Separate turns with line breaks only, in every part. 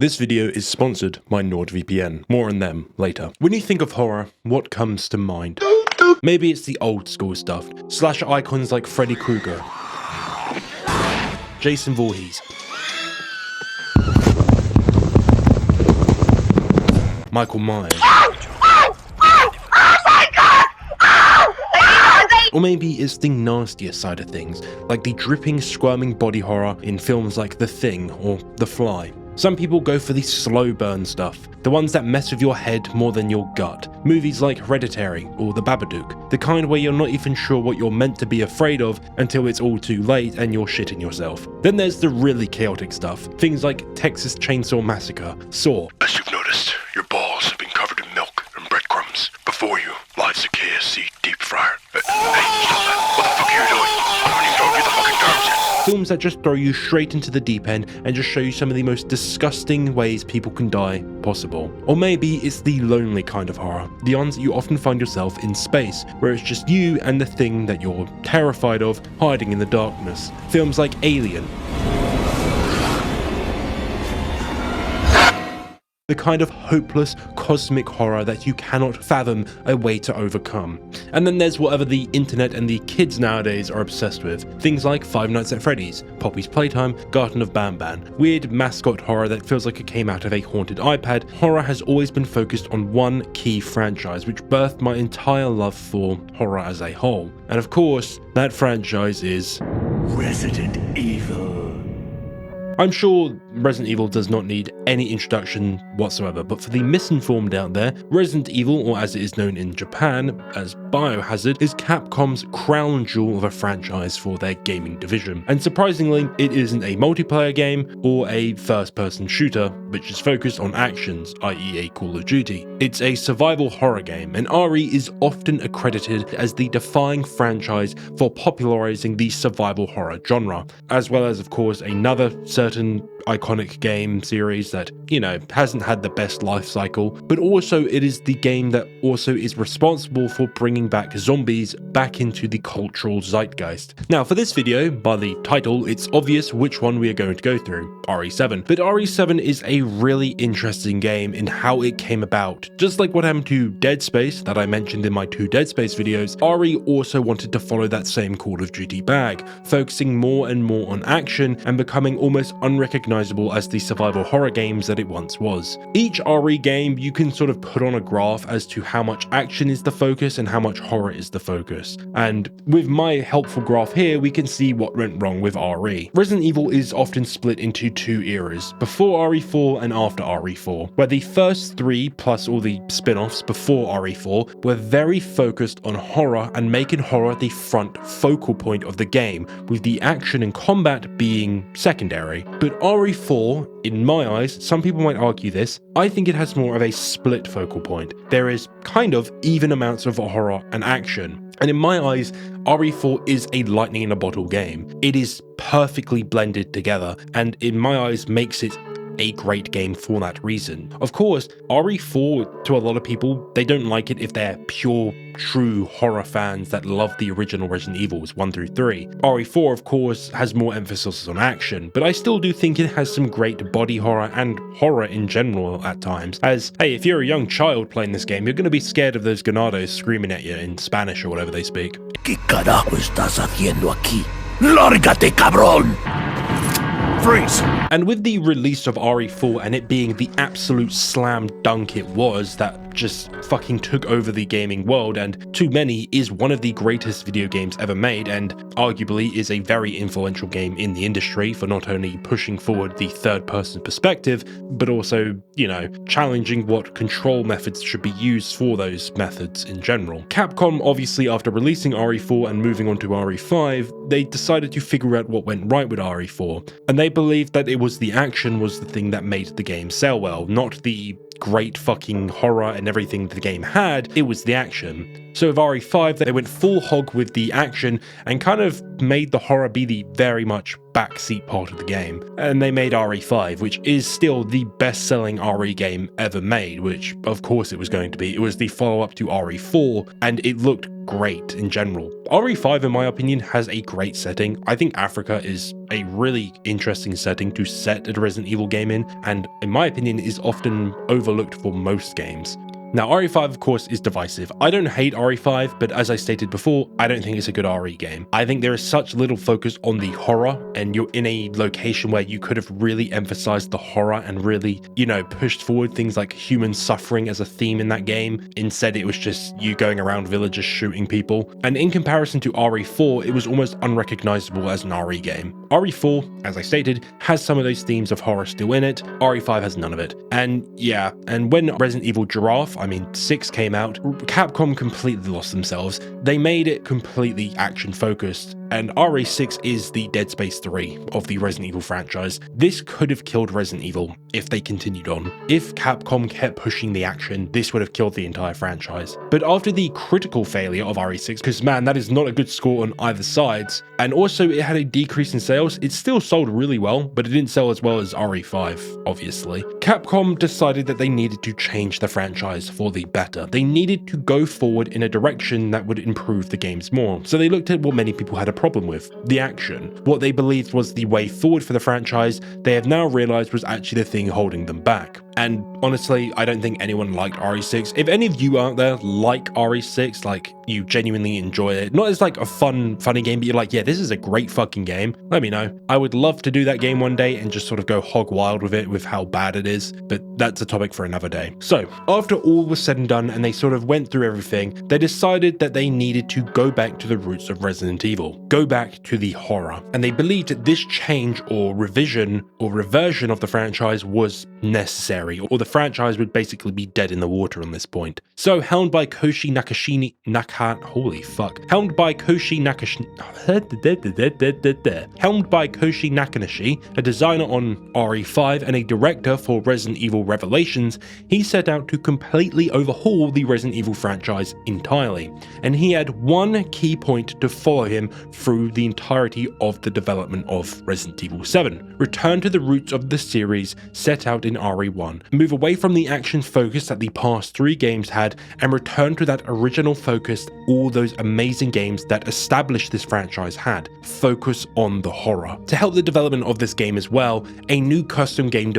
This video is sponsored by NordVPN. More on them later. When you think of horror, what comes to mind? Maybe it's the old school stuff. Slasher icons like Freddy Krueger, Jason Voorhees, Michael Myers. Or maybe it's the nastier side of things, like the dripping, squirming body horror in films like The Thing or The Fly. Some people go for the slow burn stuff, the ones that mess with your head more than your gut. Movies like Hereditary or The Babadook, the kind where you're not even sure what you're meant to be afraid of until it's all too late and you're shitting yourself. Then there's the really chaotic stuff, things like Texas Chainsaw Massacre, Saw.
As you've noticed, your balls have been covered in milk and breadcrumbs. Before you lies a KFC deep fryer. Hey, stop that. What the fuck are you doing? I haven't even told you the fucking terms yet.
Films that just throw you straight into the deep end and just show you some of the most disgusting ways people can die possible. Or maybe it's the lonely kind of horror, the ones that you often find yourself in space, where it's just you and the thing that you're terrified of hiding in the darkness. Films like Alien. The kind of hopeless, cosmic horror that you cannot fathom a way to overcome. And then there's whatever the internet and the kids nowadays are obsessed with. Things like Five Nights at Freddy's, Poppy's Playtime, Garten of Banban. Weird mascot horror that feels like it came out of a haunted iPad. Horror has always been focused on one key franchise, which birthed my entire love for horror as a whole. And of course, that franchise is
Resident Evil.
I'm sure Resident Evil does not need any introduction whatsoever, but for the misinformed out there, Resident Evil, or as it is known in Japan as Biohazard, is Capcom's crown jewel of a franchise for their gaming division. And surprisingly, it isn't a multiplayer game or a first-person shooter, which is focused on actions, i.e. a Call of Duty. It's a survival horror game, and RE is often accredited as the defining franchise for popularizing the survival horror genre, as well as, of course, another certain iconic game series that, hasn't had the best life cycle, but also it is the game that also is responsible for bringing back zombies back into the cultural zeitgeist. Now, for this video, by the title, it's obvious which one we are going to go through, RE7. But RE7 is a really interesting game in how it came about. Just like what happened to Dead Space that I mentioned in my 2 Dead Space videos, RE also wanted to follow that same Call of Duty bag, focusing more and more on action and becoming almost unrecognizable as the survival horror games that it once was. Each RE game you can sort of put on a graph as to how much action is the focus and how much horror is the focus. And with my helpful graph here, we can see what went wrong with RE. Resident Evil is often split into 2 eras, before RE4 and after RE4, where the first 3 plus all the spin-offs before RE4 were very focused on horror and making horror the front focal point of the game, with the action and combat being secondary. But RE4, in my eyes, some people might argue this, I think it has more of a split focal point. There is kind of even amounts of horror and action. And in my eyes, RE4 is a lightning in a bottle game. It is perfectly blended together, and in my eyes makes it a great game for that reason. Of course, RE4, to a lot of people, they don't like it if they're pure, true horror fans that love the original Resident Evils 1 through 3. RE4, of course, has more emphasis on action, but I still do think it has some great body horror and horror in general at times, as, hey, if you're a young child playing this game, you're going to be scared of those ganados screaming at you in Spanish or whatever they speak.
¿Qué carajo estás haciendo aquí? ¡Lárgate, cabrón! Freeze!
And with the release of RE4 and it being the absolute slam dunk it was that just fucking took over the gaming world, and to many is one of the greatest video games ever made, and arguably is a very influential game in the industry for not only pushing forward the third-person perspective, but also, challenging what control methods should be used for those methods in general. Capcom, obviously, after releasing RE4 and moving on to RE5, they decided to figure out what went right with RE4, and they believed that it was the action was the thing that made the game sell well, not the great fucking horror and everything the game had, it was the action. So with RE5, they went full hog with the action and kind of made the horror be the very much backseat part of the game. And they made RE5, which is still the best-selling RE game ever made, which of course it was going to be. It was the follow-up to RE4, and it looked great in general. RE5, in my opinion, has a great setting. I think Africa is a really interesting setting to set a Resident Evil game in, and in my opinion is often overlooked for most games. Now, RE5, of course, is divisive. I don't hate RE5, but as I stated before, I don't think it's a good RE game. I think there is such little focus on the horror, and you're in a location where you could have really emphasized the horror and really, pushed forward things like human suffering as a theme in that game. Instead, it was just you going around villages shooting people. And in comparison to RE4, it was almost unrecognizable as an RE game. RE4, as I stated, has some of those themes of horror still in it. RE5 has none of it. And yeah, and when Resident Evil Giraffe, 6 came out, Capcom completely lost themselves. They made it completely action focused, and RE6 is the Dead Space 3 of the Resident Evil franchise. This could have killed Resident Evil if they continued on. If Capcom kept pushing the action, this would have killed the entire franchise. But after the critical failure of RE6, because man, that is not a good score on either sides, and also it had a decrease in sales, it still sold really well, but it didn't sell as well as RE5, obviously. Capcom decided that they needed to change the franchise for the better. They needed to go forward in a direction that would improve the games more. So they looked at what many people had a problem with, the action. What they believed was the way forward for the franchise, they have now realized was actually the thing holding them back. And honestly, I don't think anyone liked RE6. If any of you out there like RE6, like you genuinely enjoy it, not as like a funny game, but you're like, yeah, this is a great fucking game, let me know. I would love to do that game one day and just sort of go hog wild with it with how bad it is, but that's a topic for another day. So after all was said and done and they sort of went through everything, they decided that they needed to go back to the roots of Resident Evil, go back to the horror. And they believed that this change or revision or reversion of the franchise was necessary, or the franchise would basically be dead in the water on this point. So helmed by Koshi Nakanishi, a designer on RE5 and a director for Resident Evil Revelations, he set out to completely overhaul the Resident Evil franchise entirely, and he had one key point to follow him through the entirety of the development of Resident Evil 7. Return to the roots of the series set out in RE1, move away from the action focus that the past 3 games had, and return to that original focus all those amazing games that established this franchise had. Focus on the horror. To help the development of this game as well, a new custom game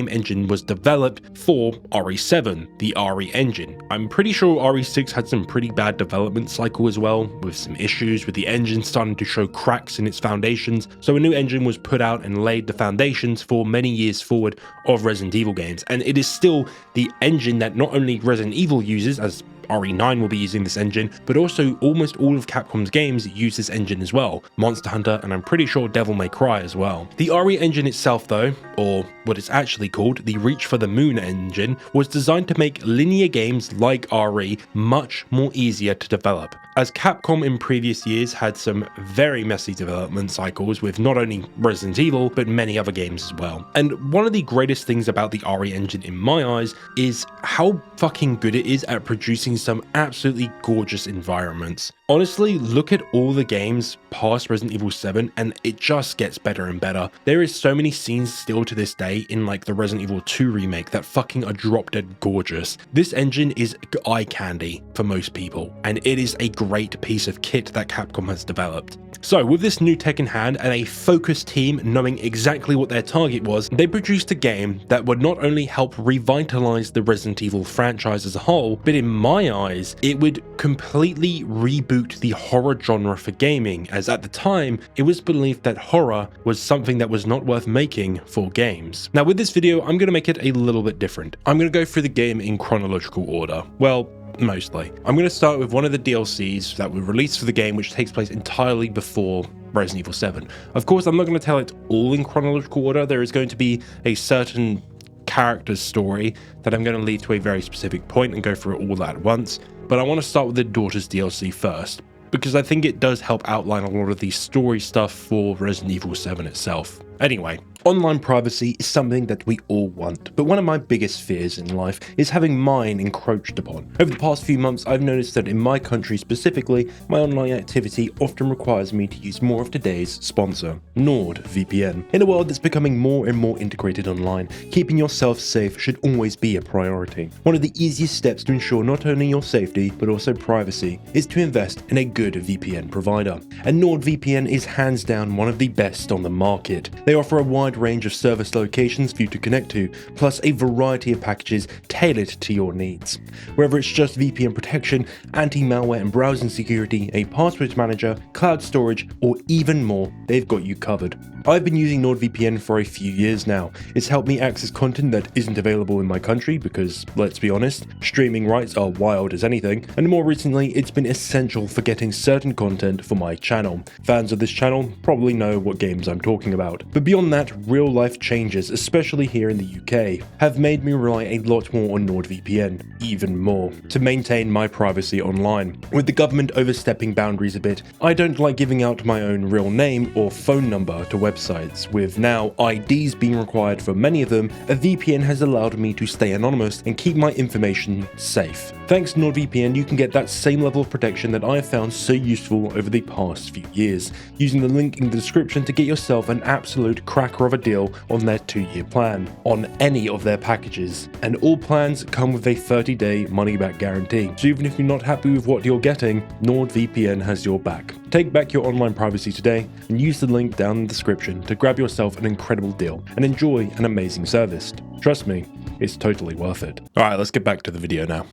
engine was developed for RE7, the RE engine. I'm pretty sure RE6 had some pretty bad development cycle as well, with some issues with the engine starting to show cracks in its foundations, so a new engine was put out and laid the foundations for many years forward of Resident Evil games, and it is still the engine that not only Resident Evil uses, as RE9 will be using this engine, but also almost all of Capcom's games use this engine as well. Monster Hunter, and I'm pretty sure Devil May Cry as well. The RE engine itself though, or what it's actually called, the Reach for the Moon engine, was designed to make linear games like RE much more easier to develop, as Capcom in previous years had some very messy development cycles with not only Resident Evil, but many other games as well. And one of the greatest things about the RE engine in my eyes is how fucking good it is at producing some absolutely gorgeous environments. Honestly, look at all the games past Resident Evil 7 and it just gets better and better. There is so many scenes still to this day in like the Resident Evil 2 remake that fucking are drop dead gorgeous. This engine is eye candy for most people, and it is a great piece of kit that Capcom has developed. So with this new tech in hand and a focused team knowing exactly what their target was, they produced a game that would not only help revitalize the Resident Evil franchise as a whole, but in my eyes, it would completely reboot the horror genre for gaming, as at the time, it was believed that horror was something that was not worth making for games. Now with this video, I'm going to make it a little bit different. I'm going to go through the game in chronological order. Well, mostly. I'm going to start with one of the DLCs that were released for the game, which takes place entirely before Resident Evil 7. Of course, I'm not going to tell it all in chronological order. There is going to be a certain character's story that I'm going to lead to a very specific point and go through it all at once. But I want to start with the Daughter's DLC first, because I think it does help outline a lot of the story stuff for Resident Evil 7 itself. Anyway, Online privacy is something that we all want, but one of my biggest fears in life is having mine encroached upon. Over the past few months, I've noticed that in my country specifically, my online activity often requires me to use more of today's sponsor, NordVPN. In a world that's becoming more and more integrated online, keeping yourself safe should always be a priority. One of the easiest steps to ensure not only your safety, but also privacy, is to invest in a good VPN provider. And NordVPN is hands down one of the best on the market. They offer a wide range of service locations for you to connect to, plus a variety of packages tailored to your needs. Whether it's just VPN protection, anti-malware and browsing security, a password manager, cloud storage, or even more, they've got you covered. I've been using NordVPN for a few years now. It's helped me access content that isn't available in my country because, let's be honest, streaming rights are wild as anything, and more recently it's been essential for getting certain content for my channel. Fans of this channel probably know what games I'm talking about. But beyond that, real life changes, especially here in the UK, have made me rely a lot more on NordVPN, even more, to maintain my privacy online. With the government overstepping boundaries a bit, I don't like giving out my own real name or phone number to websites. With now IDs being required for many of them, a VPN has allowed me to stay anonymous and keep my information safe. Thanks to NordVPN, you can get that same level of protection that I have found so useful over the past few years, using the link in the description to get yourself an absolute cracker of a deal on their 2-year plan, on any of their packages. And all plans come with a 30-day money-back guarantee, so even if you're not happy with what you're getting, NordVPN has your back. Take back your online privacy today and use the link down in the description to grab yourself an incredible deal and enjoy an amazing service. Trust me, it's totally worth it. Alright, let's get back to the video now.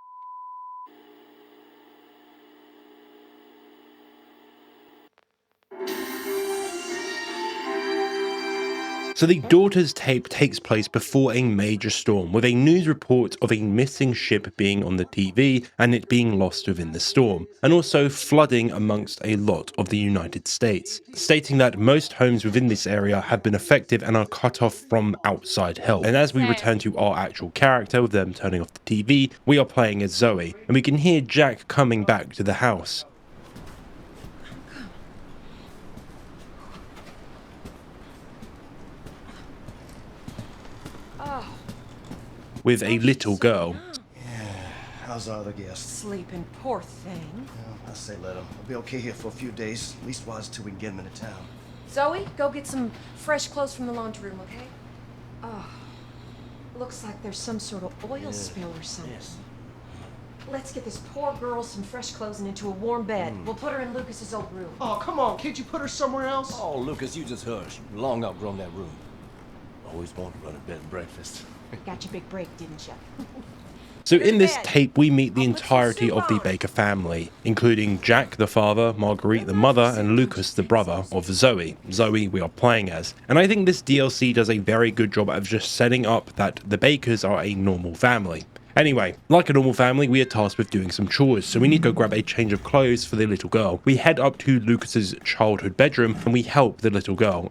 So the Daughter's tape takes place before a major storm, with a news report of a missing ship being on the TV and it being lost within the storm, and also flooding amongst a lot of the United States, stating that most homes within this area have been affected and are cut off from outside help. And as we return to our actual character with them turning off the TV, we are playing as Zoe, and we can hear Jack coming back to the house. With a little girl.
Yeah, how's our other guest?
Sleeping, poor thing.
Well, I say let him. He'll be okay here for a few days, at least till we can get him into town.
Zoe, go get some fresh clothes from the laundry room, okay? Oh, looks like there's some sort of oil spill or something.
Yes.
Let's get this poor girl some fresh clothes and into a warm bed. We'll put her in Lucas's old room.
Oh, come on, can't you put her somewhere else?
Oh, Lucas, you just hush. You long outgrown that room. Always wanted to run a bed and breakfast.
Got your big break, didn't you?
So in this tape, we meet the entirety of the Baker family, including Jack, the father, Marguerite, the mother, and Lucas, the brother of Zoe. Zoe we are playing as. And I think this DLC does a very good job of just setting up that the Bakers are a normal family. Anyway, like a normal family, we are tasked with doing some chores, so we need to go grab a change of clothes for the little girl. We head up to Lucas's childhood bedroom, and we help the little girl.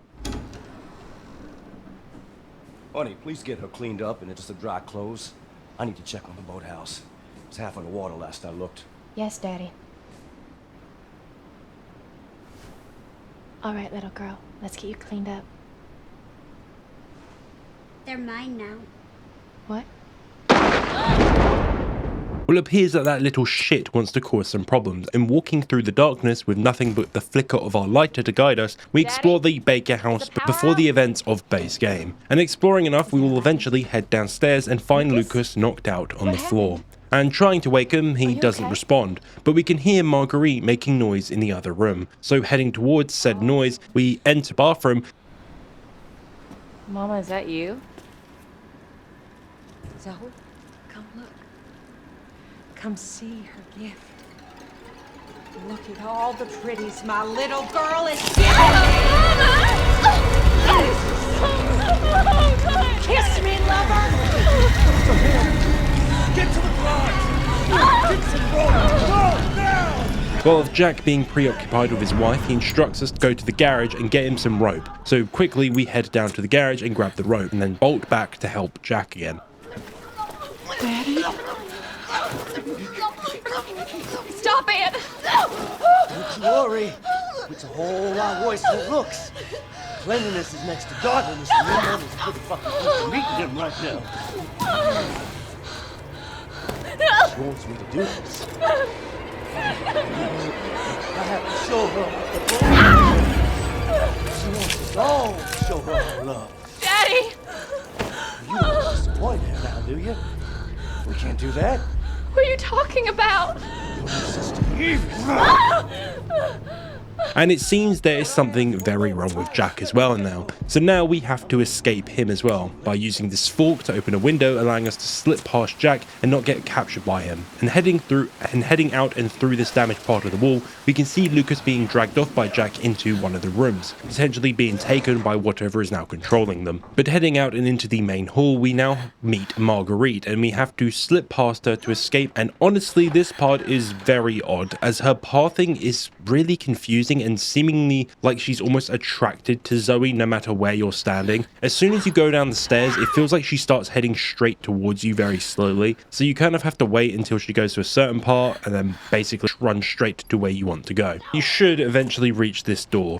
Honey, please get her cleaned up and into some dry clothes. I need to check on the boathouse. It's half on the water last I looked.
Yes, Daddy. All right, little girl. Let's get you cleaned up.
They're mine now.
What?
Well, it appears that little shit wants to cause some problems, and walking through the darkness with nothing but the flicker of our lighter to guide us, we explore the Baker house before the events of base game. And exploring enough, we will eventually head downstairs and find Lucas knocked out on the floor. And trying to wake him, he doesn't respond, but we can hear Marguerite making noise in the other room. So heading towards said noise, we enter bathroom.
Mama, is that you?
Zoe, come look. Come see her gift. Look at all the pretties my little girl is giving me. Kiss me, lover.
Get to the garage! Get some rope! Now!
Well, with Jack being preoccupied with his wife, he instructs us to go to the garage and get him some rope. So quickly we head down to the garage and grab the rope, and then bolt back to help Jack again.
Daddy?
Stop it!
Don't worry.
It's a whole lot worse than it looks. Cleanliness is next to godliness, and your mother's pretty fucking close to meeting him right now. She wants me to do this. I have to show her. She wants us all to show her our love.
Daddy!
You don't disappoint her now, do you? We can't do that.
What are you talking about?
Your sister evil.
And it seems there is something very wrong with Jack as well now. So now we have to escape him as well by using this fork to open a window, allowing us to slip past Jack and not get captured by him. And heading out and through this damaged part of the wall, we can see Lucas being dragged off by Jack into one of the rooms, potentially being taken by whatever is now controlling them. But heading out and into the main hall, we now meet Marguerite, and we have to slip past her to escape. And honestly, this part is very odd, as her pathing is really confusing and seemingly like she's almost attracted to Zoe no matter where you're standing. As soon as you go down the stairs, it feels like she starts heading straight towards you very slowly, so you kind of have to wait until she goes to a certain part and then basically run straight to where you want to go. You should eventually reach this door.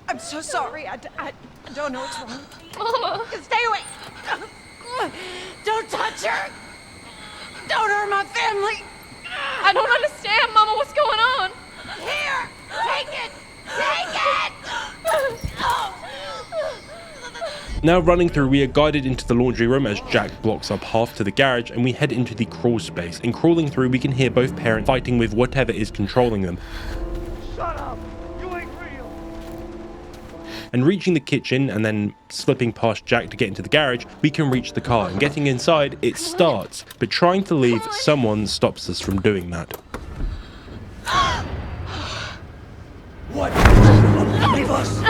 I'm so sorry. I don't know what's wrong.
Mama!
Stay away. Don't touch her. Don't hurt my family.
I don't understand, Mama. What's going on?
Here, take it. Take it.
Now running through, we are guided into the laundry room as Jack blocks our path to the garage, and we head into the crawl space. And crawling through, we can hear both parents fighting with whatever is controlling them.
Shut up! You ain't real!
And reaching the kitchen and then slipping past Jack to get into the garage, we can reach the car, and getting inside, it starts. But trying to leave, someone stops us from doing that.
What? Leave us!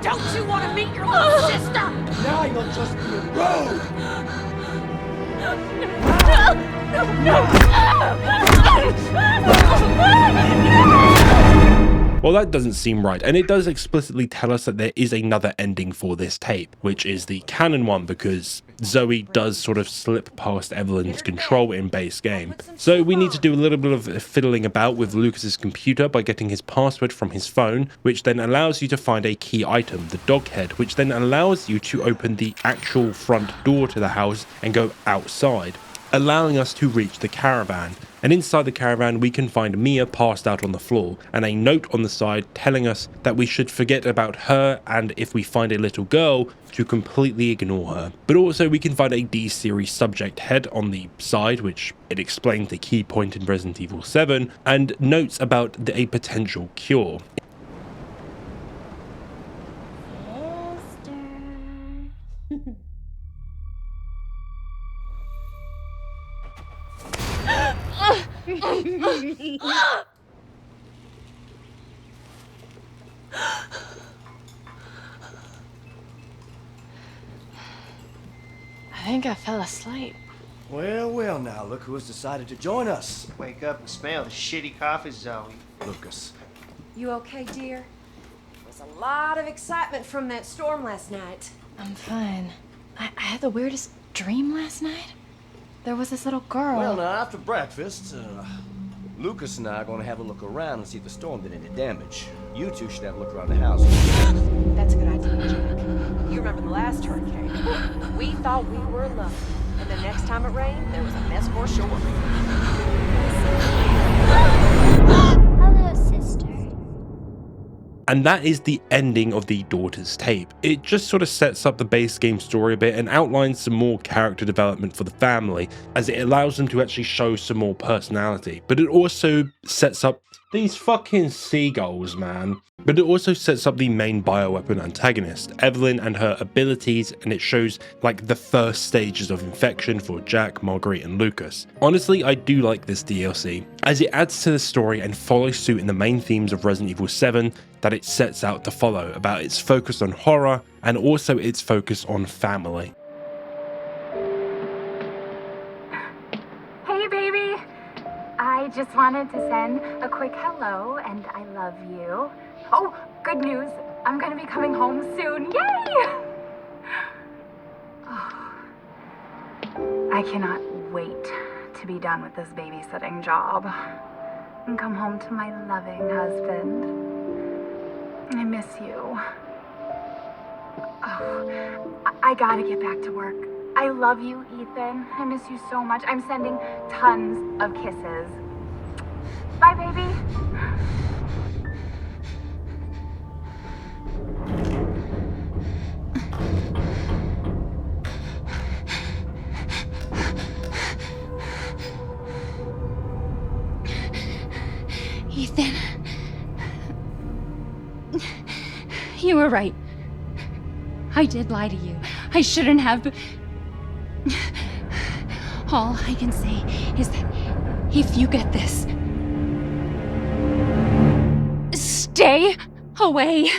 Don't you want to meet your little sister?
Now you're just being rude!
Well, that doesn't seem right, and it does explicitly tell us that there is another ending for this tape, which is the canon one, because Zoe does sort of slip past Evelyn's control in base game. So we need to do a little bit of fiddling about with Lucas's computer by getting his password from his phone, which then allows you to find a key item, the dog head, which then allows you to open the actual front door to the house and go outside, allowing us to reach the caravan. And inside the caravan, we can find Mia passed out on the floor, and a note on the side telling us that we should forget about her, and if we find a little girl, to completely ignore her. But also we can find a D-series subject head on the side, which it explains the key point in Resident Evil 7, and notes about a potential cure.
I think I fell asleep.
Well, well, now look who has decided to join us.
Wake up and smell the shitty coffee, Zoe.
Lucas.
You okay, dear? There was a lot of excitement from that storm last night.
I'm fine. I had the weirdest dream last night. There was this little girl.
Well, now, after breakfast, Lucas and I are going to have a look around and see if the storm did any damage. You two should have a look around the house.
That's a good idea, Jack. You remember the last hurricane? We thought we were lucky, and the next time it rained, there was a mess for sure.
Hello, sister.
And that is the ending of the Daughters tape. It just sort of sets up the base game story a bit and outlines some more character development for the family, as it allows them to actually show some more personality. But it also sets up these fucking seagulls, man. But it also sets up the main bioweapon antagonist, Evelyn, and her abilities, and it shows like the first stages of infection for Jack, Marguerite, and Lucas. Honestly, I do like this DLC, as it adds to the story and follows suit in the main themes of Resident Evil 7 that it sets out to follow, about its focus on horror and also its focus on family.
Hey, baby! I just wanted to send a quick hello and I love you. Oh, good news! I'm gonna be coming home soon. Yay! Oh. I cannot wait to be done with this babysitting job and come home to my loving husband. I miss you. Oh, I gotta get back to work. I love you, Ethan. I miss you so much. I'm sending tons of kisses. Bye, baby.
Ethan. You were right. I did lie to you. I shouldn't have. All I can say is that if you get this, stay away.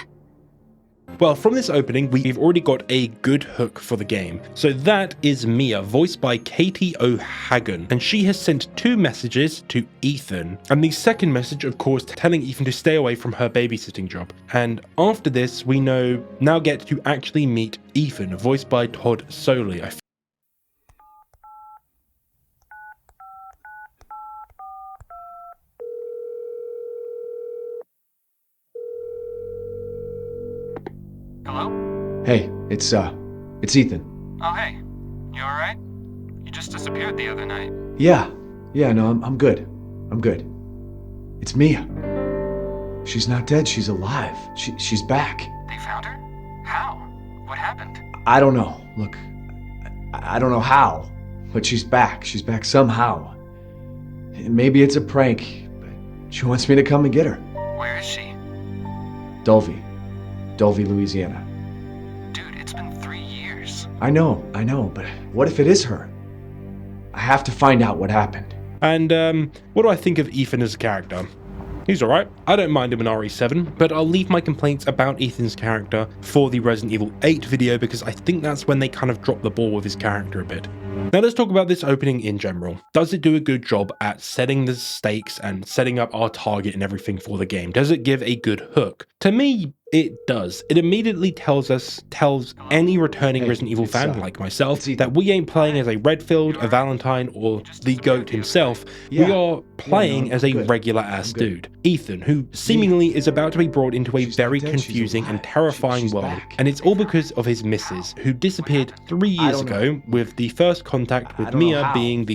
Well, from this opening, we've already got a good hook for the game. So that is Mia, voiced by Katie O'Hagan, and she has sent 2 messages to Ethan. And the second message, of course, telling Ethan to stay away from her babysitting job. And after this, we now get to actually meet Ethan, voiced by Todd Soley.
Hello?
Hey, it's Ethan.
Oh, hey. You alright? You just disappeared the other night.
Yeah, no, I'm good. I'm good. It's Mia. She's not dead, she's alive. She's back.
They found her? How? What happened?
I don't know. Look, I don't know how, but she's back. She's back somehow. Maybe it's a prank, but she wants me to come and get her.
Where is she?
Dulvey, Louisiana.
Dude, it's been 3 years.
I know, but what if it is her? I have to find out what happened.
And what do I think of Ethan as a character? He's alright. I don't mind him in RE7, but I'll leave my complaints about Ethan's character for the Resident Evil 8 video because I think that's when they kind of dropped the ball with his character a bit. Now let's talk about this opening in general. Does it do a good job at setting the stakes and setting up our target and everything for the game? Does it give a good hook? To me, it does. It immediately tells any returning Resident Evil fan like myself that we ain't playing as a Redfield, a Valentine, or the GOAT himself. We are playing as a regular ass dude. Ethan, who seemingly is about to be brought into a very confusing and terrifying world, and it's all because of his missus, who disappeared 3 years ago, with the first contact with Mia being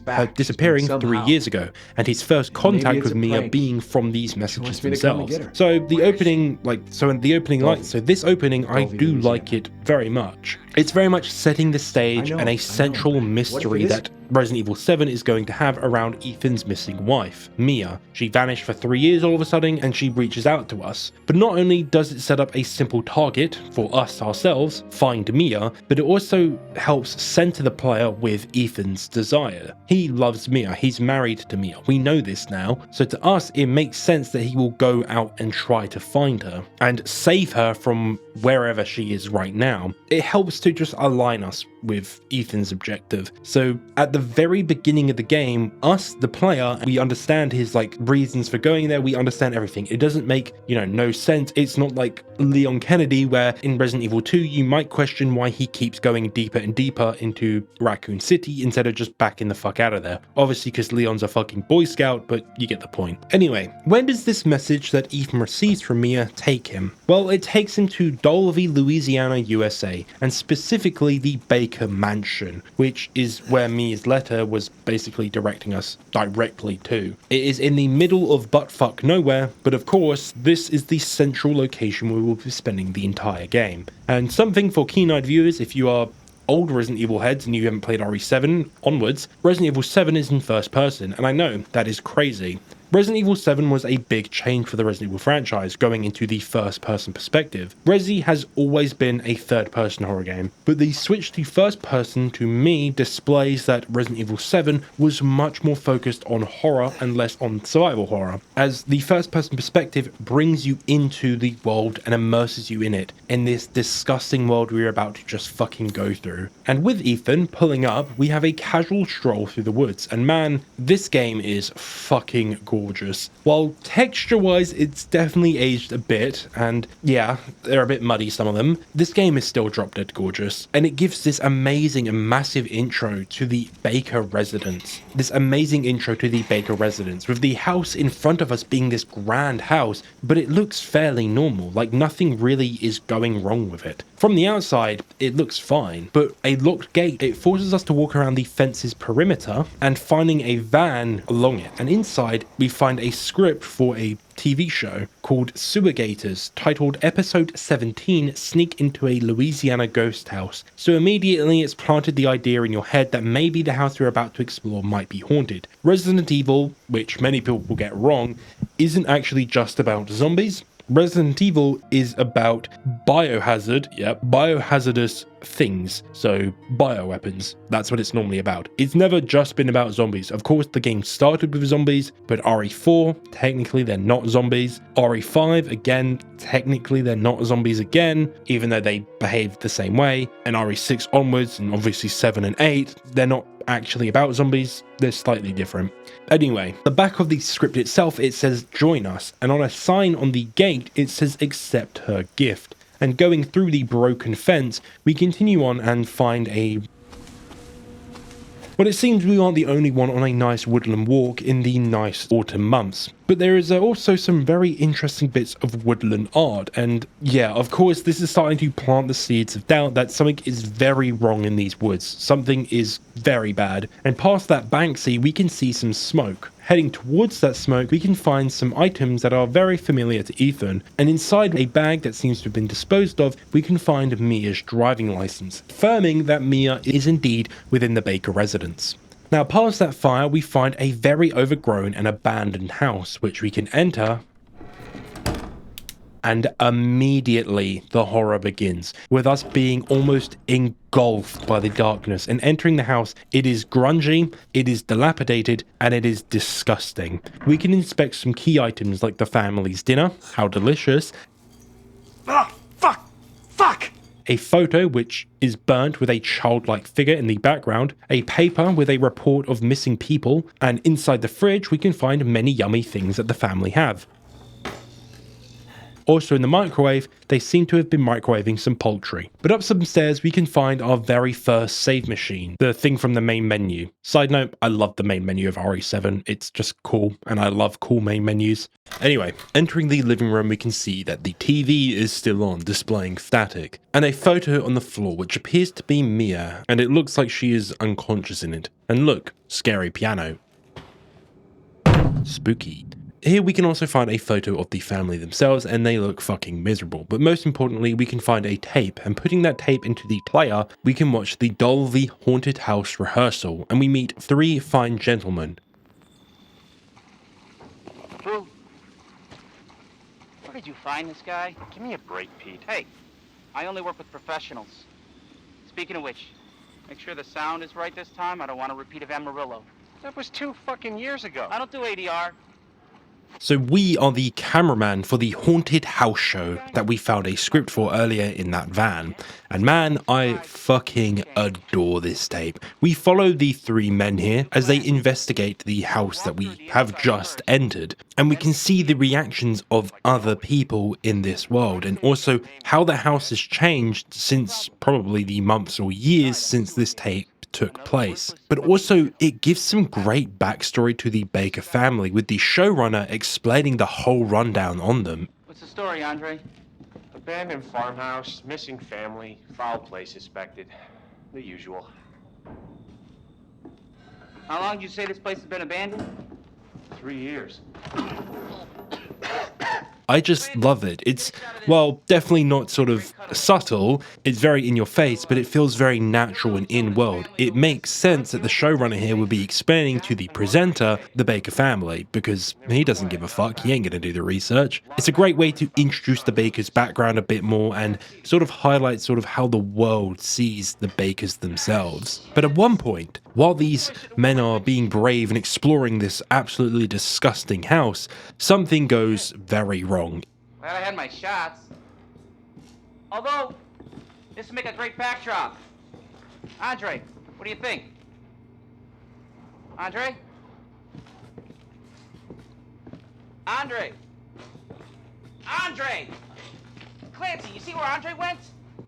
her disappearing 3 years ago, and his first contact with Mia being from these messages themselves. So the opening, this opening, I do like it very much. It's very much setting the stage and a central mystery that Resident Evil 7 is going to have around Ethan's missing wife, Mia. She vanished for 3 years all of a sudden and she reaches out to us. But not only does it set up a simple target for us ourselves, find Mia, but it also helps center the player with Ethan's desire. He loves Mia, he's married to Mia, we know this now, so to us it makes sense that he will go out and try to find her and save her from wherever she is right now. It helps to just align us with Ethan's objective. So at the very beginning of the game, us, the player, we understand his reasons for going there, we understand everything. It doesn't make, no sense. It's not like Leon Kennedy, where in Resident Evil 2 you might question why he keeps going deeper and deeper into Raccoon City instead of just backing the fuck out of there. Obviously because Leon's a fucking Boy Scout, but you get the point. Anyway, when does this message that Ethan receives from Mia take him? Well, it takes him to Dulvey, Louisiana, USA, and specifically the Baker Mansion, which is where Mia's letter was basically directing us directly to. It is in the middle of buttfuck nowhere, but of course, this is the central location where we'll be spending the entire game. And something for keen-eyed viewers, if you are old Resident Evil heads and you haven't played RE7 onwards, Resident Evil 7 is in first person, and I know that is crazy. Resident Evil 7 was a big change for the Resident Evil franchise, going into the first-person perspective. Resi has always been a third-person horror game, but the switch to first-person, to me, displays that Resident Evil 7 was much more focused on horror and less on survival horror, as the first-person perspective brings you into the world and immerses you in it, in this disgusting world we're about to just fucking go through. And with Ethan pulling up, we have a casual stroll through the woods, and man, this game is fucking gorgeous. gorgeous. While texture-wise, it's definitely aged a bit, and yeah, they're a bit muddy, some of them, this game is still drop-dead gorgeous, and it gives this amazing and massive intro to the Baker residence. This amazing intro to the Baker residence, with the house in front of us being this grand house, but it looks fairly normal, like nothing really is going wrong with it. From the outside, it looks fine, but a locked gate, it forces us to walk around the fence's perimeter and finding a van along it. And inside, we find a script for a TV show called Sewer Gators, titled Episode 17, Sneak into a Louisiana Ghost House. So immediately it's planted the idea in your head that maybe the house we're about to explore might be haunted. Resident Evil, which many people will get wrong, isn't actually just about zombies. Resident Evil is about biohazard, biohazardous things, so bioweapons. That's what it's normally about. It's never just been about zombies. Of course, the game started with zombies, but RE4, technically they're not zombies. RE5, again, technically they're not zombies again, even though they behave the same way. And RE6 onwards, and obviously 7 and 8, they're not actually about zombies, they're slightly different. Anyway, the back of the script itself, it says join us, and on a sign on the gate it says accept her gift. And going through the broken fence, we continue on and find a... Well, it seems we aren't the only one on a nice woodland walk in the nice autumn months. But there is also some very interesting bits of woodland art, and yeah, of course this is starting to plant the seeds of doubt that something is very wrong in these woods. Something is very bad. And past that Banksy, we can see some smoke. Heading towards that smoke, we can find some items that are very familiar to Ethan, and inside a bag that seems to have been disposed of, we can find Mia's driving license, affirming that Mia is indeed within the Baker residence. Now, past that fire, we find a very overgrown and abandoned house, which we can enter, and immediately the horror begins, with us being almost engulfed by the darkness. And entering the house, it is grungy, it is dilapidated, and it is disgusting. We can inspect some key items like the family's dinner, how delicious.
Ah, fuck!
A photo which is burnt with a childlike figure in the background, a paper with a report of missing people, and inside the fridge we can find many yummy things that the family have. Also in the microwave, they seem to have been microwaving some poultry. But up some stairs we can find our very first save machine, the thing from the main menu. Side note, I love the main menu of RE7, it's just cool, and I love cool main menus. Anyway, entering the living room we can see that the TV is still on, displaying static, and a photo on the floor which appears to be Mia, and it looks like she is unconscious in it. And look, scary piano. Spooky. Here we can also find a photo of the family themselves, and they look fucking miserable. But most importantly, we can find a tape, and putting that tape into the player, we can watch the Dolby Haunted House rehearsal, and we meet 3 fine gentlemen.
Who? Where did you find this guy?
Give me a break, Pete.
Hey, I only work with professionals. Speaking of which, make sure the sound is right this time. I don't want a repeat of Amarillo.
That was 2 fucking years ago.
I don't do ADR.
So we are the cameraman for the haunted house show that we found a script for earlier in that van. And man, I fucking adore this tape. We follow the 3 men here as they investigate the house that we have just entered. And we can see the reactions of other people in this world, and also how the house has changed since probably the months or years since this tape took place. But also it gives some great backstory to the Baker family, with the showrunner explaining the whole rundown on them.
What's the story, Andre?
Abandoned farmhouse, missing family, foul play suspected. The usual.
How long did you say this place has been abandoned?
3 years.
I just love it. It's, well, definitely not sort of subtle. It's very in your face, but it feels very natural and in-world. It makes sense that the showrunner here would be explaining to the presenter the Baker family, because he doesn't give a fuck. He ain't gonna do the research. It's a great way to introduce the Bakers' background a bit more and sort of highlight sort of how the world sees the Bakers themselves. But at one point, while these men are being brave and exploring this absolutely disgusting house, something goes very wrong.
Glad I had my shots. Although, this would make a great backdrop. Andre, what do you think? Andre? Andre! Andre! Clancy, you see where Andre went?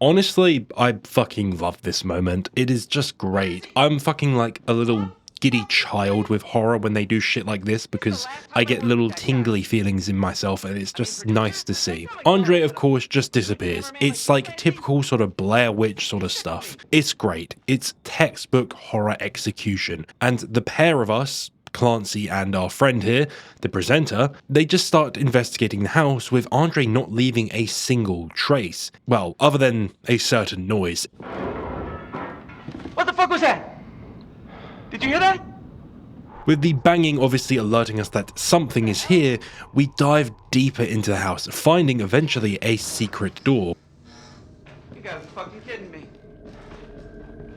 Honestly, I fucking love this moment. It is just great. I'm fucking like a little giddy child with horror when they do shit like this because I get little tingly feelings in myself and it's just nice to see. Andre, of course, just disappears. It's like typical sort of Blair Witch sort of stuff. It's great. It's textbook horror execution. And the pair of us, Clancy and our friend here, the presenter, they just start investigating the house with Andre not leaving a single trace. Well, other than a certain noise.
What the fuck was that? Did you hear that?
With the banging obviously alerting us that something is here, we dive deeper into the house, finding eventually a secret door.
You guys are fucking kidding me.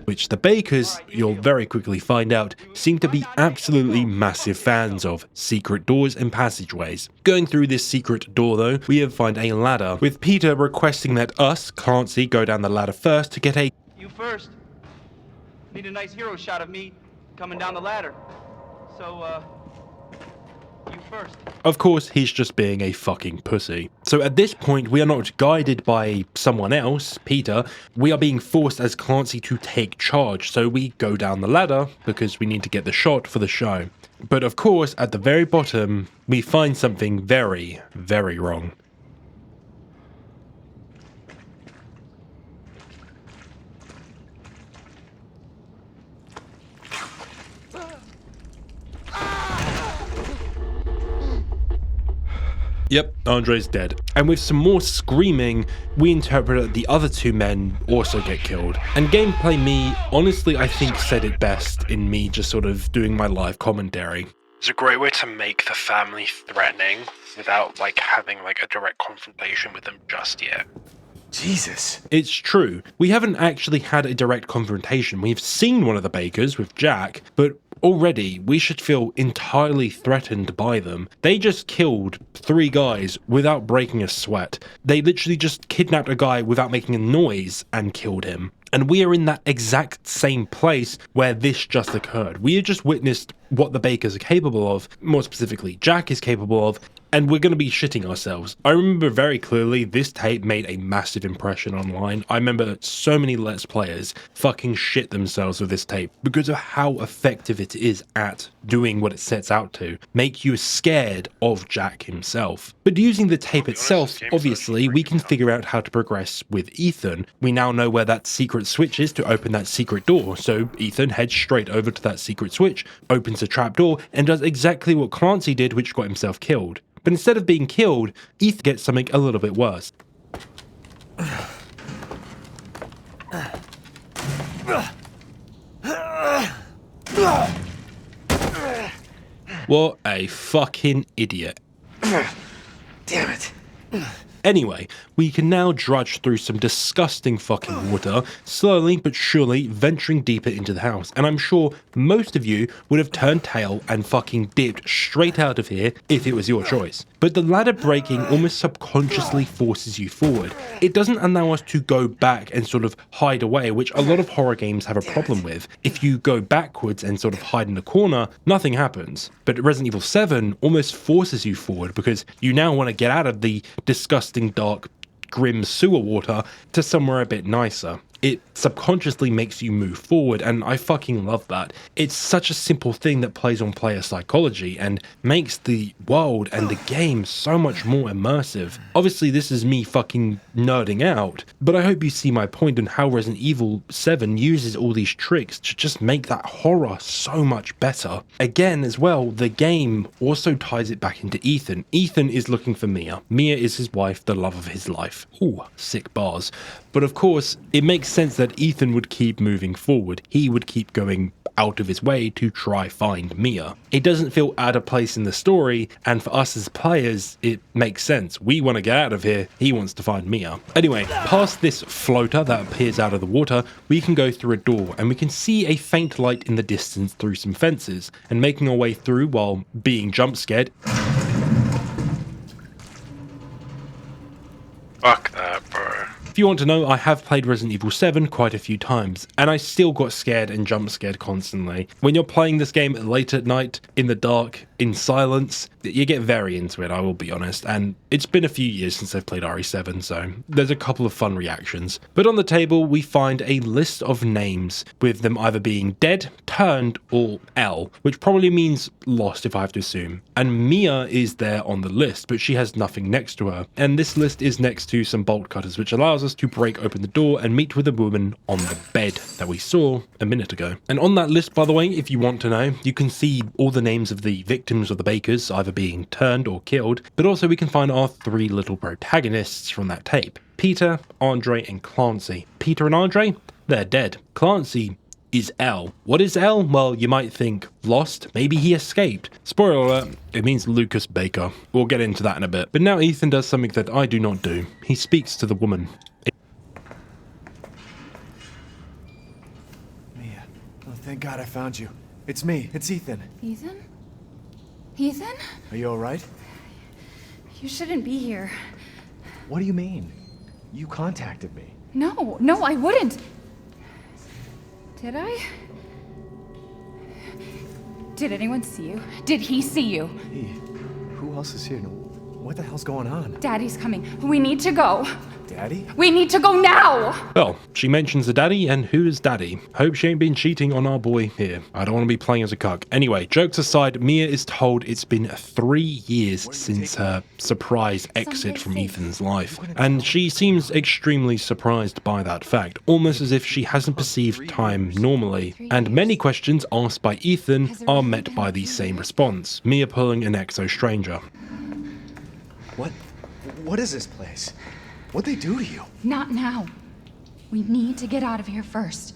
Which the Bakers, you'll very quickly find out, seem to be absolutely massive fans of secret doors and passageways. Going through this secret door though, we find a ladder, with Peter requesting that us, Clancy, go down the ladder first to get a
You first. Need a nice hero shot of me coming down the ladder. So, you first.
Of course, he's just being a fucking pussy. So at this point, we are not guided by someone else, Peter. We are being forced as Clancy to take charge. So we go down the ladder because we need to get the shot for the show. But of course, at the very bottom, we find something very, very wrong. Yep, Andre's dead. And with some more screaming, we interpret that the other two men also get killed. And Gameplay Me, honestly, I think said it best in me just sort of doing my live commentary.
It's a great way to make the family threatening without like having like a direct confrontation with them just yet.
Jesus.
It's true. We haven't actually had a direct confrontation. We've seen one of the Bakers with Jack, but already we should feel entirely threatened by them. They just killed 3 guys without breaking a sweat. They literally just kidnapped a guy without making a noise and killed him. And we are in that exact same place where this just occurred. We have just witnessed what the Bakers are capable of, more specifically Jack is capable of, and we're going to be shitting ourselves. I remember very clearly this tape made a massive impression online. I remember so many Let's Players fucking shit themselves with this tape because of how effective it is at doing what it sets out to, make you scared of Jack himself. But using the tape itself, obviously, we can figure out how to progress with Ethan. We now know where that secret switch is to open that secret door, so Ethan heads straight over to that secret switch, opens a trapdoor, and does exactly what Clancy did, which got himself killed. But instead of being killed, Ethan gets something a little bit worse. What a fucking idiot.
Damn it.
Anyway, we can now drudge through some disgusting fucking water, slowly but surely venturing deeper into the house, and I'm sure most of you would have turned tail and fucking dipped straight out of here if it was your choice. But the ladder breaking almost subconsciously forces you forward. It doesn't allow us to go back and sort of hide away, which a lot of horror games have a problem with. If you go backwards and sort of hide in the corner, nothing happens. But Resident Evil 7 almost forces you forward because you now want to get out of the disgusting, dark, grim sewer water to somewhere a bit nicer. It subconsciously makes you move forward, and I fucking love that. It's such a simple thing that plays on player psychology and makes the world and the game so much more immersive. Obviously, this is me fucking nerding out, but I hope you see my point on how Resident Evil 7 uses all these tricks to just make that horror so much better. Again, as well, the game also ties it back into Ethan. Ethan is looking for Mia. Mia is his wife, the love of his life. Ooh, sick bars. But of course, it makes sense that Ethan would keep moving forward. He would keep going out of his way to try find Mia. It doesn't feel out of place in the story, and for us as players, it makes sense. We want to get out of here, he wants to find Mia. Anyway, past this floater that appears out of the water, we can go through a door, and we can see a faint light in the distance through some fences, and making our way through while being jump scared.
Fuck that, bro.
If you want to know, I have played Resident Evil 7 quite a few times, and I still got scared and jump scared constantly. When you're playing this game late at night, in the dark, in silence. You get very into it, I will be honest, and it's been a few years since I've played RE7, so there's a couple of fun reactions. But on the table, we find a list of names, with them either being dead, turned, or L, which probably means lost if I have to assume. And Mia is there on the list, but she has nothing next to her. And this list is next to some bolt cutters, which allows us to break open the door and meet with a woman on the bed that we saw a minute ago. And on that list, by the way, if you want to know, you can see all the names of the victims of the bakers either being turned or killed, but also we can find our 3 little protagonists from that tape: Peter, Andre, and Clancy. Peter and Andre, they're dead. Clancy is L. What is L? Well, you might think lost, maybe he escaped. Spoiler alert, it means Lucas Baker. We'll get into that in a bit. But now Ethan does something that I do not do. He speaks to the woman.
Mia, oh thank God I found you. It's me, it's Ethan.
Ethan? Ethan?
Are you alright?
You shouldn't be here.
What do you mean? You contacted me.
No, I wouldn't. Did I? Did anyone see you? Did he see you?
Hey, who else is here? What the hell's going on?
Daddy's coming. We need to go.
Daddy?
We need to go now!
Well, she mentions the daddy, and who is daddy? Hope she ain't been cheating on our boy here. I don't want to be playing as a cuck. Anyway, jokes aside, Mia is told it's been 3 years since her surprise exit from Ethan's life, and she seems extremely surprised by that fact, almost as if she hasn't perceived time normally. And many questions asked by Ethan are met by the same response: Mia pulling an exo stranger.
What is this place? What'd they do to you?
Not now. We need to get out of here first.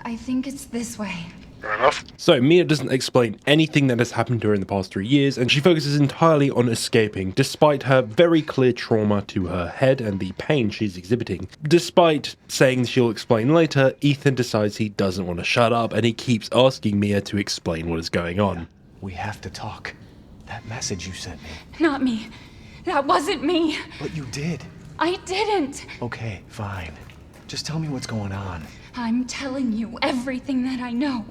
I think it's this way.
Fair enough.
So Mia doesn't explain anything that has happened to her in the past 3 years, and she focuses entirely on escaping, despite her very clear trauma to her head and the pain she's exhibiting. Despite saying she'll explain later, Ethan decides he doesn't want to shut up, and he keeps asking Mia to explain what is going on.
We have to talk. That message you sent me.
Not me. That wasn't me.
But you did.
I didn't.
Okay, fine. Just tell me what's going on.
I'm telling you everything that I know.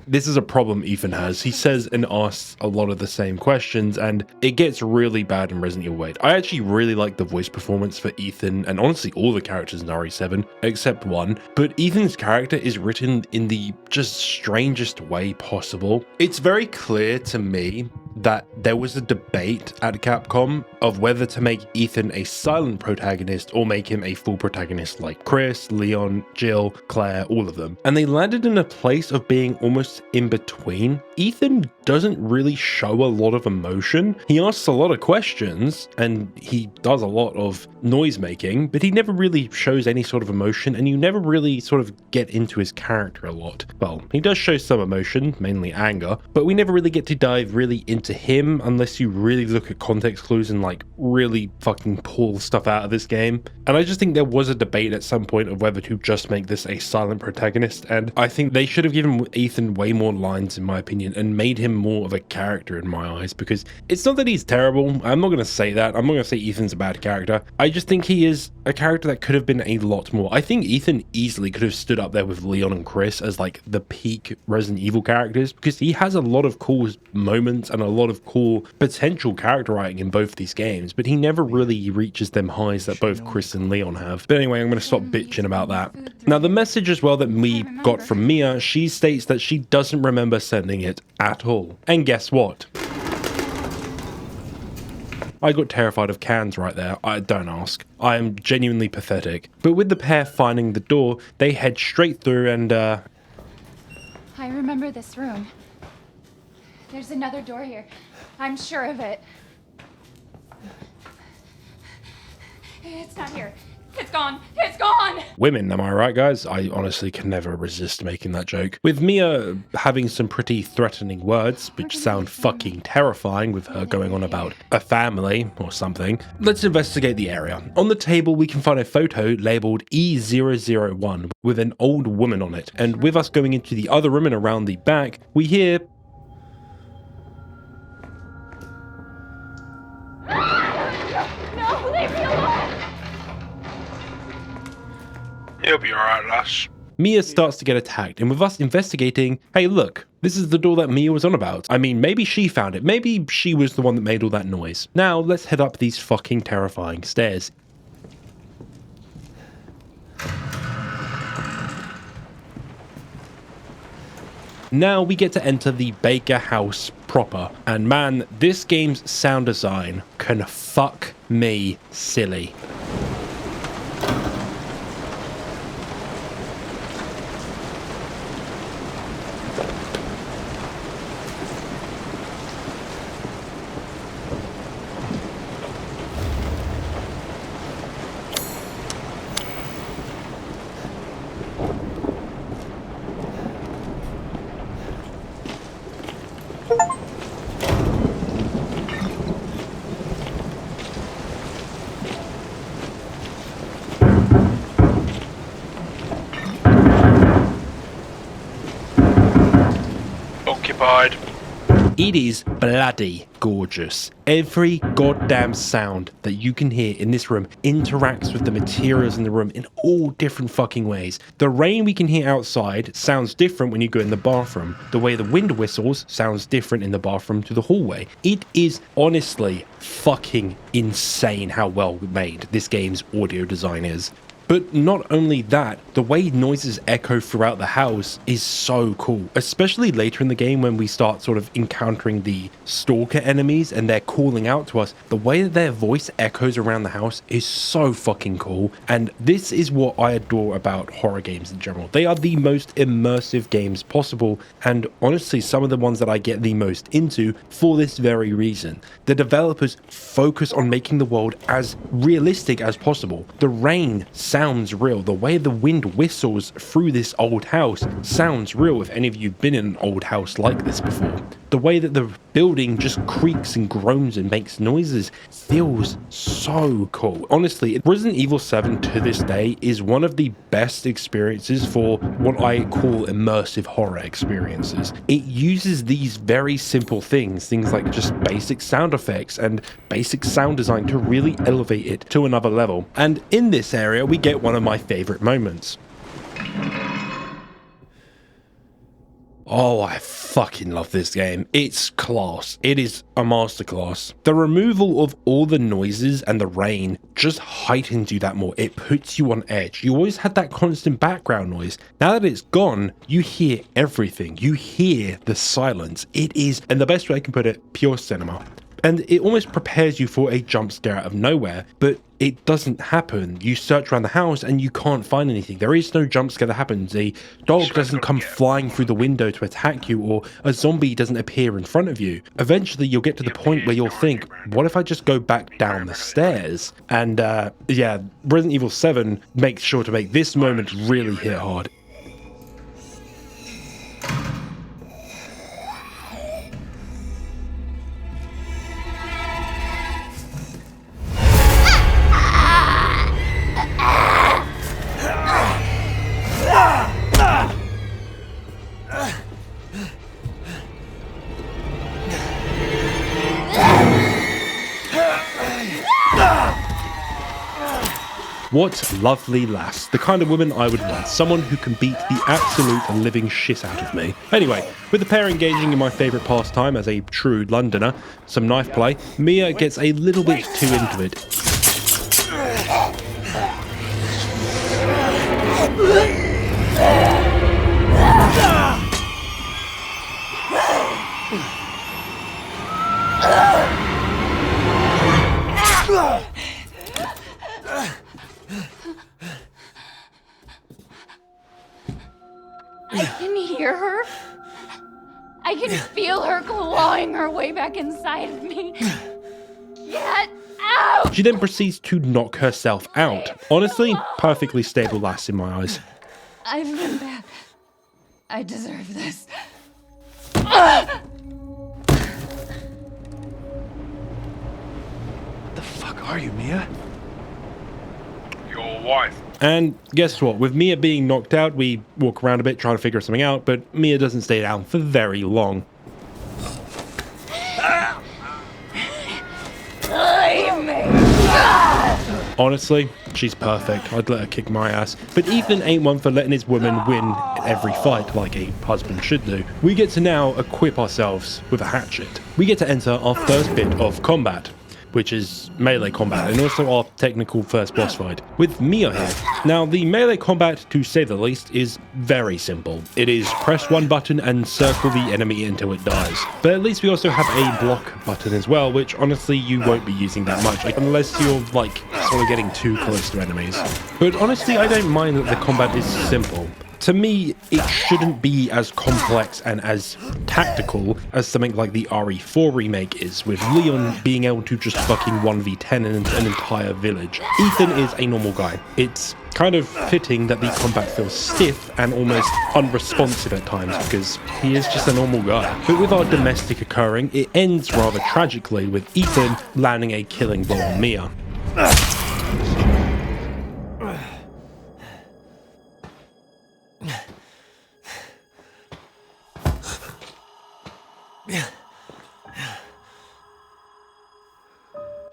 This is a problem Ethan has. He says and asks a lot of the same questions, and it gets really bad in Resident Evil 8. I actually really like the voice performance for Ethan, and honestly all the characters in RE7, except one. But Ethan's character is written in the just strangest way possible. It's very clear to me that there was a debate at Capcom of whether to make Ethan a silent protagonist or make him a full protagonist like Chris, Leon, Jill, Claire, all of them. And they landed in a place of being almost in between. Ethan doesn't really show a lot of emotion. He asks a lot of questions and he does a lot of noise making, but he never really shows any sort of emotion, and you never really sort of get into his character a lot. Well, he does show some emotion, mainly anger, but we never really get to dive really into him unless you really look at context clues and like really fucking pull stuff out of this game. And I just think there was a debate at some point of whether to just make this a silent protagonist, and I think they should have given Ethan way more lines in my opinion and made him more of a character in my eyes, because it's not that he's terrible. I'm not going to say that. I'm not going to say Ethan's a bad character. I just think he is a character that could have been a lot more. I think Ethan easily could have stood up there with Leon and Chris as like the peak Resident Evil characters, because he has a lot of cool moments and a lot of cool potential character writing in both these games, but he never really reaches them highs that both Chris and Leon have. But anyway, I'm going to stop bitching about that. Now, the message as well that we got from Mia, she states that she doesn't remember sending it at all. And guess what? I got terrified of cans right there. I don't ask. I am genuinely pathetic. But with the pair finding the door, they head straight through and
I remember this room. There's another door here. I'm sure of it. It's not here. It's gone. It's gone!
Women, am I right, guys? I honestly can never resist making that joke. With Mia having some pretty threatening words, which sound fucking terrifying with her going on about a family or something, let's investigate the area. On the table, we can find a photo labeled E001 with an old woman on it. And with us going into the other room and around the back, we hear...
No, leave me alone!
You'll be alright, lass.
Mia starts to get attacked, and with us investigating, hey look, This is the door that Mia was on about. I mean, maybe she found it. Maybe she was the one that made all that noise. Now, let's head up these fucking terrifying stairs. Now we get to enter the Baker house proper. And man, this game's sound design can fuck me silly.
Occupied.
It is bloody gorgeous. Every goddamn sound that you can hear in this room interacts with the materials in the room in all different fucking ways. The rain we can hear outside sounds different when you go in the bathroom. The way the wind whistles sounds different in the bathroom to the hallway. It is honestly fucking insane how well made this game's audio design is. But not only that, the way noises echo throughout the house is so cool, especially later in the game when we start sort of encountering the stalker enemies and they're calling out to us. The way that their voice echoes around the house is so fucking cool, and this is what I adore about horror games in general. They are the most immersive games possible, and honestly some of the ones that I get the most into for this very reason. The developers focus on making the world as realistic as possible. The rain sounds real. The way the wind whistles through this old house sounds real if any of you have been in an old house like this before. The way that the building just creaks and groans and makes noises feels so cool. Honestly, Resident Evil 7 to this day is one of the best experiences for what I call immersive horror experiences. It uses these very simple things like just basic sound effects and basic sound design to really elevate it to another level. And in this area, we get one of my favorite moments. Oh, I fucking love this game. It's class. It is a masterclass. The removal of all the noises and the rain just heightens you that more. It puts you on edge. You always had that constant background noise. Now that it's gone, you hear everything. You hear the silence. It is, and the best way I can put it, pure cinema. And it almost prepares you for a jump scare out of nowhere, but it doesn't happen. You search around the house and you can't find anything. There is no jump scare that happens. A dog doesn't come flying through the window to attack you, or a zombie doesn't appear in front of you. Eventually you'll get to the point where you'll think, what if I just go back down the stairs? And yeah, Resident Evil 7 makes sure to make this moment really hit hard. What lovely lass. The kind of woman I would want. Someone who can beat the absolute living shit out of me. Anyway, with the pair engaging in my favourite pastime as a true Londoner, some knife play, Mia gets a little bit too into it.
I can hear her. I can feel her clawing her way back inside of me. Get out!
She then proceeds to knock herself out. Honestly, perfectly stable lass in my eyes.
I've been bad. I deserve this.
The fuck are you, Mia?
Your wife.
And guess what? With Mia being knocked out, we walk around a bit trying to figure something out, but Mia doesn't stay down for very long.
Leave me!
Honestly, she's perfect. I'd let her kick my ass. But Ethan ain't one for letting his woman win in every fight like a husband should do. We get to now equip ourselves with a hatchet. We get to enter our first bit of combat, which is melee combat, and also our technical first boss fight, with Mia here. Now, the melee combat, to say the least, is very simple. It is press one button and circle the enemy until it dies. But at least we also have a block button as well, which honestly you won't be using that much, like, unless you're like sort of getting too close to enemies. But honestly, I don't mind that the combat is simple. To me, it shouldn't be as complex and as tactical as something like the RE4 remake is, with Leon being able to just fucking 1v10 an entire village. Ethan is a normal guy. It's kind of fitting that the combat feels stiff and almost unresponsive at times, because he is just a normal guy. But with our domestic occurring, it ends rather tragically, with Ethan landing a killing blow on Mia.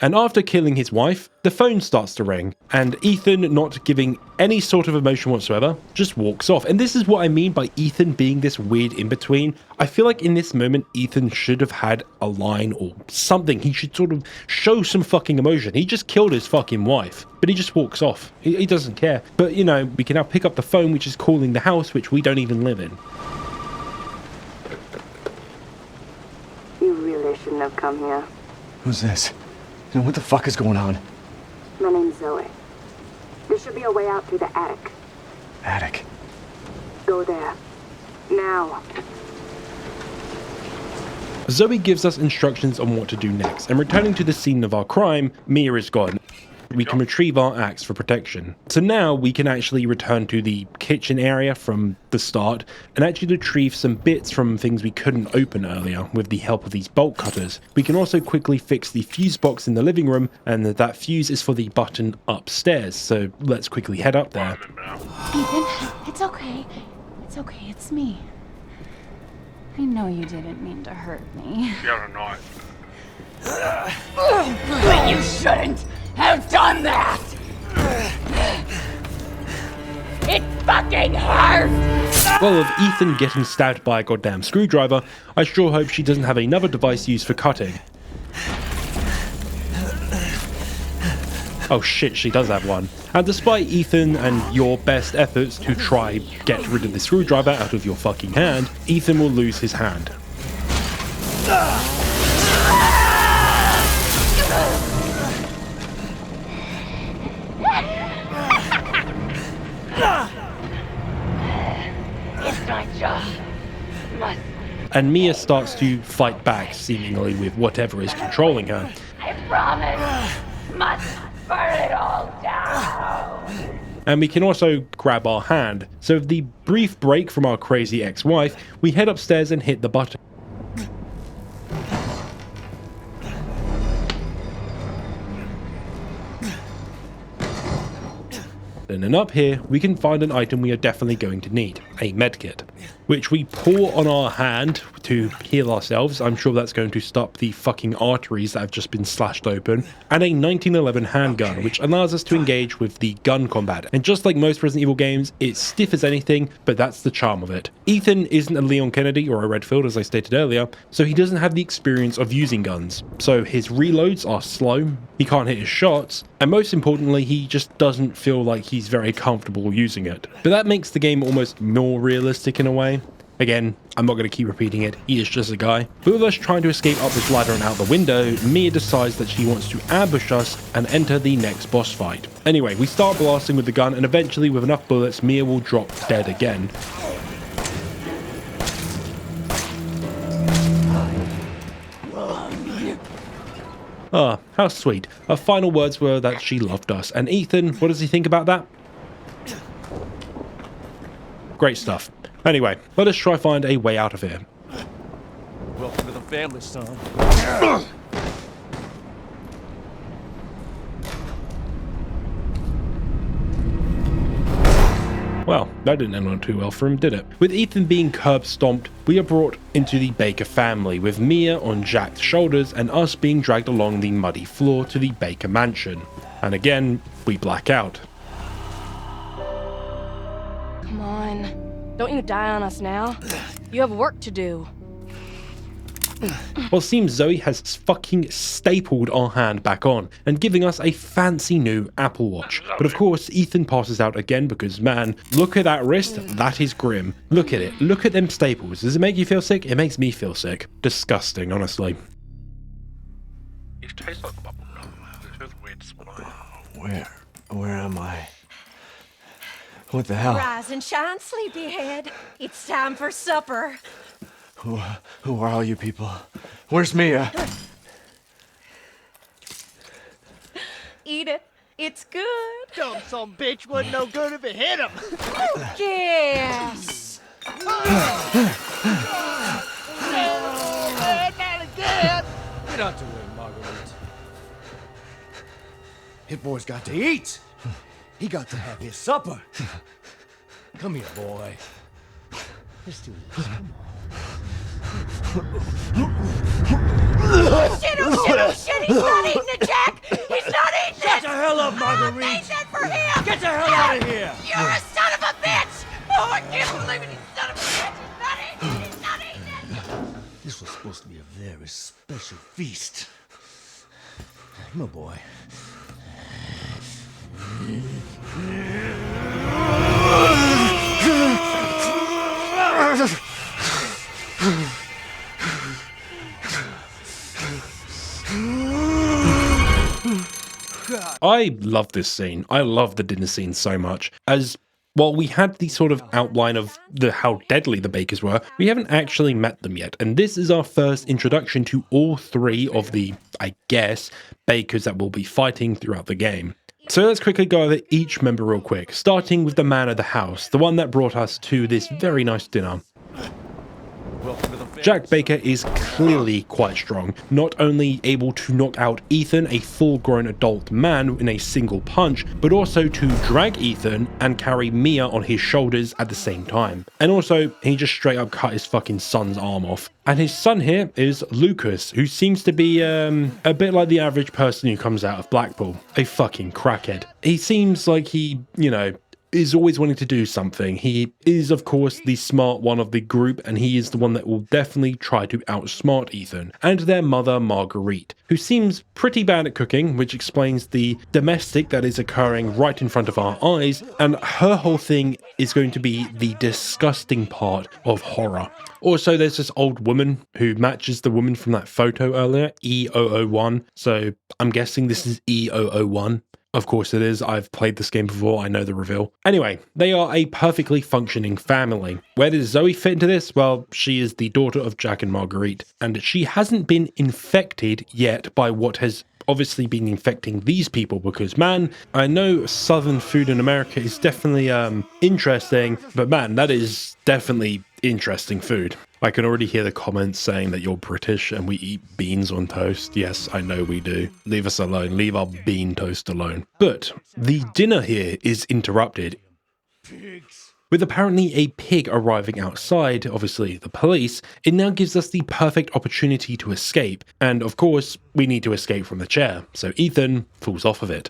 And after killing his wife, the phone starts to ring, and Ethan, not giving any sort of emotion whatsoever, just walks off. And this is what I mean by Ethan being this weird in-between. I feel like in this moment, Ethan should have had a line or something. He should sort of show some fucking emotion. He just killed his fucking wife, but he just walks off. He doesn't care. But, you know, we can now pick up the phone, which is calling the house, which we don't even live in.
You really shouldn't have come here.
Who's this? And what the fuck is going on?
My name's Zoe. There should be a way out through the attic.
Attic.
Go there. Now.
Zoe gives us instructions on what to do next, and returning to the scene of our crime, Mia is gone. We can retrieve our axe for protection. So now we can actually return to the kitchen area from the start and actually retrieve some bits from things we couldn't open earlier with the help of these bolt cutters. We can also quickly fix the fuse box in the living room, and that fuse is for the button upstairs. So let's quickly head up there.
Ethan, it's okay. It's okay, it's me. I know you didn't mean to hurt me.
You're not.
But you shouldn't have done that! It fucking hurts!
Well, with Ethan getting stabbed by a goddamn screwdriver, I sure hope she doesn't have another device used for cutting. Oh shit, she does have one. And despite Ethan and your best efforts to try get rid of the screwdriver out of your fucking hand, Ethan will lose his hand.
It's my job.
And Mia starts to fight back, seemingly with whatever is controlling her.
I promise. Must burn it all down.
And we can also grab our hand. So with the brief break from our crazy ex-wife, we head upstairs and hit the button. And up here, we can find an item we are definitely going to need, a medkit, which we pour on our hand to heal ourselves. I'm sure that's going to stop the fucking arteries that have just been slashed open, and a 1911 handgun, which allows us to engage with the gun combat. And just like most Resident Evil games, it's stiff as anything, but that's the charm of it. Ethan isn't a Leon Kennedy or a Redfield, as I stated earlier, so he doesn't have the experience of using guns. So his reloads are slow, he can't hit his shots, and most importantly, he just doesn't feel like he's very comfortable using it. But that makes the game almost more realistic in a way. Again, I'm not going to keep repeating it, he is just a guy. But with us trying to escape up this ladder and out the window, Mia decides that she wants to ambush us and enter the next boss fight. Anyway, we start blasting with the gun, and eventually with enough bullets, Mia will drop dead again. Ah, how sweet. Her final words were that she loved us. And Ethan, what does he think about that? Great stuff. Anyway, let us try find a way out of here.
Welcome to the family, son.
Well, that didn't end on too well for him, did it? With Ethan being curb stomped, we are brought into the Baker family, with Mia on Jack's shoulders and us being dragged along the muddy floor to the Baker mansion. And again, we black out.
Come on. Don't you die on us now. You have work to do.
Well, it seems Zoe has fucking stapled our hand back on and giving us a fancy new Apple Watch. But of course, Ethan passes out again because, man, look at that wrist. That is grim. Look at it. Look at them staples. Does it make you feel sick? It makes me feel sick. Disgusting, honestly.
It tastes like bubble gum. It's with weird smell.
Where am I? What the hell?
Rise and shine, sleepyhead. It's time for supper.
Who are all you people? Where's Mia?
Eat it. It's good.
Dumb son bitch wasn't no good if it hit him.
Yes.
Man, not again.
Get out the way, Marguerite. Hit boy's got to eat. He got to have his supper. Come here, boy. Let's do this. Come on.
Oh shit, he's not eating it, Jack! He's not eating it!
Shut the hell up, Marguerite!
I made that for him!
Get the hell out of here!
You're a son of a bitch! Oh, I can't believe it, you son of a bitch! He's not eating it!
This was supposed to be a very special feast. Come on, boy.
I love this scene. I love the dinner scene so much. As while we had the sort of outline of how deadly the Bakers were, we haven't actually met them yet. And this is our first introduction to all three of the, I guess, Bakers that will be fighting throughout the game. So let's quickly go over each member real quick, starting with the man of the house, the one that brought us to this very nice dinner. Jack Baker is clearly quite strong, not only able to knock out Ethan, a full-grown adult man, in a single punch, but also to drag Ethan and carry Mia on his shoulders at the same time. And also, he just straight up cut his fucking son's arm off. And his son here is Lucas, who seems to be a bit like the average person who comes out of Blackpool, a fucking crackhead. He seems like he, you know, is always wanting to do something. He is, of course, the smart one of the group, and he is the one that will definitely try to outsmart Ethan and their mother, Marguerite, who seems pretty bad at cooking, which explains the domestic that is occurring right in front of our eyes, and her whole thing is going to be the disgusting part of horror. Also, there's this old woman who matches the woman from that photo earlier, E001, so I'm guessing this is E001. Of course it is, I've played this game before, I know the reveal. Anyway, they are a perfectly functioning family. Where does Zoe fit into this? Well, she is the daughter of Jack and Marguerite, and she hasn't been infected yet by what has obviously been infecting these people, because man, I know southern food in America is definitely interesting, but man, that is definitely interesting food. I can already hear the comments saying that you're British and we eat beans on toast. Yes, I know we do. Leave us alone. Leave our bean toast alone. But the dinner here is interrupted with apparently a pig arriving outside, obviously the police. It now gives us the perfect opportunity to escape. And of course, we need to escape from the chair. So Ethan falls off of it.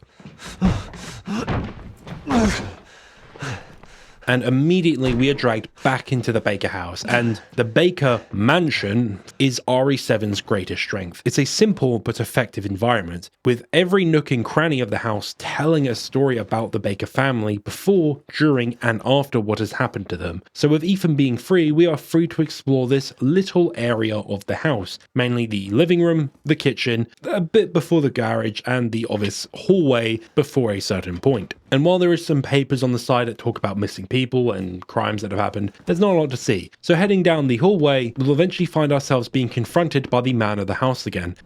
And immediately we are dragged back into the Baker house, and the Baker mansion is RE7's greatest strength. It's a simple but effective environment, with every nook and cranny of the house telling a story about the Baker family before, during, and after what has happened to them. So with Ethan being free, we are free to explore this little area of the house, mainly the living room, the kitchen, a bit before the garage, and the obvious hallway before a certain point. And while there is some papers on the side that talk about missing people and crimes that have happened, there's not a lot to see. So heading down the hallway, we'll eventually find ourselves being confronted by the man of the house again.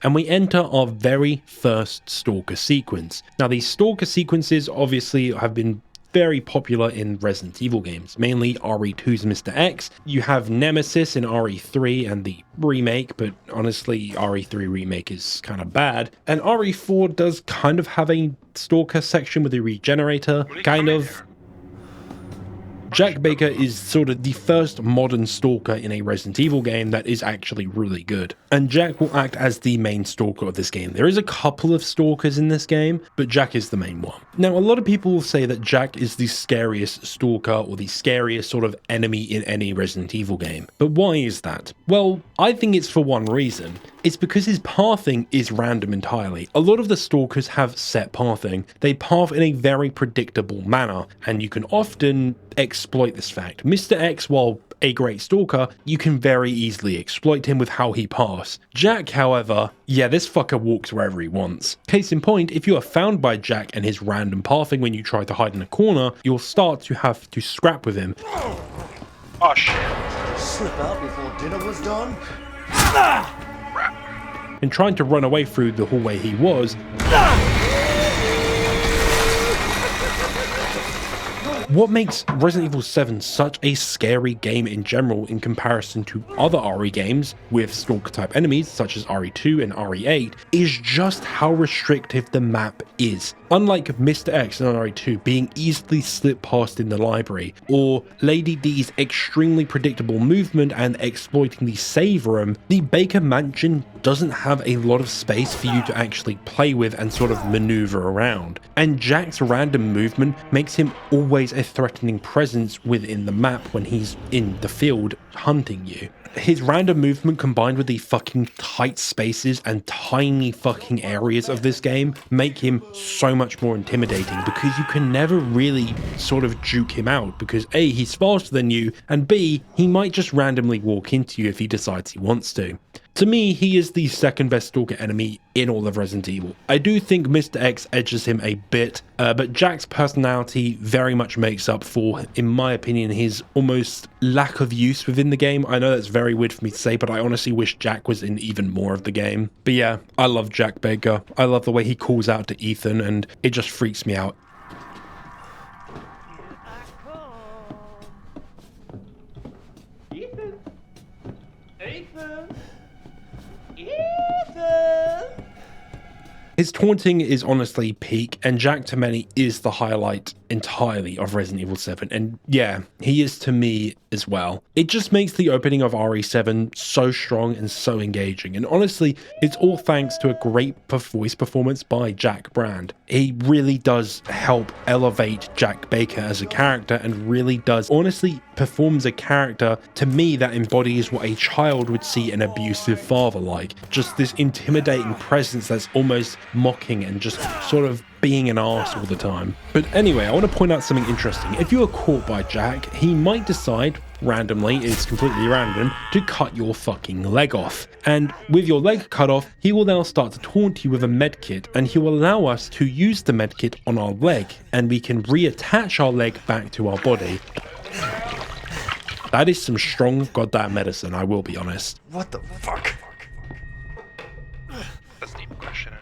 And we enter our very first stalker sequence. Now, these stalker sequences obviously have been very popular in Resident Evil games, mainly RE2's Mr. X. You have Nemesis in RE3 and the remake, but honestly, RE3 remake is kind of bad. And RE4 does kind of have a stalker section with a regenerator, kind of. Jack Baker is sort of the first modern stalker in a Resident Evil game that is actually really good. And Jack will act as the main stalker of this game. There is a couple of stalkers in this game, but Jack is the main one. Now, a lot of people will say that Jack is the scariest stalker or the scariest sort of enemy in any Resident Evil game. But why is that? Well, I think it's for one reason. It's because his pathing is random entirely. A lot of the stalkers have set pathing. They path in a very predictable manner, and you can often exploit this fact. Mr. X, while a great stalker, you can very easily exploit him with how he paths. Jack, however, yeah, this fucker walks wherever he wants. Case in point, if you are found by Jack and his random pathing when you try to hide in a corner, you'll start to have to scrap with him.
Oh shit.
Slip out before dinner was done?
And trying to run away through the hallway he was. What makes Resident Evil 7 such a scary game in general in comparison to other RE games with stalker type enemies such as RE2 and RE8 is just how restrictive the map is. Unlike Mr. X and RE2 being easily slipped past in the library, or Lady D's extremely predictable movement and exploiting the save room, the Baker Mansion doesn't have a lot of space for you to actually play with and sort of maneuver around. And Jack's random movement makes him always a threatening presence within the map when he's in the field hunting you. His random movement combined with the fucking tight spaces and tiny fucking areas of this game make him so much more intimidating because you can never really sort of juke him out because A, he's faster than you, and B, he might just randomly walk into you if he decides he wants to. To me, he is the second best stalker enemy in all of Resident Evil. I do think Mr. X edges him a bit, but Jack's personality very much makes up for, in my opinion, his almost lack of use within the game. I know that's very weird for me to say, but I honestly wish Jack was in even more of the game. But yeah, I love Jack Baker. I love the way he calls out to Ethan, and it just freaks me out.
Ethan! Ethan!
His taunting is honestly peak, and Jack to many is the highlight entirely of Resident Evil 7, and yeah, he is to me as well. It just makes the opening of RE7 so strong and so engaging, and honestly, it's all thanks to a great voice performance by Jack Brand. He really does help elevate Jack Baker as a character, and really does honestly performs a character to me that embodies what a child would see an abusive father like. Just this intimidating presence that's almost mocking and just sort of being an arse all the time. But anyway, I want to point out something interesting. If you are caught by Jack, he might decide randomly, it's completely random, to cut your fucking leg off. And with your leg cut off, he will now start to taunt you with a medkit, and he will allow us to use the medkit on our leg, and we can reattach our leg back to our body. That is some strong goddamn medicine, I will be honest.
What the fuck?
That's a deep question.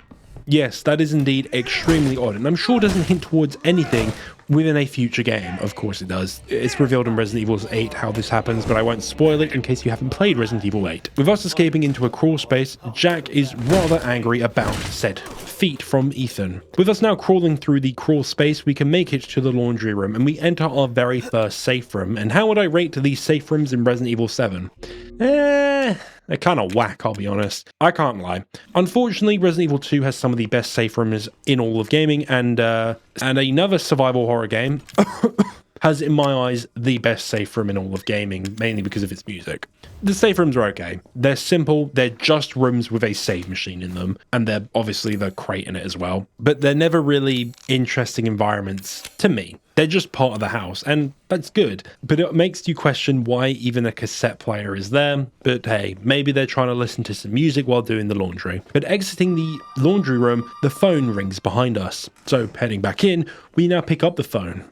Yes, that is indeed extremely odd, and I'm sure doesn't hint towards anything within a future game. Of course it does. It's revealed in Resident Evil 8 how this happens, but I won't spoil it in case you haven't played Resident Evil 8. With us escaping into a crawl space, Jack is rather angry about said feet from Ethan. With us now crawling through the crawl space, we can make it to the laundry room, and we enter our very first safe room. And how would I rate these safe rooms in Resident Evil 7? They're kind of whack, I'll be honest. I can't lie. Unfortunately, Resident Evil 2 has some of the best safe rooms in all of gaming, and another survival horror game has, in my eyes, the best safe room in all of gaming, mainly because of its music. The safe rooms are okay. They're simple, they're just rooms with a save machine in them, and they're obviously the crate in it as well. But they're never really interesting environments to me. They're just part of the house, and that's good. But it makes you question why even a cassette player is there. But hey, maybe they're trying to listen to some music while doing the laundry. But exiting the laundry room, the phone rings behind us. So heading back in, we now pick up the phone.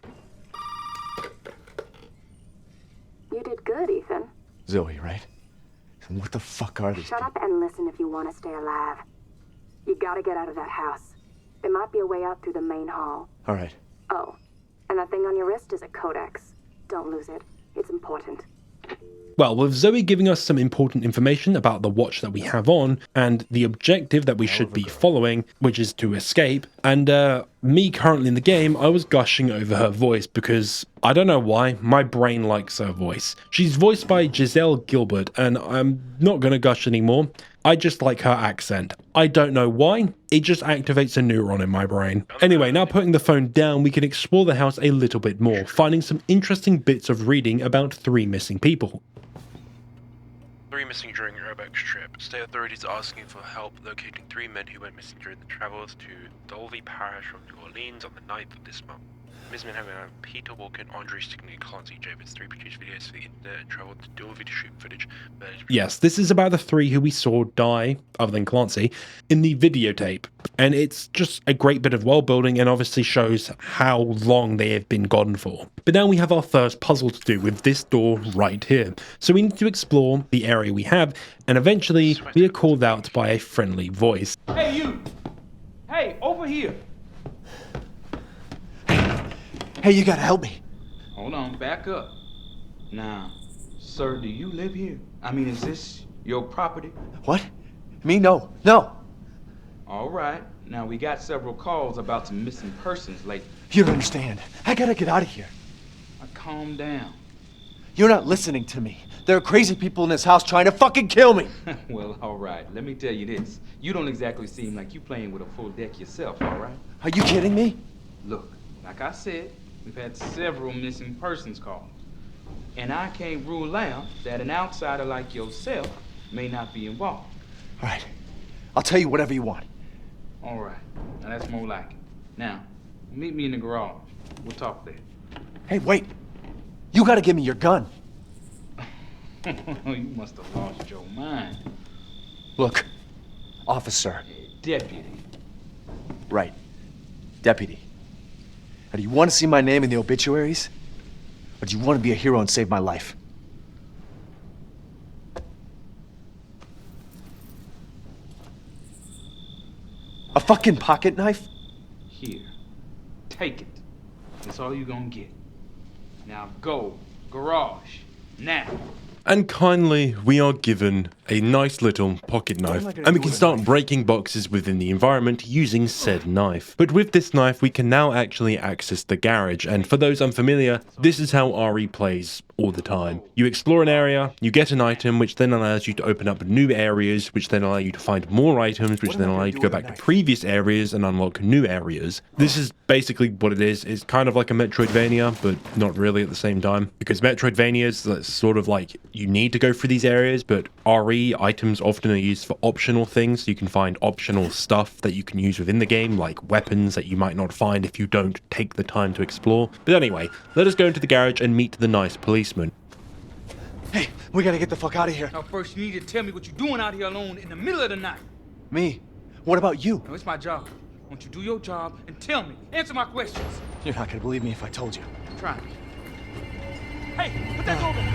You did good, Ethan.
Zoe, right? And what the fuck are these?
Shut up and listen if you want to stay alive. You gotta get out of that house. There might be a way out through the main hall.
All right.
Oh, and that thing on your wrist is a codex. Don't lose it. It's important.
Well, with Zoe giving us some important information about the watch that we have on and the objective that we should be following, which is to escape, and me currently in the game, I was gushing over her voice because I don't know why, my brain likes her voice. She's voiced by Giselle Gilbert, and I'm not gonna gush anymore. I just like her accent. I don't know why, it just activates a neuron in my brain. Anyway, now putting the phone down, we can explore the house a little bit more, finding some interesting bits of reading about 3 missing people.
3 missing during Urbex trip. State authorities are asking for help locating 3 men who went missing during the travels to Dolby Parish from New Orleans on the 9th of this month. Missing men have been Peter Walker, Andre Stickney, Clancy Jacobs. 3 produced videos for the internet and traveled to Dolby to shoot footage.
Yes, this is about the 3 who we saw die, other than Clancy, in the videotape. And it's just a great bit of world building and obviously shows how long they have been gone for. But now we have our first puzzle to do with this door right here. So we need to explore the area we have, and eventually we are called out by a friendly voice.
Hey you! Hey, over here!
Hey, you gotta help me.
Hold on, back up. Now, sir, do you live here? I mean, is this your property?
What? Me? No. No.
All right. Now, we got several calls about some missing persons lately.
You don't understand. I gotta get out of here.
Now, calm down.
You're not listening to me. There are crazy people in this house trying to fucking kill me.
Well, all right. Let me tell you this. You don't exactly seem like you playing with a full deck yourself, all right?
Are you kidding me?
Look, like I said, we've had several missing persons calls. And I can't rule out that an outsider like yourself may not be involved.
All right. I'll tell you whatever you want.
All right. Now, that's more like it. Now, meet me in the garage. We'll talk there.
Hey, wait. You gotta give me your gun.
You must have lost your mind.
Look, officer.
Deputy.
Right. Deputy. Now, do you want to see my name in the obituaries? Or do you want to be a hero and save my life? A fucking pocket knife?
Here. Take it. That's all you're gonna get. Now go. Garage. Now.
And kindly, we are given a nice little pocket knife, and we can start breaking boxes within the environment using said knife. But with this knife, we can now actually access the garage, and for those unfamiliar, this is how RE plays all the time. You explore an area, you get an item, which then allows you to open up new areas, which then allow you to find more items, which then allow you to go back to previous areas and unlock new areas. This is basically what it is. It's kind of like a Metroidvania, but not really at the same time, because Metroidvanias, that's sort of like, you need to go through these areas, but RE items often are used for optional things. You can find optional stuff that you can use within the game, like weapons that you might not find if you don't take the time to explore. But anyway, let us go into the garage and meet the nice policeman.
Hey, we gotta get the fuck out of here.
Now first you need to tell me what you're doing out here alone in the middle of the night.
Me? What about you?
No, it's my job. Won't you do your job and tell me? Answer my questions.
You're not gonna believe me if I told you.
Try me. Hey, put that door back.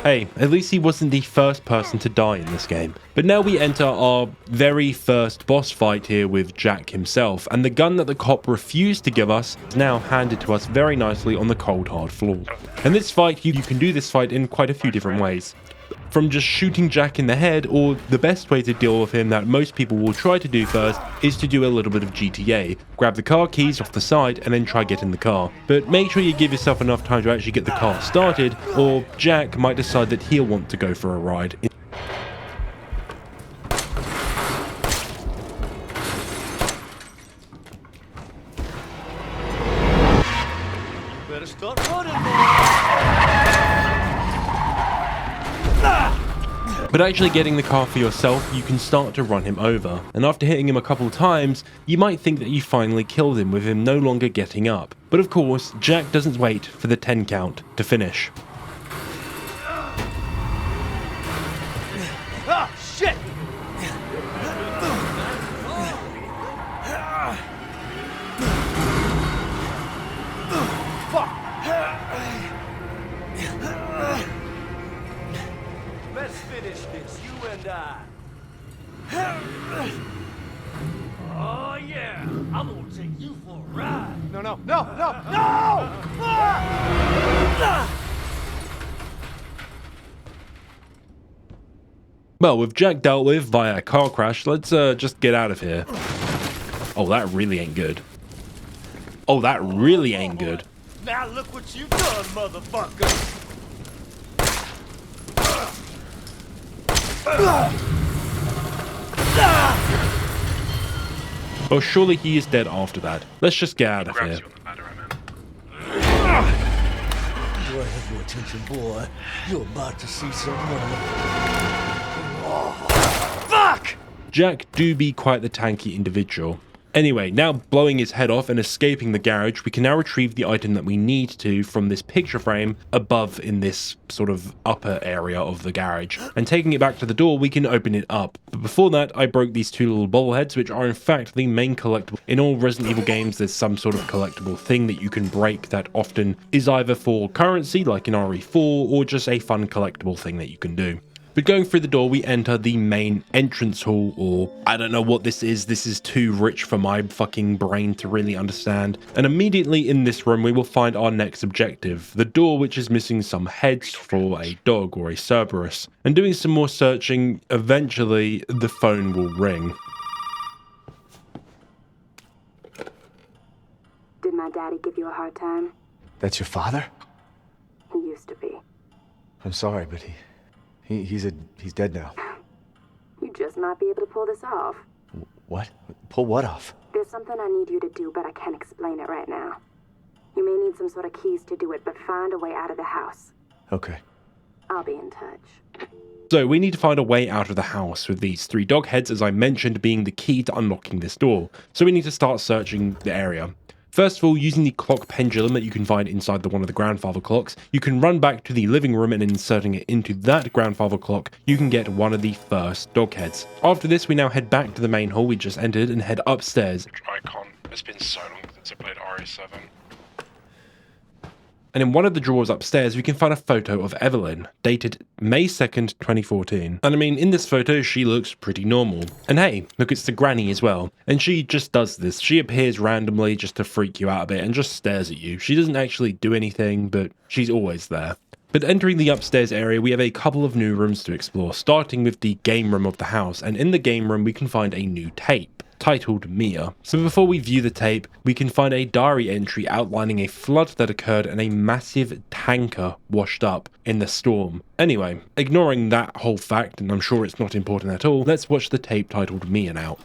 Hey, at least he wasn't the first person to die in this game. But now we enter our very first boss fight here with Jack himself, and the gun that the cop refused to give us is now handed to us very nicely on the cold hard floor. And this fight, you can do this fight in quite a few different ways. From just shooting Jack in the head, or the best way to deal with him that most people will try to do first is to do a little bit of GTA. Grab the car keys off the side and then try get in the car. But make sure you give yourself enough time to actually get the car started, or Jack might decide that he'll want to go for a ride.
Better start running,
But actually getting the car for yourself, you can start to run him over. And after hitting him a couple times, you might think that you finally killed him with him no longer getting up. But of course, Jack doesn't wait for the 10 count to finish.
Ah, shit! Fuck! Let's finish this, you and I. Oh yeah, I'm gonna take you for a ride.
No,
Well, with Jack dealt with via a car crash, let's just get out of here. Oh, that really ain't good. Oh, that really ain't good.
Now look what you've done, motherfucker.
Oh, surely he is dead after that. Let's just get out of here.
Boy, have your attention, boy. You're about to see some fuck!
Jack do be quite the tanky individual. Anyway, now blowing his head off and escaping the garage, we can now retrieve the item that we need to from this picture frame above in this sort of upper area of the garage. And taking it back to the door, we can open it up. But before that, I broke these two little bobbleheads, which are in fact the main collectible. In all Resident Evil games, there's some sort of collectible thing that you can break that often is either for currency, like in RE4, or just a fun collectible thing that you can do. But going through the door, we enter the main entrance hall, or I don't know what this is. This is too rich for my fucking brain to really understand. And immediately in this room, we will find our next objective, the door which is missing some heads for a dog or a Cerberus. And doing some more searching, eventually the phone will ring.
Did my daddy give you a hard time?
That's your father?
He used to be.
I'm sorry, but he's dead now.
You just might be able to pull this off.
What? Pull what off?
There's something I need you to do, but I can't explain it right now. You may need some sort of keys to do it, but find a way out of the house.
Okay.
I'll be in touch.
So we need to find a way out of the house, with these three dog heads, as I mentioned, being the key to unlocking this door. So we need to start searching the area. First of all, using the clock pendulum that you can find inside one of the grandfather clocks, you can run back to the living room and inserting it into that grandfather clock, you can get one of the first dog heads. After this, we now head back to the main hall we just entered and head upstairs.
Icon. It's been so long since I played RE7.
And in one of the drawers upstairs, we can find a photo of Evelyn, dated May 2nd, 2014. And I mean, in this photo, she looks pretty normal. And hey, look, it's the granny as well. And she just does this. She appears randomly just to freak you out a bit and just stares at you. She doesn't actually do anything, but she's always there. But entering the upstairs area, we have a couple of new rooms to explore, starting with the game room of the house. And in the game room, we can find a new tape titled Mia. So before we view the tape, we can find a diary entry outlining a flood that occurred and a massive tanker washed up in the storm. Anyway, ignoring that whole fact, and I'm sure it's not important at all, let's watch the tape titled Mia now.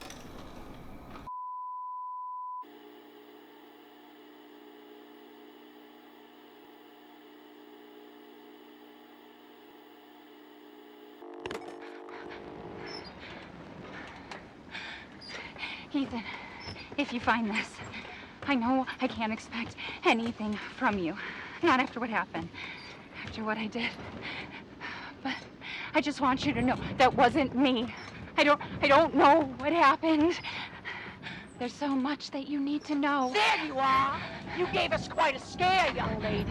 Ethan, if you find this, I know I can't expect anything from you. Not after what happened, after what I did. But I just want you to know that wasn't me. I don't know what happened. There's so much that you need to know.
There you are! You gave us quite a scare, young lady.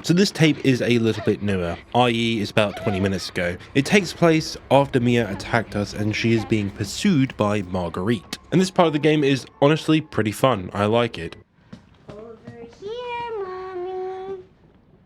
So this tape is a little bit newer, i.e. it's about 20 minutes ago. It takes place after Mia attacked us and she is being pursued by Marguerite. And this part of the game is honestly pretty fun, I like it.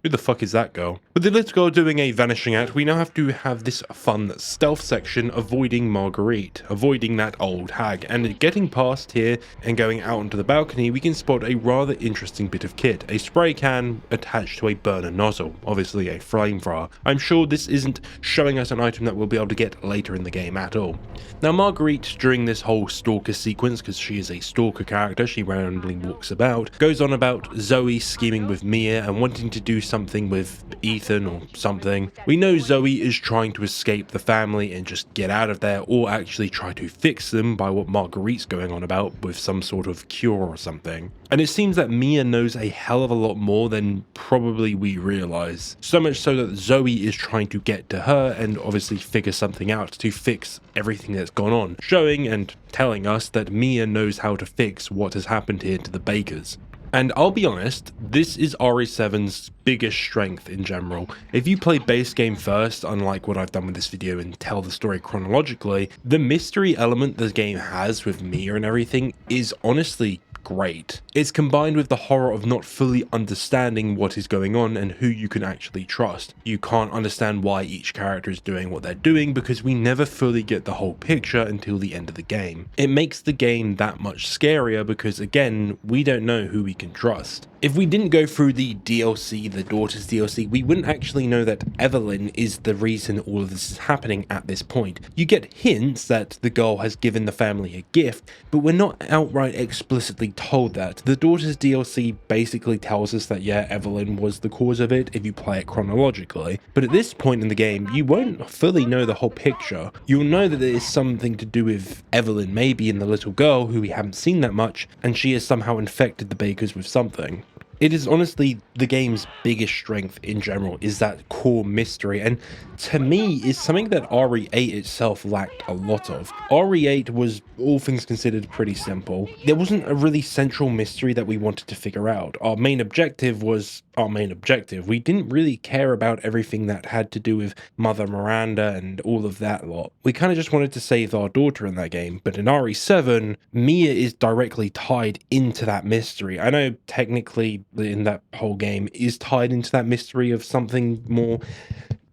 Who the fuck is that girl? With the little girl doing a vanishing act, we now have to have this fun stealth section avoiding Marguerite, avoiding that old hag, and getting past here and going out onto the balcony, we can spot a rather interesting bit of kit, a spray can attached to a burner nozzle, obviously a flamethrower. I'm sure this isn't showing us an item that we'll be able to get later in the game at all. Now Marguerite, during this whole stalker sequence, because she is a stalker character, she randomly walks about, goes on about Zoe scheming with Mia and wanting to do something with Ethan or something. We know Zoe is trying to escape the family and just get out of there, or actually try to fix them by what Marguerite's going on about with some sort of cure or something. And it seems that Mia knows a hell of a lot more than probably we realize. So much so that Zoe is trying to get to her and obviously figure something out to fix everything that's gone on, showing and telling us that Mia knows how to fix what has happened here to the Bakers. And I'll be honest, this is RE7's biggest strength in general. If you play base game first, unlike what I've done with this video and tell the story chronologically, the mystery element this game has with Mia and everything is honestly great. It's combined with the horror of not fully understanding what is going on and who you can actually trust. You can't understand why each character is doing what they're doing because we never fully get the whole picture until the end of the game. It makes the game that much scarier because again, we don't know who we can trust. If we didn't go through the DLC, the Daughters DLC, we wouldn't actually know that Evelyn is the reason all of this is happening at this point. You get hints that the girl has given the family a gift, but we're not outright explicitly told that. The Daughters DLC basically tells us that yeah, Evelyn was the cause of it if you play it chronologically, but at this point in the game, you won't fully know the whole picture. You'll know that there is something to do with Evelyn maybe and the little girl who we haven't seen that much, and she has somehow infected the Bakers with something. It is honestly the game's biggest strength in general, is that core mystery, and to me is something that RE8 itself lacked a lot of. RE8 was, all things considered, pretty simple. There wasn't a really central mystery that we wanted to figure out. Our main objective was our main objective. We didn't really care about everything that had to do with Mother Miranda and all of that lot. We kind of just wanted to save our daughter in that game, but in RE7, Mia is directly tied into that mystery. I know technically in that whole game is tied into that mystery of something more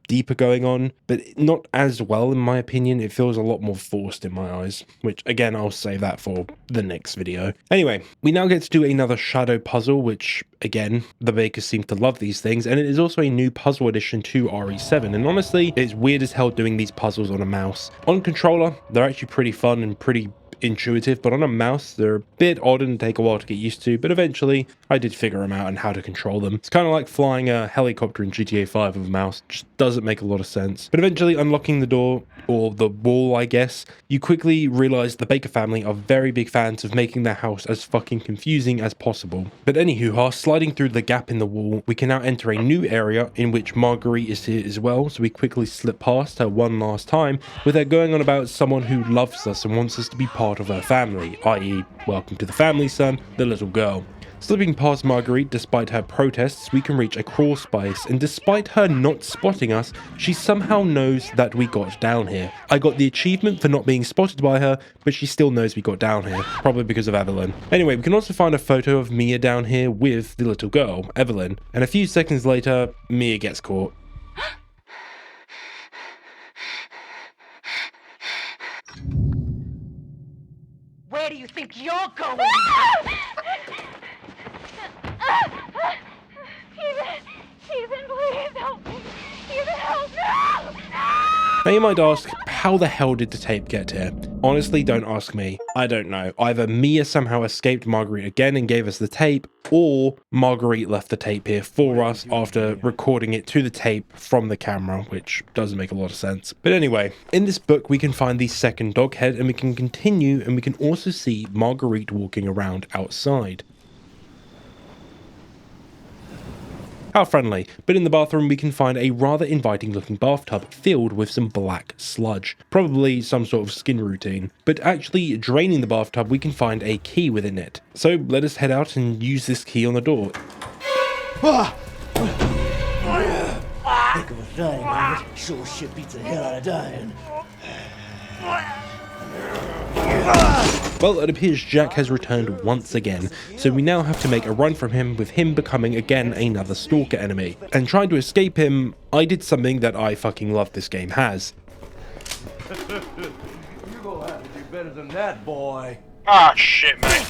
deeper going on, but not as well in my opinion. It feels a lot more forced in my eyes, which again, I'll save that for the next video. Anyway, we now get to do another shadow puzzle, which again, the Bakers seem to love these things, and it is also a new puzzle addition to RE7, and honestly, it's weird as hell doing these puzzles on a mouse. On controller, they're actually pretty fun and pretty intuitive, but on a mouse they're a bit odd and take a while to get used to, but eventually I did figure them out and how to control them. It's kind of like flying a helicopter in GTA 5 with a mouse, just doesn't make a lot of sense. But eventually unlocking the door, or the wall I guess, you quickly realize the Baker family are very big fans of making their house as fucking confusing as possible. But anywho, sliding through the gap in the wall, we can now enter a new area in which Marguerite is here as well, so we quickly slip past her one last time with her going on about someone who loves us and wants us to be part of her family, i.e. welcome to the family, son, the little girl. Slipping past Marguerite despite her protests, we can reach a crawl space, and despite her not spotting us, she somehow knows that we got down here. I got the achievement for not being spotted by her, but she still knows we got down here, probably because of Evelyn. Anyway, we can also find a photo of Mia down here with the little girl, Evelyn, and a few seconds later, Mia gets caught.
Where do you think you're going?
Ethan, please help me. Ethan, help me.
Now you might ask, how the hell did the tape get here? Honestly, don't ask me. I don't know. Either Mia somehow escaped Marguerite again and gave us the tape, or Marguerite left the tape here for us after recording it to the tape from the camera, which doesn't make a lot of sense. But anyway, in this book we can find the second dog head, and we can continue, and we can also see Marguerite walking around outside. How friendly. But in the bathroom we can find a rather inviting looking bathtub filled with some black sludge, probably some sort of skin routine. But actually draining the bathtub we can find a key within it. So let us head out and use this key on the door.
Heck of a thing, man. Sure shit beats the hell out of dying.
Well, it appears Jack has returned once again, so we now have to make a run from him, with him becoming again another stalker enemy. And trying to escape him, I did something that I fucking love this game has.
You're gonna have to do better than that, boy.
Ah, shit, mate.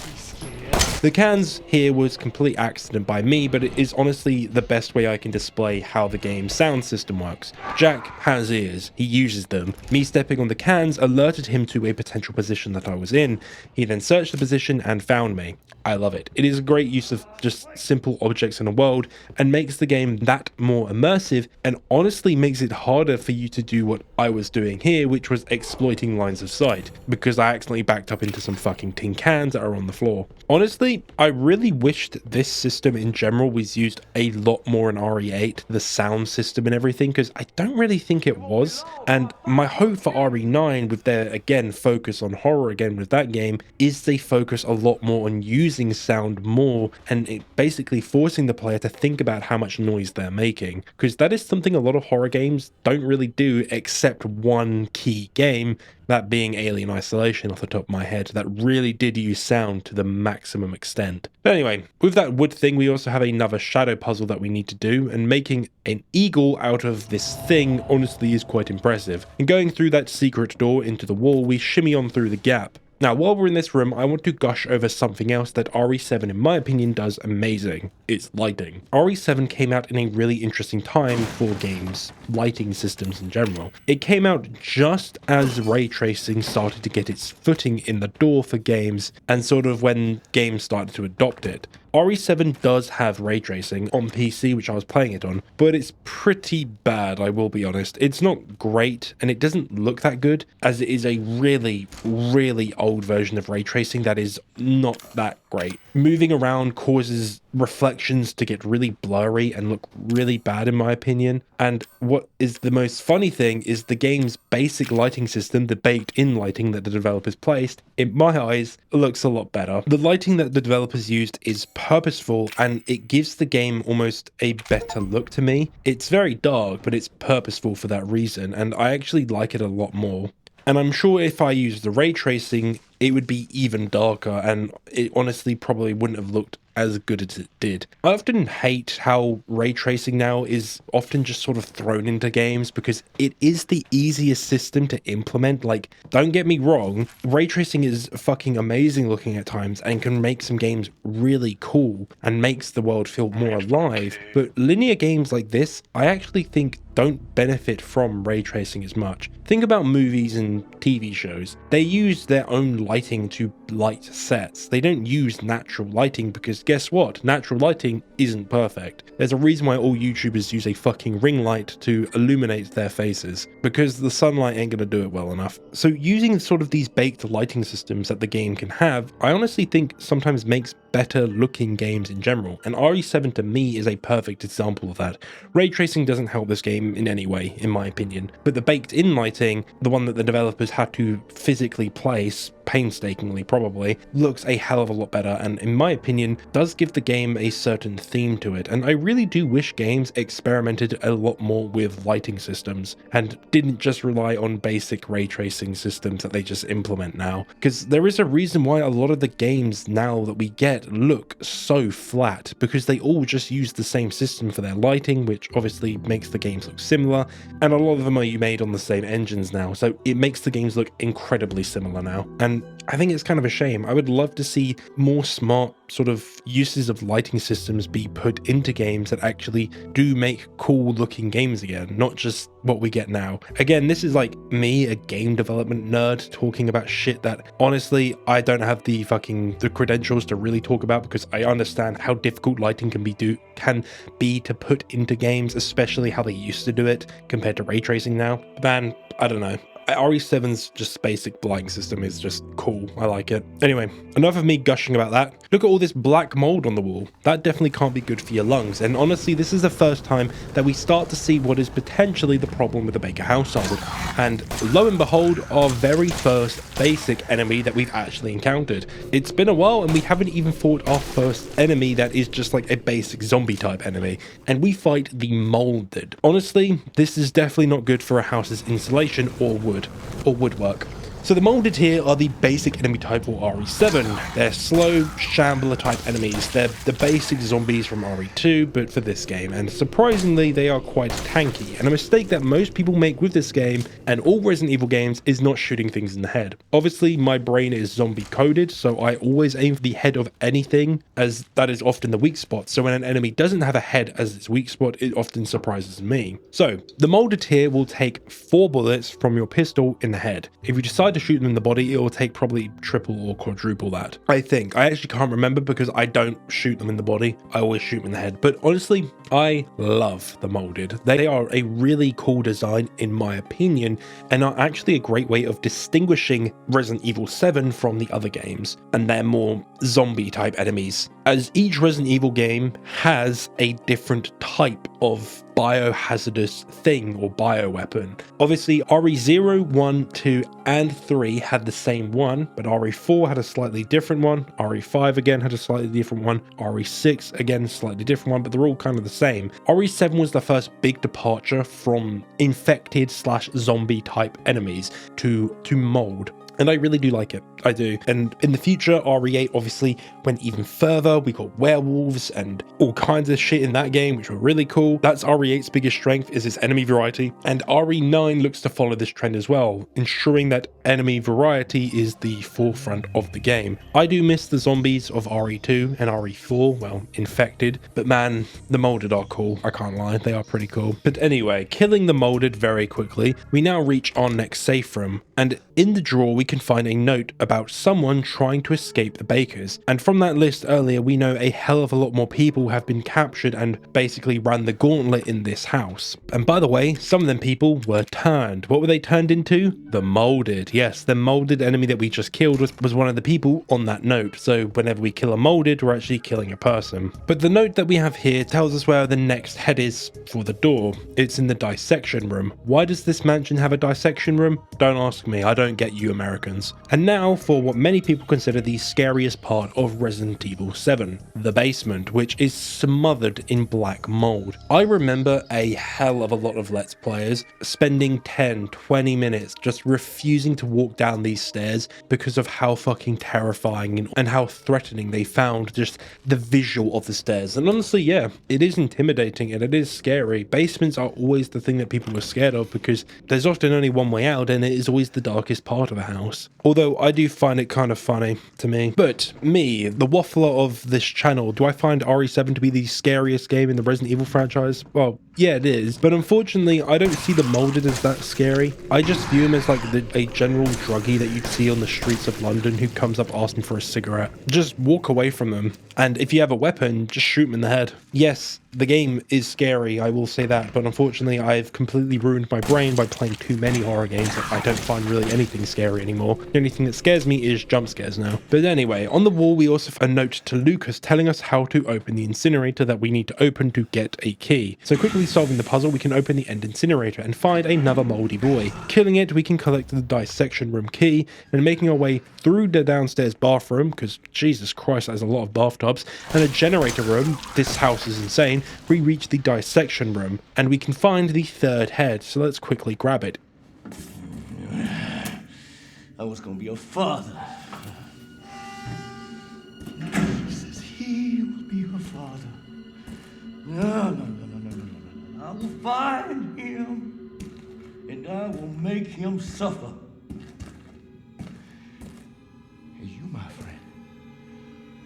The cans here was complete accident by me, but it is honestly the best way I can display how the game's sound system works. Jack has ears, he uses them. Me stepping on the cans alerted him to a potential position that I was in. He then searched the position and found me. I love it. It is a great use of just simple objects in a world and makes the game that more immersive, and honestly makes it harder for you to do what I was doing here, which was exploiting lines of sight, because I accidentally backed up into some fucking tin cans that are on the floor. Honestly, I really wished this system in general was used a lot more in RE8, the sound system and everything, because I don't really think it was. And my hope for RE9, with their, again, focus on horror again with that game, is they focus a lot more on using sound more, and it basically forcing the player to think about how much noise they're making, because that is something a lot of horror games don't really do, except one key game, that being Alien Isolation off the top of my head, that really did use sound to the maximum extent. But anyway, with that wood thing, we also have another shadow puzzle that we need to do, and making an eagle out of this thing honestly is quite impressive. And going through that secret door into the wall, we shimmy on through the gap. Now, while we're in this room, I want to gush over something else that RE7, in my opinion, does amazing. It's lighting. RE7 came out in a really interesting time for games, lighting systems in general. It came out just as ray tracing started to get its footing in the door for games, and sort of when games started to adopt it. RE7 does have ray tracing on PC, which I was playing it on, but it's pretty bad, I will be honest. It's not great, and it doesn't look that good, as it is a really, really old version of ray tracing that is not that great. Moving around causes reflections to get really blurry and look really bad in my opinion. And what is the most funny thing is the game's basic lighting system, the baked-in lighting that the developers placed, in my eyes, looks a lot better. The lighting that the developers used is purposeful and it gives the game almost a better look to me. It's very dark, but it's purposeful for that reason, and I actually like it a lot more. And I'm sure if I used the ray tracing, it would be even darker, and it honestly probably wouldn't have looked as good as it did. I often hate how ray tracing now is often just sort of thrown into games because it is the easiest system to implement. Like, don't get me wrong, ray tracing is fucking amazing looking at times and can make some games really cool and makes the world feel more alive, but linear games like this, I actually think don't benefit from ray tracing as much. Think about movies and TV shows. They use their own lighting to light sets. They don't use natural lighting because guess what? Natural lighting isn't perfect. There's a reason why all YouTubers use a fucking ring light to illuminate their faces, because the sunlight ain't gonna do it well enough. So using sort of these baked lighting systems that the game can have, I honestly think sometimes makes better looking games in general, and RE7 to me is a perfect example of that. Ray tracing doesn't help this game in any way, in my opinion, but the baked in lighting, the one that the developers had to physically place, painstakingly probably, looks a hell of a lot better, and in my opinion does give the game a certain theme to it. And I really do wish games experimented a lot more with lighting systems and didn't just rely on basic ray tracing systems that they just implement now, because there is a reason why a lot of the games now that we get look so flat, because they all just use the same system for their lighting, which obviously makes the games look similar, and a lot of them are made on the same engines now, so it makes the games look incredibly similar now. And I think it's kind of a shame. I would love to see more smart sort of uses of lighting systems be put into games that actually do make cool looking games again, not just what we get now. Again, this is like me, a game development nerd, talking about shit that honestly I don't have the credentials to really talk about, because I understand how difficult lighting can be to put into games, especially how they used to do it compared to ray tracing now. Man, I don't know. RE7's just basic lighting system is just cool. I like it. Anyway, enough of me gushing about that. Look at all this black mold on the wall. That definitely can't be good for your lungs. And honestly, this is the first time that we start to see what is potentially the problem with the Baker household. And lo and behold, our very first basic enemy that we've actually encountered. It's been a while and we haven't even fought our first enemy that is just like a basic zombie type enemy. And we fight the Molded. Honestly, this is definitely not good for a house's insulation or woodwork. So the Molded here are the basic enemy type for RE7. They're slow, shambler type enemies. They're the basic zombies from RE2, but for this game, and surprisingly they are quite tanky, and a mistake that most people make with this game and all Resident Evil games is not shooting things in the head. Obviously my brain is zombie coded, so I always aim for the head of anything, as that is often the weak spot. So when an enemy doesn't have a head as its weak spot, it often surprises me. So the Molded here will take 4 bullets from your pistol in the head. If you decide to shoot them in the body, it will take probably triple or quadruple that. I think. I actually can't remember because I don't shoot them in the body. I always shoot them in the head. But honestly, I love the Molded. They are a really cool design in my opinion, and are actually a great way of distinguishing Resident Evil 7 from the other games and their more zombie type enemies, as each Resident Evil game has a different type of biohazardous thing or bioweapon. Obviously, RE0, 1, 2, and 3 had the same one, but RE4 had a slightly different one. RE5 again had a slightly different one. RE6 again, slightly different one, but they're all kind of the same. RE7 was the first big departure from infected / zombie type enemies to mold. And I really do like it. I do. And in the future, RE8 obviously went even further. We got werewolves and all kinds of shit in that game, which were really cool. That's RE8's biggest strength, is its enemy variety. And RE9 looks to follow this trend as well, ensuring that enemy variety is the forefront of the game. I do miss the zombies of RE2 and RE4, well, infected. But man, the molded are cool. I can't lie, they are pretty cool. But anyway, killing the molded very quickly, we now reach our next safe room. And in the drawer, we can find a note about someone trying to escape the bakers. And from that list earlier, we know a hell of a lot more people have been captured and basically ran the gauntlet in this house. And by the way, some of them people were turned. What were they turned into? The molded. Yes, the molded enemy that we just killed was one of the people on that note. So whenever we kill a molded, we're actually killing a person. But the note that we have here tells us where the next head is for the door. It's in the dissection room. Why does this mansion have a dissection room? Don't ask me. I don't get you Americans. And now for what many people consider the scariest part of Resident Evil 7, the basement, which is smothered in black mold. I remember a hell of a lot of Let's Players spending 10-20 minutes just refusing to walk down these stairs because of how fucking terrifying and how threatening they found just the visual of the stairs. And honestly, yeah, it is intimidating and it is scary. Basements are always the thing that people are scared of because there's often only one way out and it is always the darkest part of a house. Although I do find it kind of funny to me. But me, the waffler of this channel, do I find RE7 to be the scariest game in the Resident Evil franchise? Well, yeah, it is. But unfortunately, I don't see the molded as that scary. I just view him as like a general druggie that you'd see on the streets of London who comes up asking for a cigarette. Just walk away from them. And if you have a weapon, just shoot him in the head. Yes, the game is scary, I will say that, but unfortunately I've completely ruined my brain by playing too many horror games that I don't find really anything scary anymore. The only thing that scares me is jump scares now. But anyway, on the wall we also have a note to Lucas telling us how to open the incinerator that we need to open to get a key. So quickly solving the puzzle, we can open the end incinerator and find another moldy boy. Killing it, we can collect the dissection room key, and making our way through the downstairs bathroom, because Jesus Christ, there's a lot of bathtubs, and a generator room. This house is insane. We reach the dissection room and we can find the third head, so let's quickly grab it.
I was gonna be a father. He says he will be her father. No. I will find him and I will make him suffer. And you, my friend,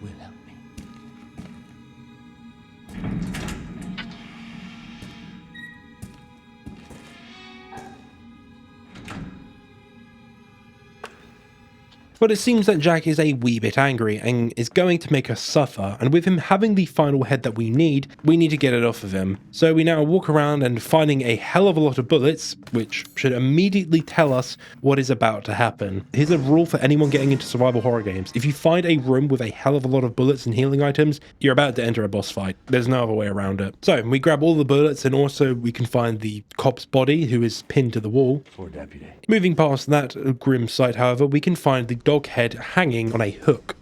will help me.
But it seems that Jack is a wee bit angry and is going to make us suffer, and with him having the final head that we need to get it off of him. So we now walk around and finding a hell of a lot of bullets, which should immediately tell us what is about to happen. Here's a rule for anyone getting into survival horror games. If you find a room with a hell of a lot of bullets and healing items, you're about to enter a boss fight. There's no other way around it. So we grab all the bullets, and also we can find the cop's body who is pinned to the wall.
Poor deputy.
Moving past that grim sight, however, we can find the dog head hanging on a hook.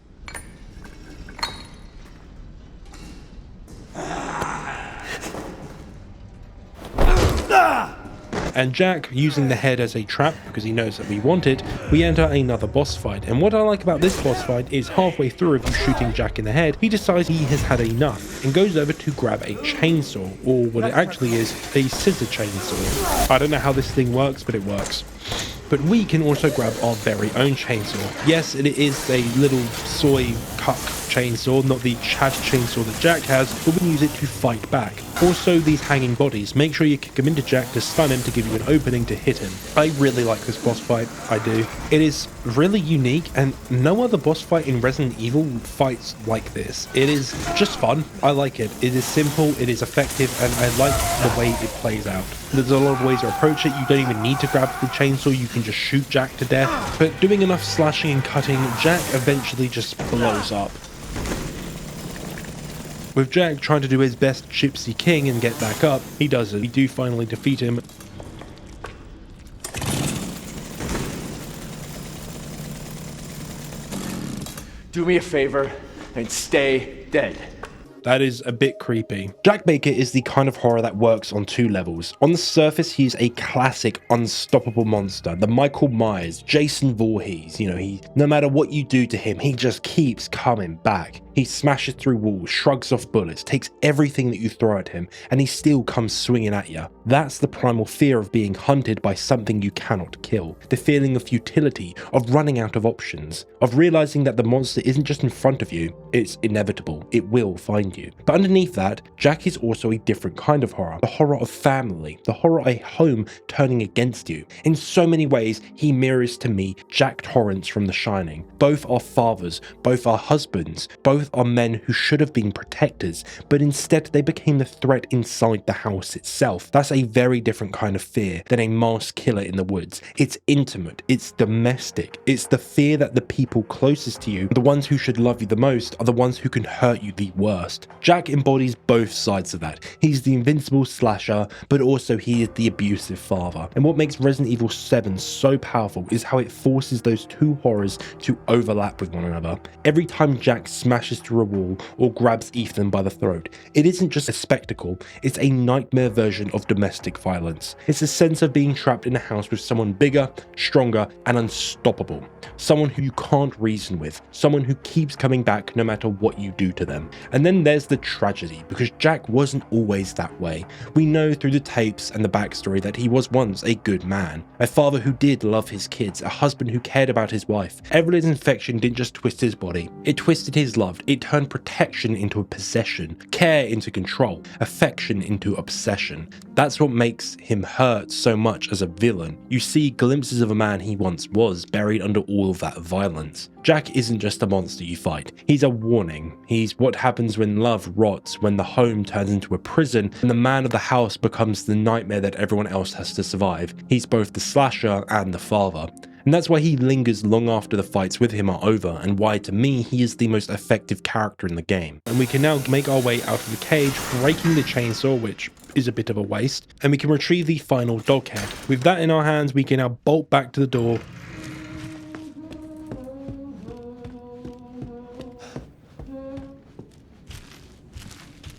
And Jack, using the head as a trap because he knows that we want it, we enter another boss fight. And what I like about this boss fight is halfway through of you shooting Jack in the head, he decides he has had enough and goes over to grab a chainsaw, or what it actually is, a scissor chainsaw. I don't know how this thing works, but it works. But we can also grab our very own chainsaw. Yes, it is a little soy cuck chainsaw, not the Chad chainsaw that Jack has, but we can use it to fight back. Also, these hanging bodies, make sure you kick them into Jack to stun him to give you an opening to hit him. I really like this boss fight, I do. It is really unique, and no other boss fight in Resident Evil fights like this. It is just fun, I like it. It is simple, it is effective, and I like the way it plays out. There's a lot of ways to approach it. You don't even need to grab the chainsaw, you can just shoot Jack to death. But doing enough slashing and cutting, Jack eventually just blows up. With Jack trying to do his best Gypsy King and get back up, he does it. We do finally defeat him.
Do me a favor and stay dead.
That is a bit creepy. Jack Baker is the kind of horror that works on two levels. On the surface, he's a classic unstoppable monster. The Michael Myers, Jason Voorhees, no matter what you do to him, he just keeps coming back. He smashes through walls, shrugs off bullets, takes everything that you throw at him, and he still comes swinging at you. That's the primal fear of being hunted by something you cannot kill. The feeling of futility, of running out of options, of realizing that the monster isn't just in front of you, it's inevitable. It will find you. But underneath that, Jack is also a different kind of horror. The horror of family, the horror of a home turning against you. In so many ways, he mirrors to me Jack Torrance from The Shining. Both are fathers, both are husbands, both are men who should have been protectors, but instead they became the threat inside the house itself. That's a very different kind of fear than a masked killer in the woods. It's intimate, it's domestic, it's the fear that the people closest to you, the ones who should love you the most, are the ones who can hurt you the worst. Jack embodies both sides of that. He's the invincible slasher, but also he is the abusive father. And what makes Resident Evil 7 so powerful is how it forces those two horrors to overlap with one another. Every time Jack smashes through a wall or grabs Ethan by the throat, it isn't just a spectacle, it's a nightmare version of domestic violence. It's a sense of being trapped in a house with someone bigger, stronger, and unstoppable. Someone who you can't reason with, someone who keeps coming back no matter what you do to them. And then there's the tragedy, because Jack wasn't always that way. We know through the tapes and the backstory that he was once a good man, a father who did love his kids, a husband who cared about his wife. Evelyn's infection didn't just twist his body, it twisted his love. It turned protection into a possession, care into control, affection into obsession. That's what makes him hurt so much as a villain. You see glimpses of a man he once was, buried under all of that violence. Jack isn't just a monster you fight, he's a warning. He's what happens when love rots, when the home turns into a prison, and the man of the house becomes the nightmare that everyone else has to survive. He's both the slasher and the father. And that's why he lingers long after the fights with him are over, and why to me he is the most effective character in the game. And we can now make our way out of the cage, breaking the chainsaw, which is a bit of a waste, and we can retrieve the final dog head. With that in our hands, we can now bolt back to the door.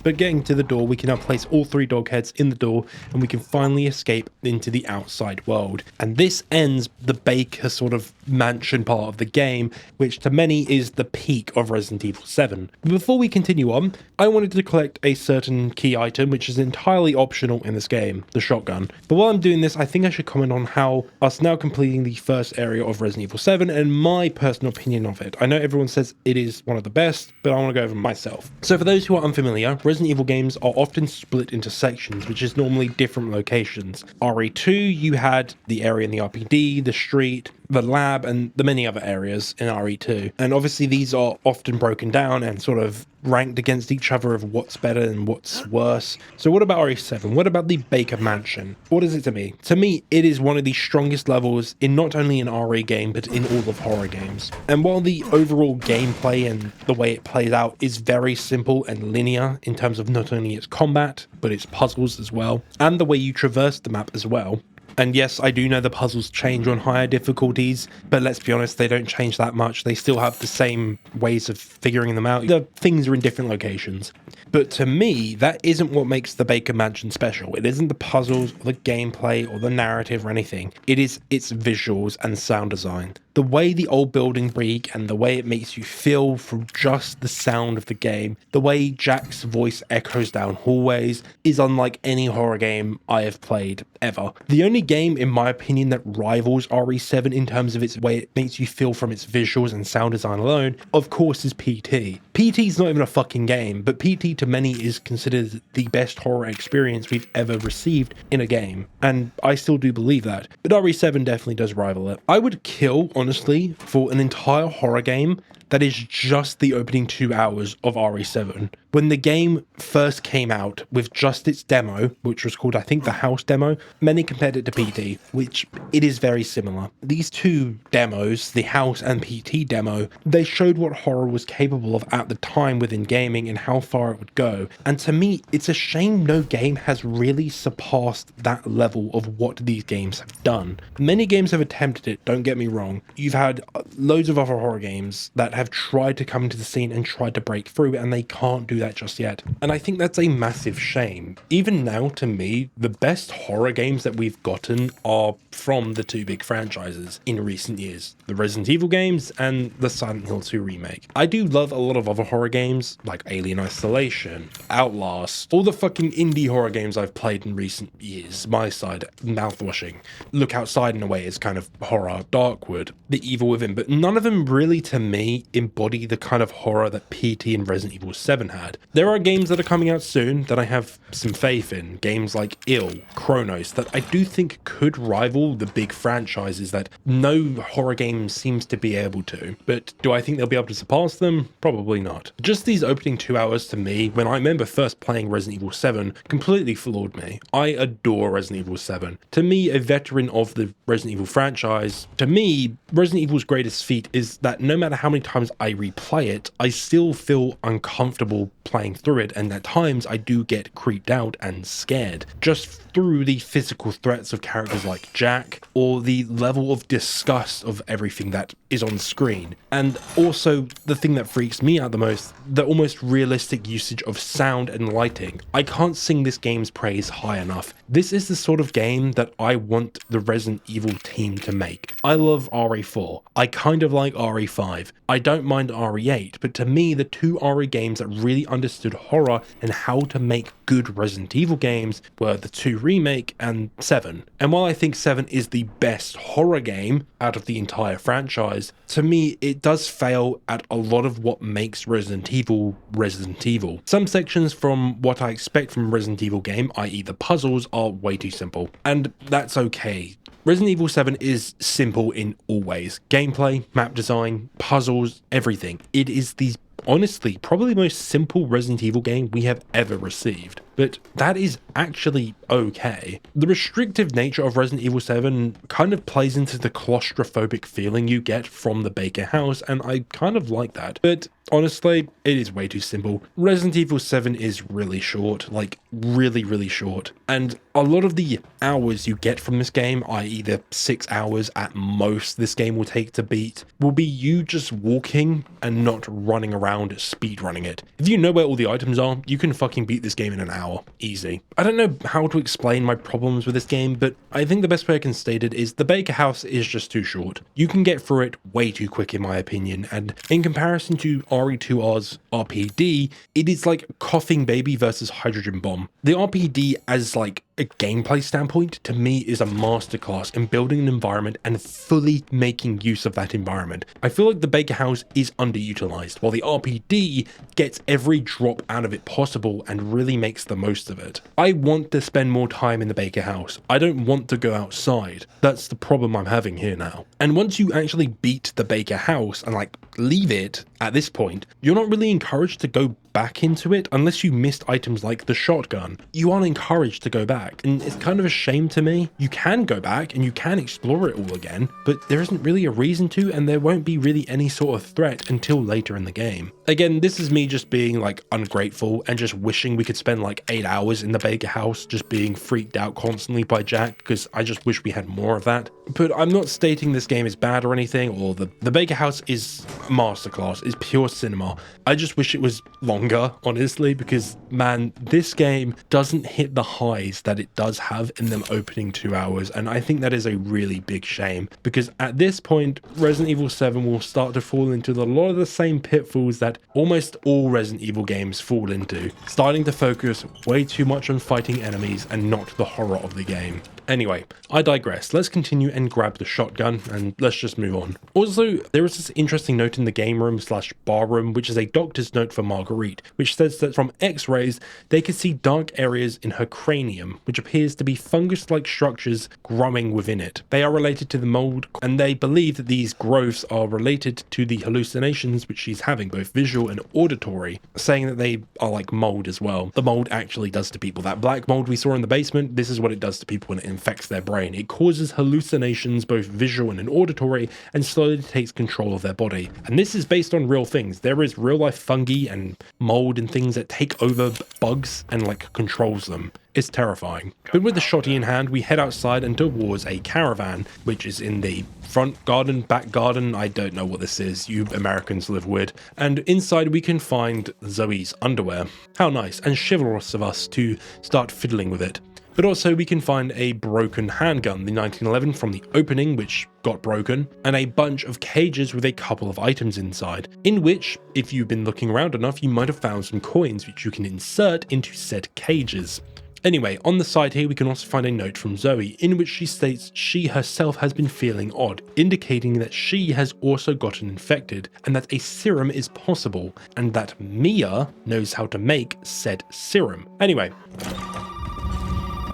But getting to the door, we can now place all three dog heads in the door and we can finally escape into the outside world. And this ends the Baker sort of mansion part of the game, which to many is the peak of Resident Evil 7. But before we continue on, I wanted to collect a certain key item, which is entirely optional in this game, the shotgun. But while I'm doing this, I think I should comment on how us now completing the first area of Resident Evil 7 and my personal opinion of it. I know everyone says it is one of the best, but I want to go over myself. So for those who are unfamiliar, Resident Evil games are often split into sections, which is normally different locations. RE2, you had the area in the RPD, the street, the lab, and the many other areas in RE2. And obviously these are often broken down and sort of ranked against each other of what's better and what's worse. So what about RE7? What about the Baker Mansion? What is it to me? To me, it is one of the strongest levels in not only an RE game, but in all of horror games. And while the overall gameplay and the way it plays out is very simple and linear in terms of not only its combat, but its puzzles as well, and the way you traverse the map as well. And yes, I do know the puzzles change on higher difficulties, but let's be honest, they don't change that much. They still have the same ways of figuring them out. The things are in different locations. But to me, that isn't what makes the Baker Mansion special. It isn't the puzzles or the gameplay or the narrative or anything. It is its visuals and sound design. The way the old building break and the way it makes you feel from just the sound of the game, the way Jack's voice echoes down hallways is unlike any horror game I have played ever. The only game, in my opinion, that rivals RE7 in terms of its way it makes you feel from its visuals and sound design alone, of course, is PT. PT's not even a fucking game, but PT to many is considered the best horror experience we've ever received in a game, and I still do believe that, but RE7 definitely does rival it. I would kill, honestly, for an entire horror game that is just the opening 2 hours of RE7, When the game first came out with just its demo, which was called, I think, the House demo, many compared it to PT, which it is very similar. These two demos, the House and PT demo, they showed what horror was capable of at the time within gaming and how far it would go. And to me, it's a shame no game has really surpassed that level of what these games have done. Many games have attempted it, don't get me wrong. You've had loads of other horror games that have tried to come into the scene and tried to break through, and they can't do that just yet. And I think that's a massive shame. Even now, to me, the best horror games that we've gotten are from the two big franchises in recent years. The Resident Evil games and the Silent Hill 2 remake. I do love a lot of other horror games, like Alien Isolation, Outlast, all the fucking indie horror games I've played in recent years. My side, mouthwashing. Look Outside in a way is kind of horror. Darkwood, The Evil Within, but none of them really, to me, embody the kind of horror that PT and Resident Evil 7 had. There are games that are coming out soon that I have some faith in. Games like Ill, Chronos, that I do think could rival the big franchises that no horror game seems to be able to. But do I think they'll be able to surpass them? Probably not. Just these opening 2 hours to me, when I remember first playing Resident Evil 7, completely floored me. I adore Resident Evil 7. To me, a veteran of the Resident Evil franchise, to me, Resident Evil's greatest feat is that no matter how many times I replay it, I still feel uncomfortable playing through it, and at times I do get creeped out and scared, just through the physical threats of characters like Jack, or the level of disgust of everything that is on screen. And also, the thing that freaks me out the most, the almost realistic usage of sound and lighting. I can't sing this game's praise high enough. This is the sort of game that I want the Resident Evil team to make. I love RE4. I kind of like RE5. I don't mind RE8, but to me, the two RE games that really understood horror and how to make good Resident Evil games were the 2 remake and 7. And while I think 7 is the best horror game out of the entire franchise, to me, it does fail at a lot of what makes Resident Evil Resident Evil. Some sections from what I expect from a Resident Evil game, i.e. the puzzles, are way too simple. And that's okay. Resident Evil 7 is simple in all ways. Gameplay, map design, puzzles, everything. It is the, honestly, probably the most simple Resident Evil game we have ever received. But that is actually okay. The restrictive nature of Resident Evil 7 kind of plays into the claustrophobic feeling you get from the Baker house, and I kind of like that. But honestly, it is way too simple. Resident Evil 7 is really short, like really short. And a lot of the hours you get from this game, i.e. the 6 hours at most this game will take to beat, will be you just walking and not running around speedrunning it. If you know where all the items are, you can fucking beat this game in an hour. Easy. I don't know how to explain my problems with this game, but I think the best way I can state it is the Baker house is just too short. You can get through it way too quick in my opinion, and in comparison to RE2R's RPD, it is like Coughing Baby versus Hydrogen Bomb. The RPD as like a gameplay standpoint, to me, is a masterclass in building an environment and fully making use of that environment. I feel like the Baker house is underutilized, while the RPD gets every drop out of it possible and really makes the most of it. I want to spend more time in the Baker house. I don't want to go outside. That's the problem I'm having here now. And once you actually beat the Baker house and like leave it at this point, you're not really encouraged to go back into it unless you missed items like the shotgun. You aren't encouraged to go back, and it's kind of a shame to me. You can go back and you can explore it all again, but there isn't really a reason to, and there won't be really any sort of threat until later in the game. Again, this is me just being like ungrateful and just wishing we could spend like 8 hours in the Baker house just being freaked out constantly by Jack, because I just wish we had more of that. But I'm not stating this game is bad or anything, or the Baker house is a masterclass, is pure cinema. I just wish it was longer, honestly, because man, this game doesn't hit the highs that it does have in them opening 2 hours, and I think that is a really big shame, because at this point Resident Evil 7 will start to fall into a lot of the same pitfalls that almost all Resident Evil games fall into, starting to focus way too much on fighting enemies and not the horror of the game. Anyway, I digress. Let's continue and grab the shotgun, and let's just move on. Also, there is this interesting note in the game room / bar room, which is a doctor's note for Marguerite. Marguerite, which says that from x-rays, they could see dark areas in her cranium, which appears to be fungus-like structures growing within it. They are related to the mold, and they believe that these growths are related to the hallucinations which she's having, both visual and auditory, saying that they are like mold as well. The mold actually does to people. That black mold we saw in the basement, this is what it does to people when it infects their brain. It causes hallucinations, both visual and auditory, and slowly takes control of their body. And this is based on real things. There is real life fungi and mold and things that take over bugs and like controls them. It's terrifying. But with the shotty in hand, we head outside and towards a caravan, which is in the front garden, back garden, I don't know what this is, you Americans live weird. And inside we can find Zoe's underwear. How nice and chivalrous of us to start fiddling with it. But also we can find a broken handgun, the 1911 from the opening, which got broken, and a bunch of cages with a couple of items inside, in which, if you've been looking around enough, you might have found some coins which you can insert into said cages. Anyway, on the side here we can also find a note from Zoe, in which she states she herself has been feeling odd, indicating that she has also gotten infected, and that a serum is possible, and that Mia knows how to make said serum. Anyway.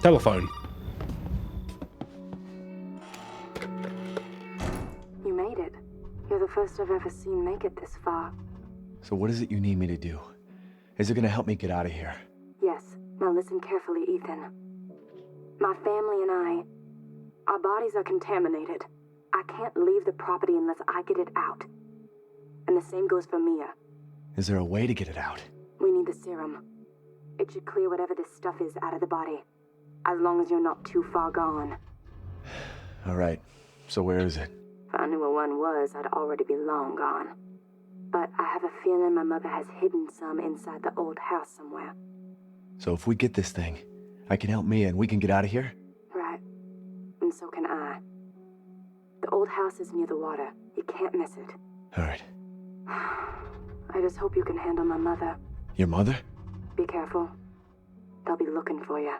Telephone.
You made it. You're the first I've ever seen make it this far.
So what is it you need me to do? Is it gonna help me get out of here?
Yes. Now listen carefully, Ethan. My family and our bodies are contaminated. I can't leave the property unless I get it out. And the same goes for Mia.
Is there a way to get it out?
We need the serum. It should clear whatever this stuff is out of the body. As long as you're not too far gone.
All right, so where is it?
If I knew where one was, I'd already be long gone. But I have a feeling my mother has hidden some inside the old house somewhere.
So if we get this thing, I can help Mia and we can get out of here?
Right. And so can I. The old house is near the water. You can't miss it.
All right.
I just hope you can handle my mother.
Your mother?
Be careful. They'll be looking for you.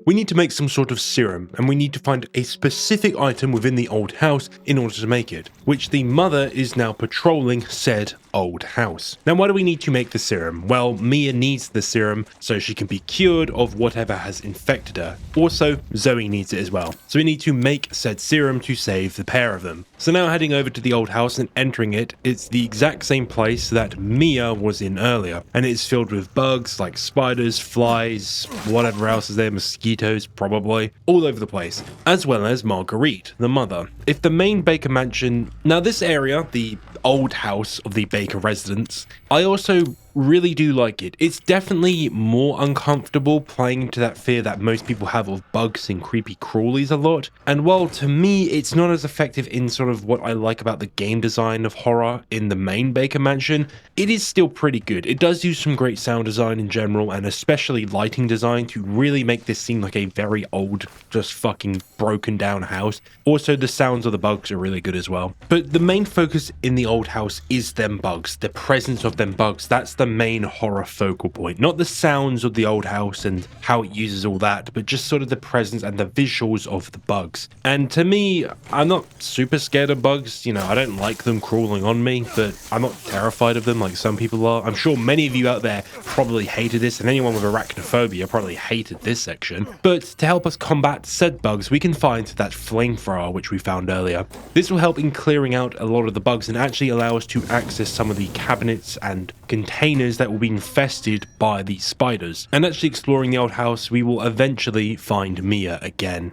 We need to make some sort of serum, and we need to find a specific item within the old house in order to make it, which the mother is now patrolling said old house. Now, why do we need to make the serum? Well, Mia needs the serum so she can be cured of whatever has infected her. Also, Zoe needs it as well. So we need to make said serum to save the pair of them. So now heading over to the old house and entering it, it's the exact same place that Mia was in earlier, and it's filled with bugs like spiders, flies, whatever else is there, mosquitoes probably, all over the place, as well as Marguerite, the mother. If the main Baker mansion, now this area, the old house of the Baker residence, I also really do like it. It's definitely more uncomfortable, playing into that fear that most people have of bugs and creepy crawlies a lot. And while to me it's not as effective in sort of what I like about the game design of horror in the main Baker mansion, it is still pretty good. It does use some great sound design in general, and especially lighting design to really make this seem like a very old, just fucking broken down house. Also, the sounds of the bugs are really good as well. But the main focus in the old house is them bugs, the presence of them bugs. That's the main horror focal point, not the sounds of the old house and how it uses all that, but just sort of the presence and the visuals of the bugs. And to me, I'm not super scared of bugs, you know, I don't like them crawling on me, but I'm not terrified of them like some people are. I'm sure many of you out there probably hated this, and anyone with arachnophobia probably hated this section. But to help us combat said bugs, we can find that flamethrower which we found earlier. This will help in clearing out a lot of the bugs and actually allow us to access some of the cabinets and containers that will be infested by the spiders. And actually exploring the old house, we will eventually find Mia again.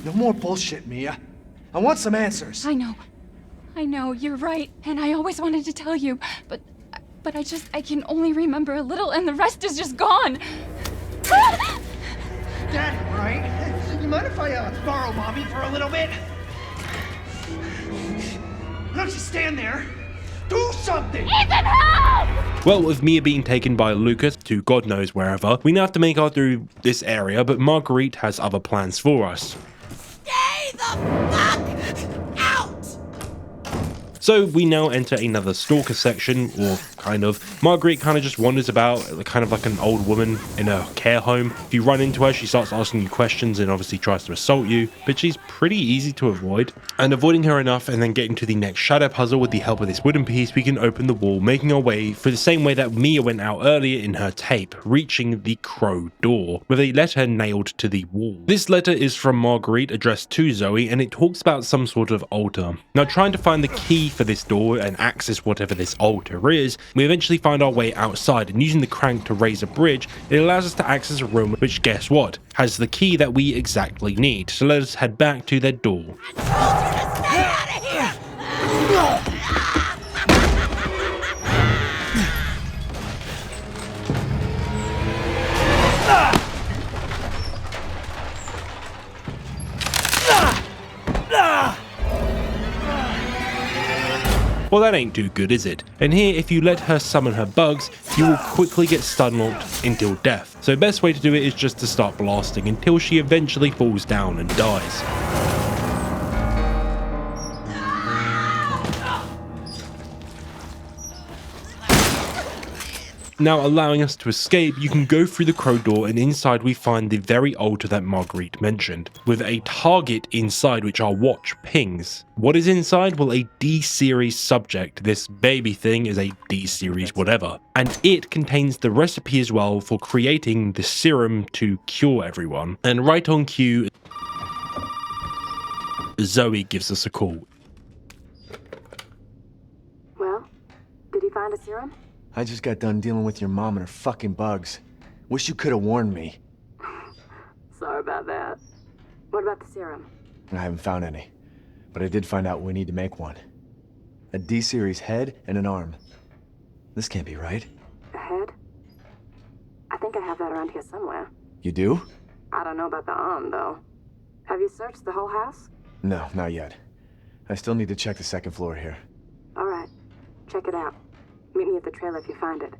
No more bullshit, Mia. I want some answers.
I know, you're right, and I always wanted to tell you, but I can only remember a little, and the rest is just gone.
Dad, right? You mind if I borrow Mommy for a little bit? Don't you stand there. Do something!
Ethan, help!
Well, with Mia being taken by Lucas to God knows wherever, we now have to make our through this area, but Marguerite has other plans for us.
Stay the fuck out!
So we now enter another stalker section, or kind of. Marguerite kind of just wanders about, kind of like an old woman in a care home. If you run into her, she starts asking you questions and obviously tries to assault you, but she's pretty easy to avoid. And avoiding her enough and then getting to the next shadow puzzle with the help of this wooden piece, we can open the wall, making our way through the same way that Mia went out earlier in her tape, reaching the crow door with a letter nailed to the wall. This letter is from Marguerite addressed to Zoe, and it talks about some sort of altar. Now, trying to find the key for this door and access whatever this altar is, we eventually find our way outside, and using the crank to raise a bridge, it allows us to access a room which, guess what, has the key that we exactly need. So let us head back to their door. Well, that ain't too good, is it? And here, if you let her summon her bugs, you will quickly get stun locked until death. So the best way to do it is just to start blasting until she eventually falls down and dies. Now, allowing us to escape, you can go through the crow door, and inside we find the very altar that Marguerite mentioned, with a target inside which our watch pings. What is inside? Well, a D-series subject. This baby thing is a D-series whatever, and it contains the recipe as well for creating the serum to cure everyone. And right on cue, Zoe gives us a call.
Well, did you find a serum?
I just got done dealing with your mom and her fucking bugs. Wish you could have warned me.
Sorry about that. What about the serum?
I haven't found any, but I did find out we need to make one. A D-series head and an arm. This can't be right.
A head? I think I have that around here somewhere.
You do?
I don't know about the arm, though. Have you searched the whole house?
No, not yet. I still need to check the second floor here.
All right. Check it out. Meet me at the trailer if you find it.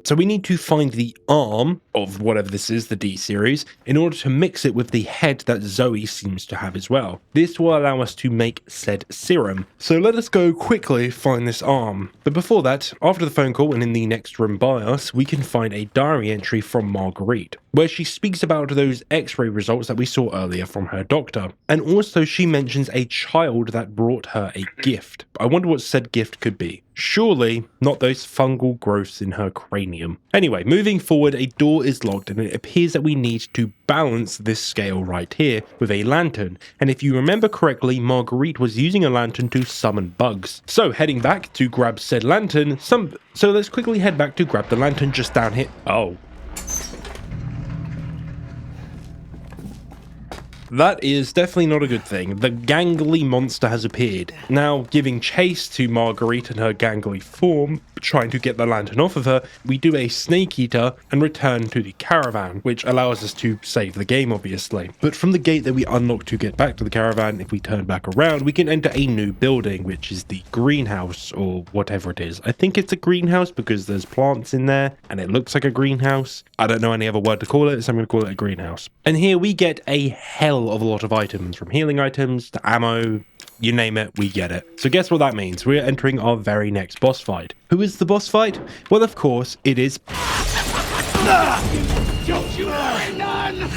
So we need to find the arm of whatever this is, the D-series, in order to mix it with the head that Zoe seems to have as well. This will allow us to make said serum. So let us go quickly find this arm. But before that, after the phone call and in the next room by us, we can find a diary entry from Marguerite, where she speaks about those x-ray results that we saw earlier from her doctor. And also she mentions a child that brought her a gift. I wonder what said gift could be. Surely not those fungal growths in her cranium. Anyway, moving forward, a door is locked and it appears that we need to balance this scale right here with a lantern. And if you remember correctly, Marguerite was using a lantern to summon bugs. So heading back to grab said lantern, so let's quickly head back to grab the lantern just down here. Oh. That is definitely not a good thing. The gangly monster has appeared, now giving chase to Marguerite in her gangly form. Trying to get the lantern off of her, we do a snake eater and return to the caravan, which allows us to save the game obviously. But from the gate that we unlock to get back to the caravan, if we turn back around, we can enter a new building, which is the greenhouse or whatever it is. I think it's a greenhouse because there's plants in there and it looks like a greenhouse. I don't know any other word to call it, so I'm going to call it a greenhouse. And here we get a hell of a lot of items, from healing items to ammo, you name it, we get it. So guess what that means? We're entering our very next boss fight. Who is the boss fight? Well, of course, it is...
Don't you worry none!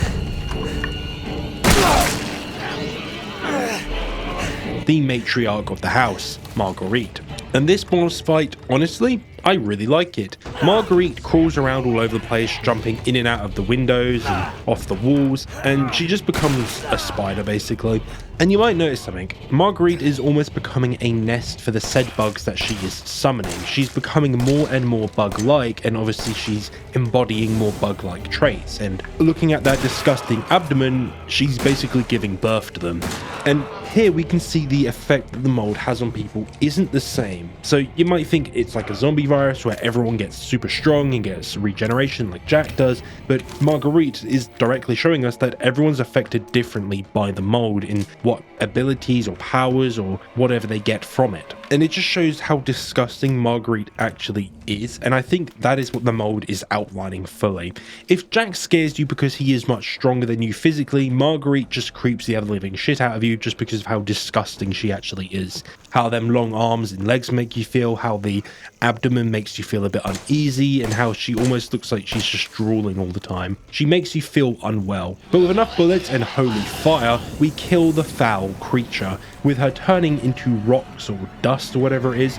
the matriarch of the house, Marguerite. And this boss fight, honestly, I really like it. Marguerite crawls around all over the place, jumping in and out of the windows and off the walls, and she just becomes a spider basically. And you might notice something. Marguerite is almost becoming a nest for the said bugs that she is summoning. She's becoming more and more bug-like, and obviously she's embodying more bug-like traits. And looking at that disgusting abdomen, she's basically giving birth to them. And here we can see the effect that the mold has on people isn't the same. So you might think it's like a zombie virus where everyone gets super strong and gets regeneration like Jack does, but Marguerite is directly showing us that everyone's affected differently by the mold in what abilities or powers or whatever they get from it. And it just shows how disgusting Marguerite actually is, and I think that is what the mold is outlining fully. If Jack scares you because he is much stronger than you physically, Marguerite just creeps the ever living shit out of you just because of how disgusting she actually is. How them long arms and legs make you feel, how the abdomen makes you feel a bit uneasy, and how she almost looks like she's just drooling all the time. She makes you feel unwell. But with enough bullets and holy fire, we kill the foul creature, with her turning into rocks or dust or whatever it is.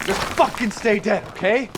Just fucking stay dead, okay?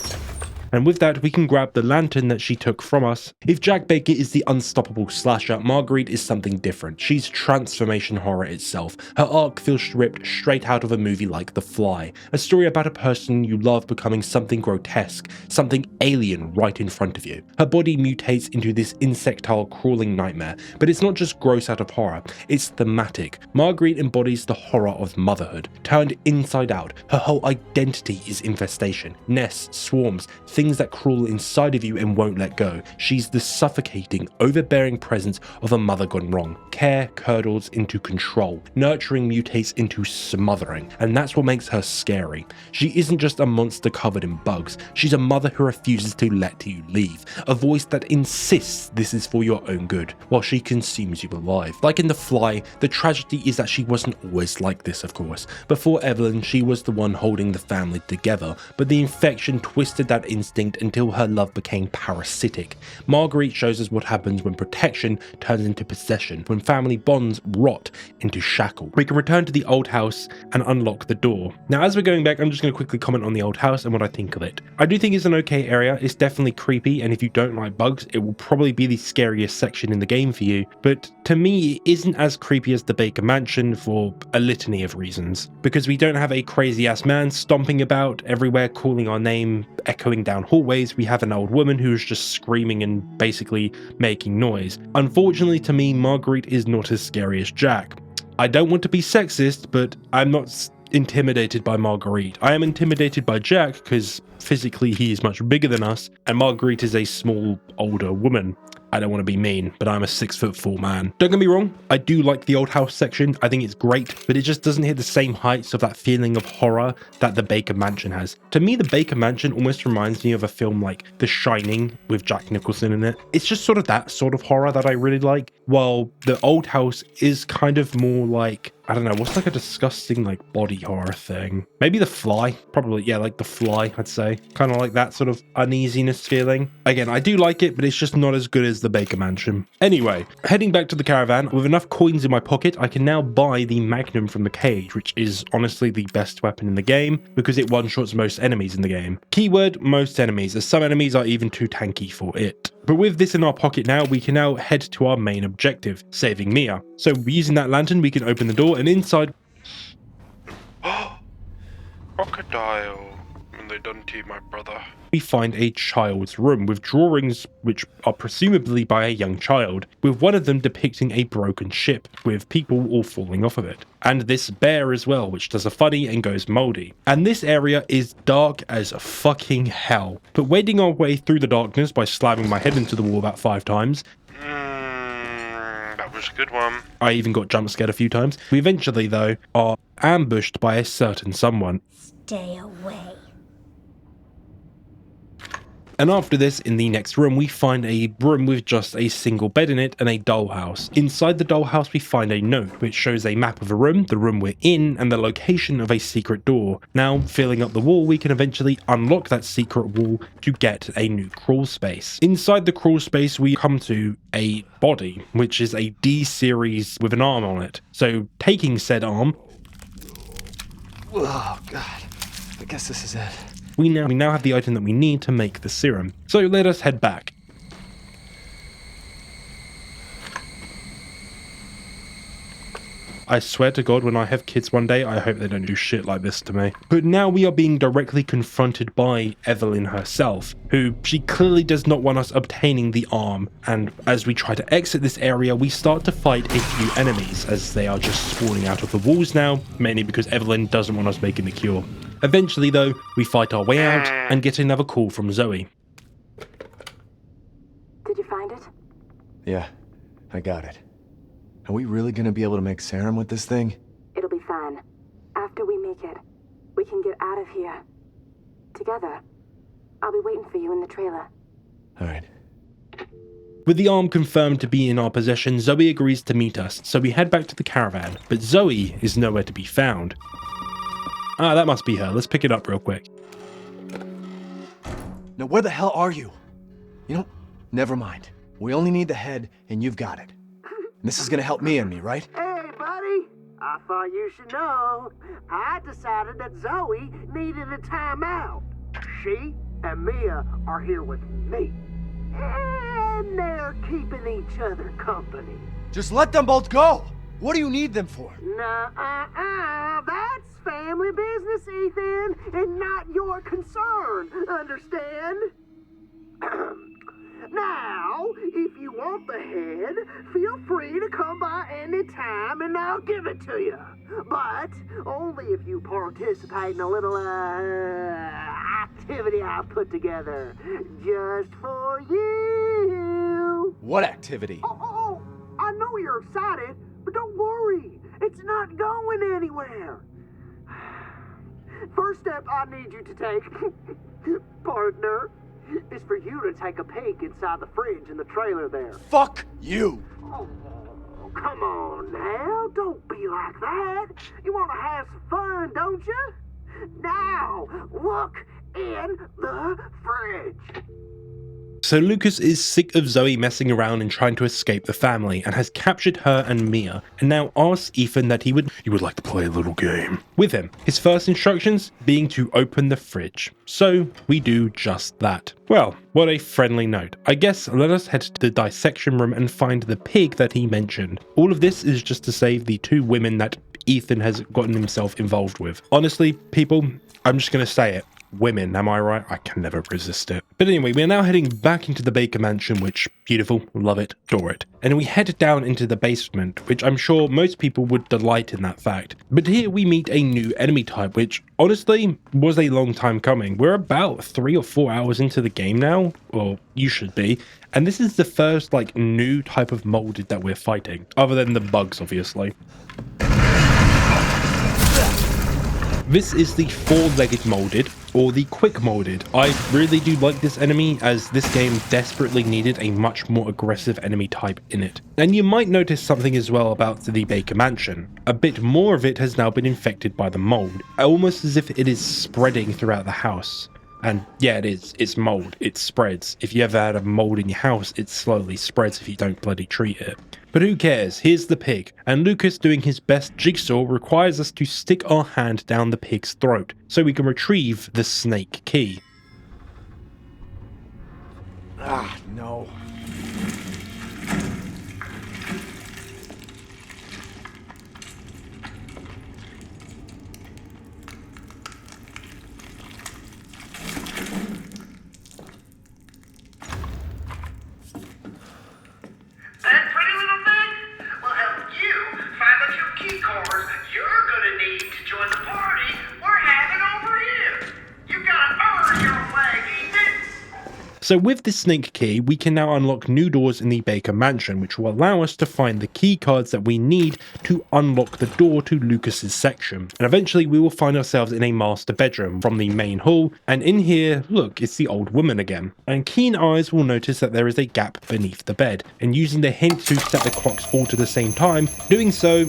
And with that, we can grab the lantern that she took from us. If Jack Baker is the unstoppable slasher, Marguerite is something different. She's transformation horror itself. Her arc feels stripped straight out of a movie like The Fly, a story about a person you love becoming something grotesque, something alien right in front of you. Her body mutates into this insectile crawling nightmare, but it's not just gross out of horror, it's thematic. Marguerite embodies the horror of motherhood, turned inside out. Her whole identity is infestation, nests, swarms, things that crawl inside of you and won't let go. She's the suffocating, overbearing presence of a mother gone wrong. Care curdles into control. Nurturing mutates into smothering, and that's what makes her scary. She isn't just a monster covered in bugs. She's a mother who refuses to let you leave. A voice that insists this is for your own good, while she consumes you alive. Like in The Fly, the tragedy is that she wasn't always like this, of course. Before Evelyn, she was the one holding the family together, but the infection twisted that instinct until her love became parasitic. Marguerite shows us what happens when protection turns into possession, when family bonds rot into shackle. We can return to the old house and unlock the door. Now, as we're going back, I'm just going to quickly comment on the old house and what I think of it. I do think it's an okay area. It's definitely creepy, and if you don't like bugs, it will probably be the scariest section in the game for you, but to me, it isn't as creepy as the Baker Mansion for a litany of reasons. Because we don't have a crazy ass man stomping about everywhere calling our name, echoing down hallways. We have an old woman who's just screaming and basically making noise. Unfortunately to me, Marguerite is not as scary as Jack. I don't want to be sexist, but I'm not intimidated by Marguerite. I am intimidated by Jack because physically he is much bigger than us, and Marguerite is a small, older woman. I don't want to be mean, but I'm a 6'4" man. Don't get me wrong, I do like the old house section. I think it's great, but it just doesn't hit the same heights of that feeling of horror that the Baker Mansion has. To me, the Baker Mansion almost reminds me of a film like The Shining with Jack Nicholson in it. It's just sort of that sort of horror that I really like, while the old house is kind of more like, I don't know, what's like a disgusting like body horror thing? Maybe The Fly, probably, yeah, like The Fly, I'd say. Kind of like that sort of uneasiness feeling. Again, I do like it, but it's just not as good as the Baker Mansion. Anyway, heading back to the caravan, with enough coins in my pocket, I can now buy the Magnum from the cage, which is honestly the best weapon in the game, because it one-shots most enemies in the game. Keyword, most enemies, as some enemies are even too tanky for it. But with this in our pocket now, we can now head to our main objective, saving Mia. So using that lantern, we can open the door, and inside...
Crocodile. And they done to my brother.
We find a child's room with drawings which are presumably by a young child, with one of them depicting a broken ship with people all falling off of it. And this bear as well, which does a funny and goes moldy. And this area is dark as fucking hell. But wading our way through the darkness by slamming my head into the wall about 5 times.
That was a good one.
I even got jump scared a few times. We eventually, though, are ambushed by a certain someone.
Stay away.
And after this, in the next room, we find a room with just a single bed in it and a dollhouse. Inside the dollhouse, we find a note which shows a map of a room, the room we're in, and the location of a secret door. Now, filling up the wall, we can eventually unlock that secret wall to get a new crawl space. Inside the crawl space, we come to a body, which is a D series with an arm on it. So, taking said arm...
Oh, God. I guess this is it.
We now have the item that we need to make the serum. So let us head back. I swear to God, when I have kids one day, I hope they don't do shit like this to me. But now we are being directly confronted by Evelyn herself, who she clearly does not want us obtaining the arm. And as we try to exit this area, we start to fight a few enemies as they are just spawning out of the walls now, mainly because Evelyn doesn't want us making the cure. Eventually, though, we fight our way out and get another call from Zoe.
Did you find it?
Yeah, I got it. Are we really gonna be able to make serum with this thing?
It'll be fine. After we make it, we can get out of here. Together. I'll be waiting for you in the trailer.
Alright.
With the arm confirmed to be in our possession, Zoe agrees to meet us, so we head back to the caravan, but Zoe is nowhere to be found. Ah, that must be her. Let's pick it up real quick.
Now where the hell are you? You know, never mind. We only need the head, and you've got it. And this is gonna help me, right?
Hey, buddy. I thought you should know. I decided that Zoe needed a timeout. She and Mia are here with me. And they're keeping each other company.
Just let them both go! What do you need them for?
Nuh-uh. That's family business, Ethan, and not your concern. Understand? Now, if you want the head, feel free to come by any time and I'll give it to you. But only if you participate in a little activity I've put together just for you.
What activity?
Oh, I know you're excited, but don't worry. It's not going anywhere. First step I need you to take, partner, is for you to take a peek inside the fridge in the trailer there.
Fuck you!
Oh, come on now. Don't be like that. You want to have some fun, don't you? Now, look in the fridge.
So Lucas is sick of Zoe messing around and trying to escape the family and has captured her and Mia and now asks Ethan that he would like to play a little game with him. His first instructions being to open the fridge. So we do just that. Well, what a friendly note. I guess let us head to the dissection room and find the pig that he mentioned. All of this is just to save the two women that Ethan has gotten himself involved with. Honestly, people, I'm just going to say it. Women, am I right? I can never resist it. But anyway, we are now heading back into the Baker Mansion, which, beautiful, love it, adore it. And we head down into the basement, which I'm sure most people would delight in that fact. But here we meet a new enemy type, which honestly was a long time coming. We're about 3 or 4 hours into the game now, or you should be. And this is the first new type of molded that we're fighting, other than the bugs, obviously. This is the 4-legged molded, or the quick molded. I really do like this enemy, as this game desperately needed a much more aggressive enemy type in it. And you might notice something as well about the Baker Mansion. A bit more of it has now been infected by the mold, almost as if it is spreading throughout the house. And yeah, it is. It's mold. It spreads. If you ever had a mold in your house, it slowly spreads if you don't bloody treat it. But who cares? Here's the pig. And Lucas, doing his best jigsaw, requires us to stick our hand down the pig's throat so we can retrieve the snake key.
Ah, no.
That pretty little thing will help you find the 2 key cards you're gonna need to join the party we're having over here. You gotta earn your flag, Ethan.
So with this snake key, we can now unlock new doors in the Baker Mansion, which will allow us to find the key cards that we need to unlock the door to Lucas's section. And eventually we will find ourselves in a master bedroom from the main hall, and in here, look, it's the old woman again. And keen eyes will notice that there is a gap beneath the bed, and using the hint to set the clocks all to the same time, doing so,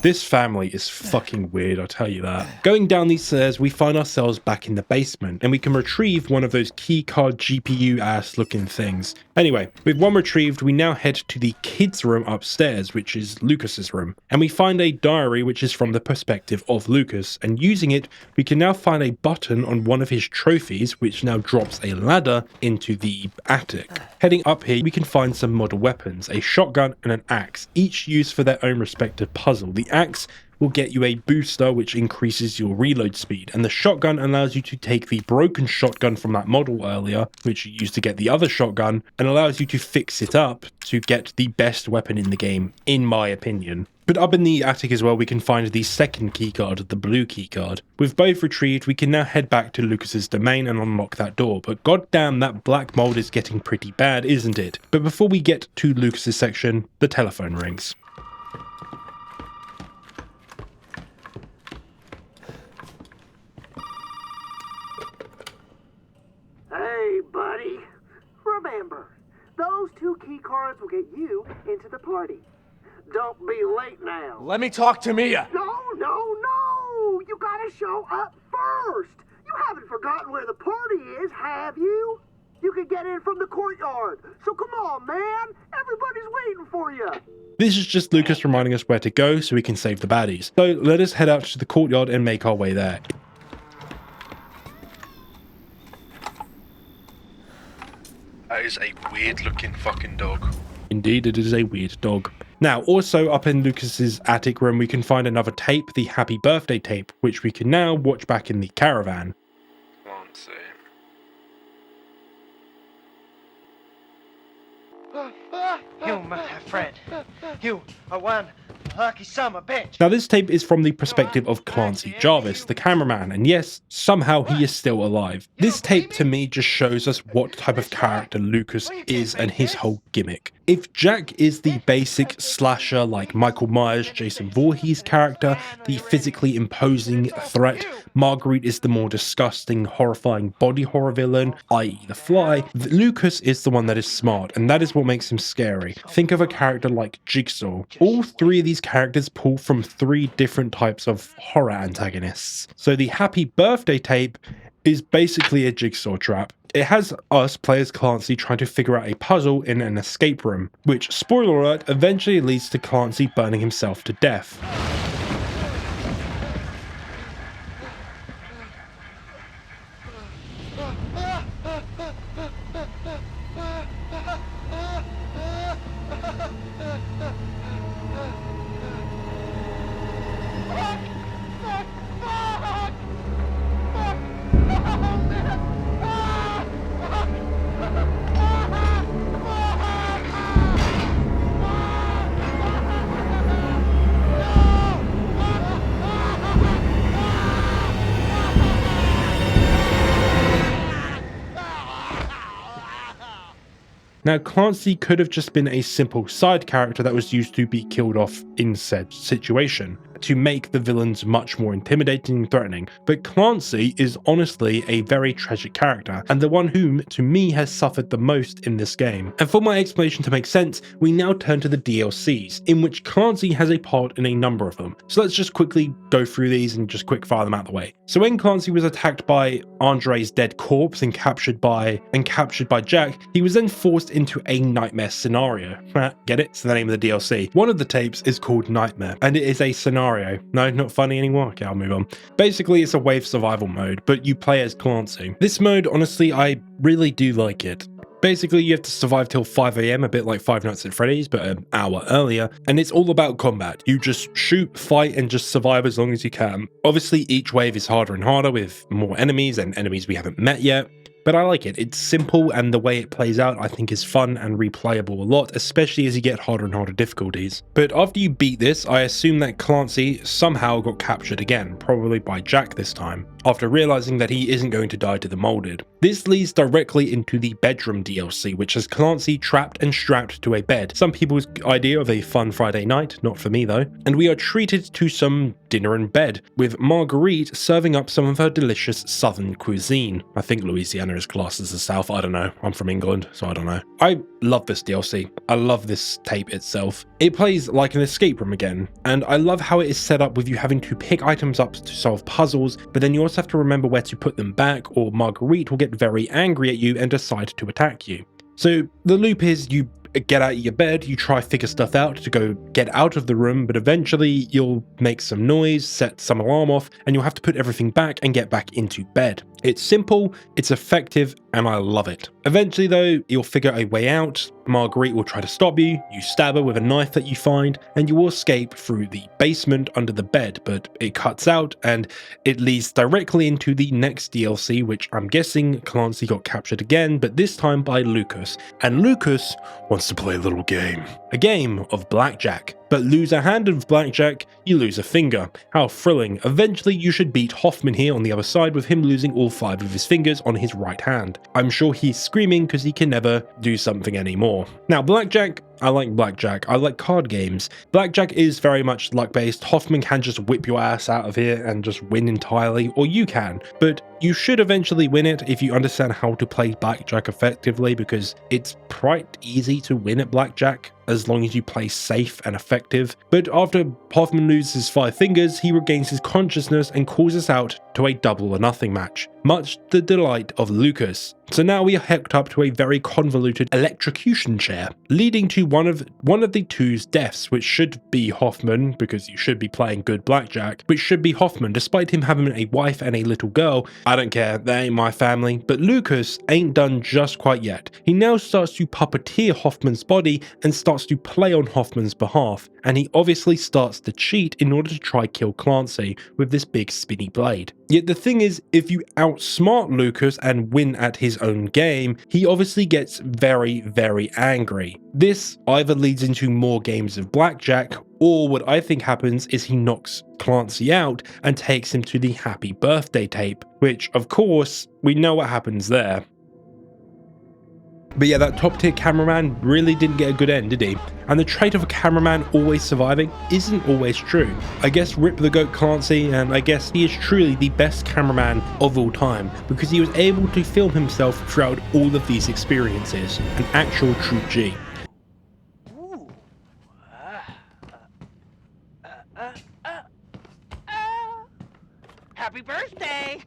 this family is fucking weird, I'll tell you that. Going down these stairs, we find ourselves back in the basement, and we can retrieve one of those keycard GPU ass looking things. Anyway, with one retrieved, we now head to the kids' room upstairs, which is Lucas's room, and we find a diary which is from the perspective of Lucas, and using it, we can now find a button on one of his trophies, which now drops a ladder into the attic. Heading up here, we can find some model weapons, a shotgun and an axe, each used for their own respective puzzle. The axe will get you a booster which increases your reload speed, and the shotgun allows you to take the broken shotgun from that model earlier, which you used to get the other shotgun, and allows you to fix it up to get the best weapon in the game, in my opinion. But up in the attic as well, we can find the second keycard, the blue keycard. With both retrieved, we can now head back to Lucas's domain and unlock that door, but goddamn, that black mold is getting pretty bad, isn't it? But before we get to Lucas's section, the telephone rings.
Hey, buddy. cards will get you into the party. Don't be late now.
Let me talk to Mia.
No! You gotta show up first. You haven't forgotten where the party is, have you? You can get in from the courtyard. So come on, man. Everybody's waiting for you.
This is just Lucas reminding us where to go so we can save the baddies. So let us head out to the courtyard and make our way there.
That is a weird looking fucking dog.
Indeed, it is a weird dog. Now, also up in Lucas's attic room, we can find another tape, the Happy Birthday tape, which we can now watch back in the caravan.
Clancy.
You, my friend. You are one lucky summer bitch.
Now, this tape is from the perspective of Clancy Jarvis, the cameraman, and yes, somehow he is still alive. This tape to me just shows us what type of character Lucas is and his whole gimmick. If Jack is the basic slasher like Michael Myers, Jason Voorhees character, the physically imposing threat, Marguerite is the more disgusting, horrifying body horror villain, i.e. the Fly, Lucas is the one that is smart, and that is what makes him scary. Think of a character like Jigsaw. All three of these characters pull from three different types of horror antagonists. So the Happy Birthday tape is basically a jigsaw trap. It has us play as Clancy trying to figure out a puzzle in an escape room, which, spoiler alert, eventually leads to Clancy burning himself to death. Now, Clancy could have just been a simple side character that was used to be killed off in said situation, to make the villains much more intimidating and threatening, but Clancy is honestly a very tragic character, and the one whom, to me, has suffered the most in this game. And for my explanation to make sense, we now turn to the DLCs, in which Clancy has a part in a number of them. So let's just quickly go through these and just quick fire them out the way. So when Clancy was attacked by Andre's dead corpse and captured by Jack, he was then forced into a nightmare scenario. Get it? It's the name of the DLC. One of the tapes is called Nightmare, and it is a scenario. No, not funny anymore? Okay, I'll move on. Basically, it's a wave survival mode, but you play as Clancy. This mode, honestly, I really do like it. Basically, you have to survive till 5 AM, a bit like Five Nights at Freddy's, but an hour earlier, and it's all about combat. You just shoot, fight, and just survive as long as you can. Obviously, each wave is harder and harder with more enemies and enemies we haven't met yet. But I like it. It's simple, and the way it plays out I think is fun and replayable a lot, especially as you get harder and harder difficulties. But after you beat this, I assume that Clancy somehow got captured again, probably by Jack this time, after realizing that he isn't going to die to the Molded. This leads directly into the bedroom DLC, which has Clancy trapped and strapped to a bed. Some people's idea of a fun Friday night, not for me though. And we are treated to some dinner in bed, with Marguerite serving up some of her delicious southern cuisine. I think Louisiana is classed as the South, I don't know. I'm from England, so I don't know. I love this DLC. I love this tape itself. It plays like an escape room again, and I love how it is set up with you having to pick items up to solve puzzles, but then you also have to remember where to put them back, or Marguerite will get very angry at you and decide to attack you. So the loop is you get out of your bed, you try figure stuff out to go get out of the room, but eventually you'll make some noise, set some alarm off, and you'll have to put everything back and get back into bed. It's simple, it's effective, and I love it. Eventually though, you'll figure a way out. Marguerite will try to stop you, you stab her with a knife that you find, and you will escape through the basement under the bed, but it cuts out and it leads directly into the next DLC, which I'm guessing Clancy got captured again, but this time by Lucas. And Lucas wants to play a little game. A game of blackjack. But lose a hand of blackjack, you lose a finger. How thrilling. Eventually you should beat Hoffman here on the other side with him losing all 5 of his fingers on his right hand. I'm sure he's screaming because he can never do something anymore. Now blackjack, I like blackjack. I like card games. Blackjack is very much luck-based. Hoffman can just whip your ass out of here and just win entirely, or you can. But you should eventually win it if you understand how to play blackjack effectively, because it's quite easy to win at blackjack as long as you play safe and effective. But after Hoffman loses his 5 fingers, he regains his consciousness and calls us out to a double or nothing match, much to the delight of Lucas. So now we are hooked up to a very convoluted electrocution chair, leading to one of the two's deaths, which should be Hoffman, because you should be playing good blackjack, which should be Hoffman, despite him having a wife and a little girl. I don't care, that ain't my family. But Lucas ain't done just quite yet. He now starts to puppeteer Hoffman's body and starts to play on Hoffman's behalf, and he obviously starts to cheat in order to try kill Clancy with this big spinny blade. Yet the thing is, if you outsmart Lucas and win at his own game, he obviously gets very, very angry. This either leads into more games of blackjack, or what I think happens is he knocks Clancy out and takes him to the happy birthday tape, which of course, we know what happens there. But yeah, that top tier cameraman really didn't get a good end, did he? And the trait of a cameraman always surviving isn't always true. I guess rip the goat Clancy, and I guess he is truly the best cameraman of all time, because he was able to film himself throughout all of these experiences. An actual true G.
Happy birthday!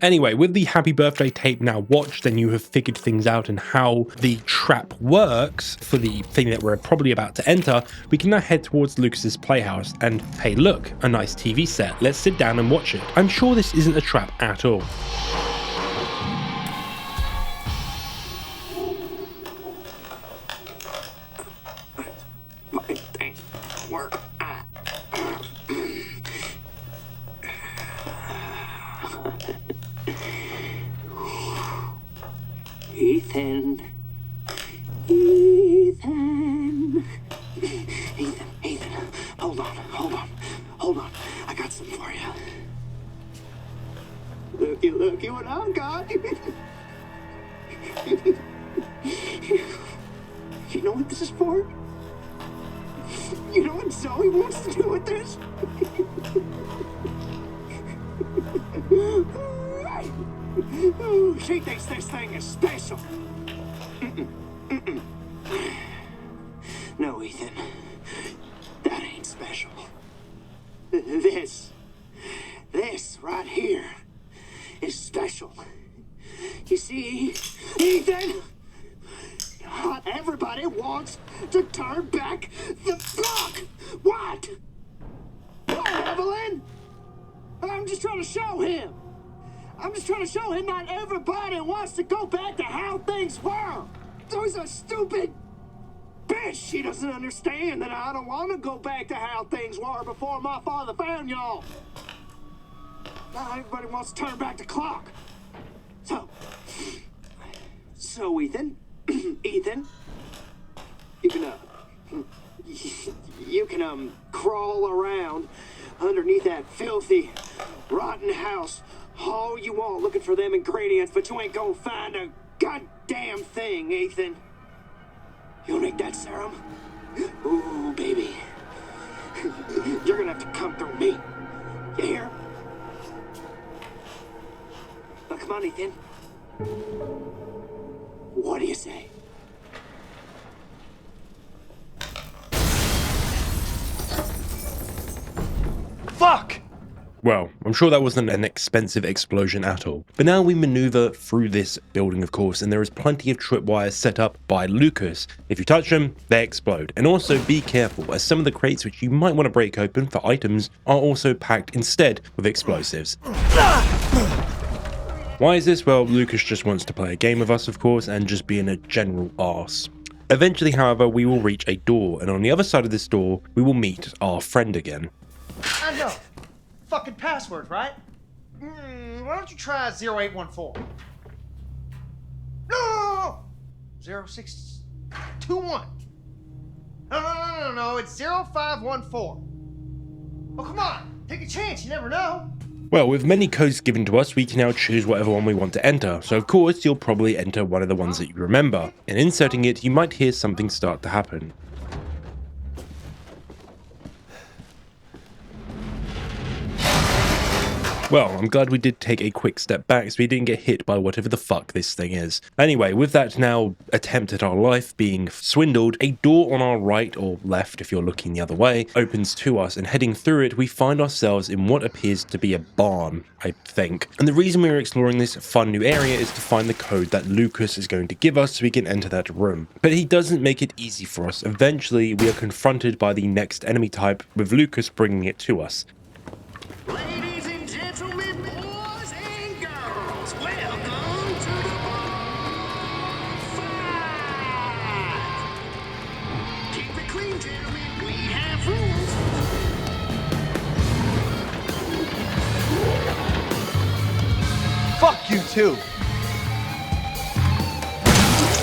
Anyway, with the happy birthday tape now watched, and you have figured things out and how the trap works for the thing that we're probably about to enter, we can now head towards Lucas's playhouse and hey look, a nice TV set, let's sit down and watch it. I'm sure this isn't a trap at all.
Ethan. Hold on. I got something for you. Looky what I've got. You know what this is for? You know what Zoe wants to do with this? She thinks this thing is special. No, Ethan. That ain't special. This right here is special. You see, Ethan? Not everybody wants to turn back the clock. What? Oh, Evelyn? I'm just trying to show him. Not everybody wants to go back to how things were. There's a stupid bitch. She doesn't understand that I don't want to go back to how things were before my father found y'all. Not everybody wants to turn back the clock. So Ethan, you can crawl around underneath that filthy, rotten house all you want looking for them ingredients, but you ain't gonna find a goddamn thing, Ethan. You'll need that serum? Ooh, baby. You're gonna have to come through me. You hear? Now, come on, Ethan. What do you say?
Fuck!
Well, I'm sure that wasn't an expensive explosion at all. But now we maneuver through this building, of course, and there is plenty of tripwires set up by Lucas. If you touch them, they explode. And also be careful, as some of the crates which you might want to break open for items are also packed instead with explosives. Why is this? Well, Lucas just wants to play a game with us, of course, and just being a general arse. Eventually, however, we will reach a door, and on the other side of this door, we will meet our friend again.
I know. Fucking password, right? Why don't you try 0814? No! 0621. No, it's 0514. Oh, come on. Take a chance. You never know.
Well, with many codes given to us, we can now choose whatever one we want to enter. So of course, you'll probably enter one of the ones that you remember. In inserting it, you might hear something start to happen. Well, I'm glad we did take a quick step back so we didn't get hit by whatever the fuck this thing is. Anyway, with that now attempt at our life being swindled, a door on our right or left, if you're looking the other way, opens to us, and heading through it, we find ourselves in what appears to be a barn, I think. And the reason we're exploring this fun new area is to find the code that Lucas is going to give us so we can enter that room. But he doesn't make it easy for us. Eventually, we are confronted by the next enemy type, with Lucas bringing it to us.
Ladies and gentlemen, boys and girls, welcome to the bonfire. Keep it clean, gentlemen. We have rules.
Fuck you too.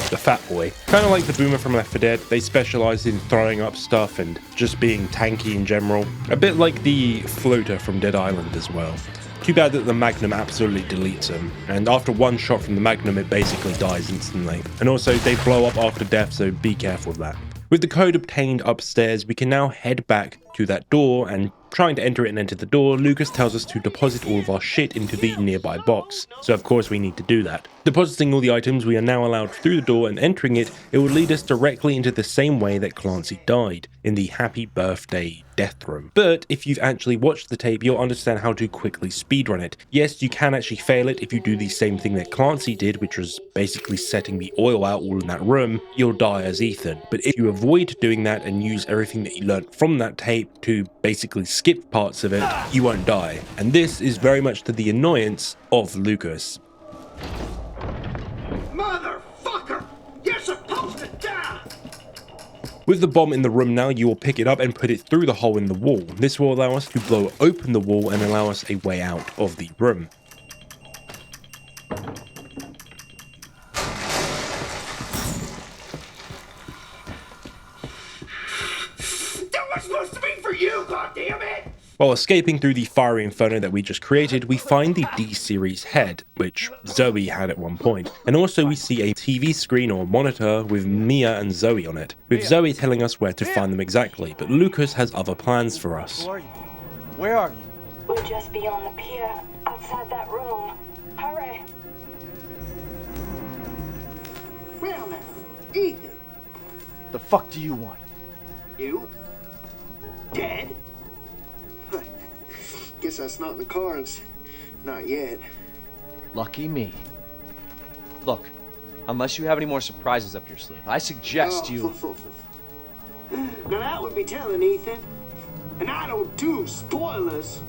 The fat boy. Kind of like the boomer from Left 4 Dead, they specialise in throwing up stuff and just being tanky in general. A bit like the floater from Dead Island as well. Too bad that the Magnum absolutely deletes him, and after one shot from the Magnum it basically dies instantly. And also they blow up after death, so be careful of that. With the code obtained upstairs, we can now head back to that door, and trying to enter it and enter the door, Lucas tells us to deposit all of our shit into the nearby box. So of course we need to do that. Depositing all the items we are now allowed through the door and entering it, it will lead us directly into the same way that Clancy died, in the happy birthday death room. But if you've actually watched the tape, you'll understand how to quickly speedrun it. Yes, you can actually fail it if you do the same thing that Clancy did, which was basically setting the oil out all in that room, you'll die as Ethan. But if you avoid doing that and use everything that you learned from that tape to basically skip parts of it, you won't die. And this is very much to the annoyance of Lucas.
Motherfucker! You're supposed to die!
With the bomb in the room now, you will pick it up and put it through the hole in the wall. This will allow us to blow open the wall and allow us a way out of the room.
That was supposed to be for you, goddammit!
While escaping through the fiery inferno that we just created, we find the D-series head, which Zoe had at one point. And also we see a TV screen or monitor with Mia and Zoe on it, with Zoe telling us where to find them exactly, but Lucas has other plans for us.
Who are you? Where are you?
We're just beyond the pier, outside that room. Hurry!
Well now, Ethan.
The fuck do you want?
You? Dead? Guess that's not in the cards. Not yet.
Lucky me. Look, unless you have any more surprises up your sleeve, I suggest you...
Now that would be telling, Ethan. And I don't do spoilers.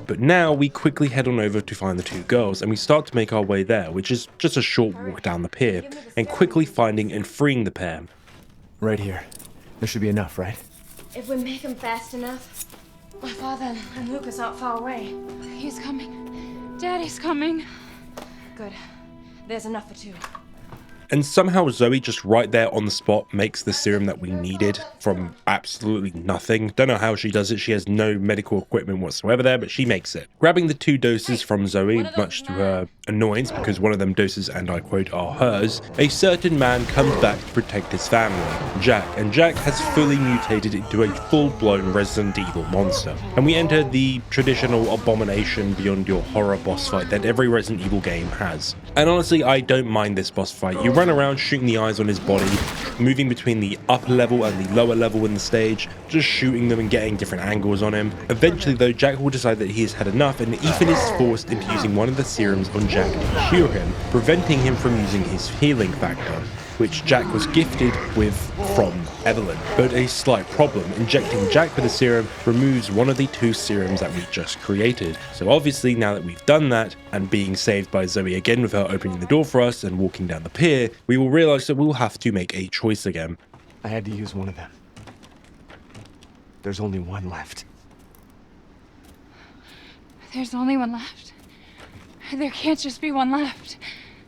But now we quickly head on over to find the two girls, and we start to make our way there, which is just a short walk down the pier, and quickly finding and freeing the pair.
Right here. There should be enough, right?
If we make him fast enough, my father and Lucas aren't far away.
He's coming. Daddy's coming.
Good. There's enough for two.
And somehow Zoe just right there on the spot makes the serum that we needed from absolutely nothing. Don't know how she does it. She has no medical equipment whatsoever there, but she makes it. Grabbing the 2 doses from Zoe, much to her annoyance because one of them doses, and I quote, are hers, a certain man comes back to protect his family, Jack. And Jack has fully mutated into a full-blown Resident Evil monster. And we enter the traditional abomination beyond your horror boss fight that every Resident Evil game has. And honestly, I don't mind this boss fight. You run around shooting the eyes on his body, moving between the upper level and the lower level in the stage, just shooting them and getting different angles on him. Eventually though, Jack will decide that he has had enough, and Ethan is forced into using one of the serums on Jack to cure him, preventing him from using his healing factor, which Jack was gifted with from Evelyn. But a slight problem, injecting Jack with a serum removes one of the 2 serums that we just created. So obviously now that we've done that, and being saved by Zoe again with her opening the door for us and walking down the pier, we will realise that we'll have to make a choice again.
I had to use one of them. There's only one left.
There's only one left. There can't just be one left.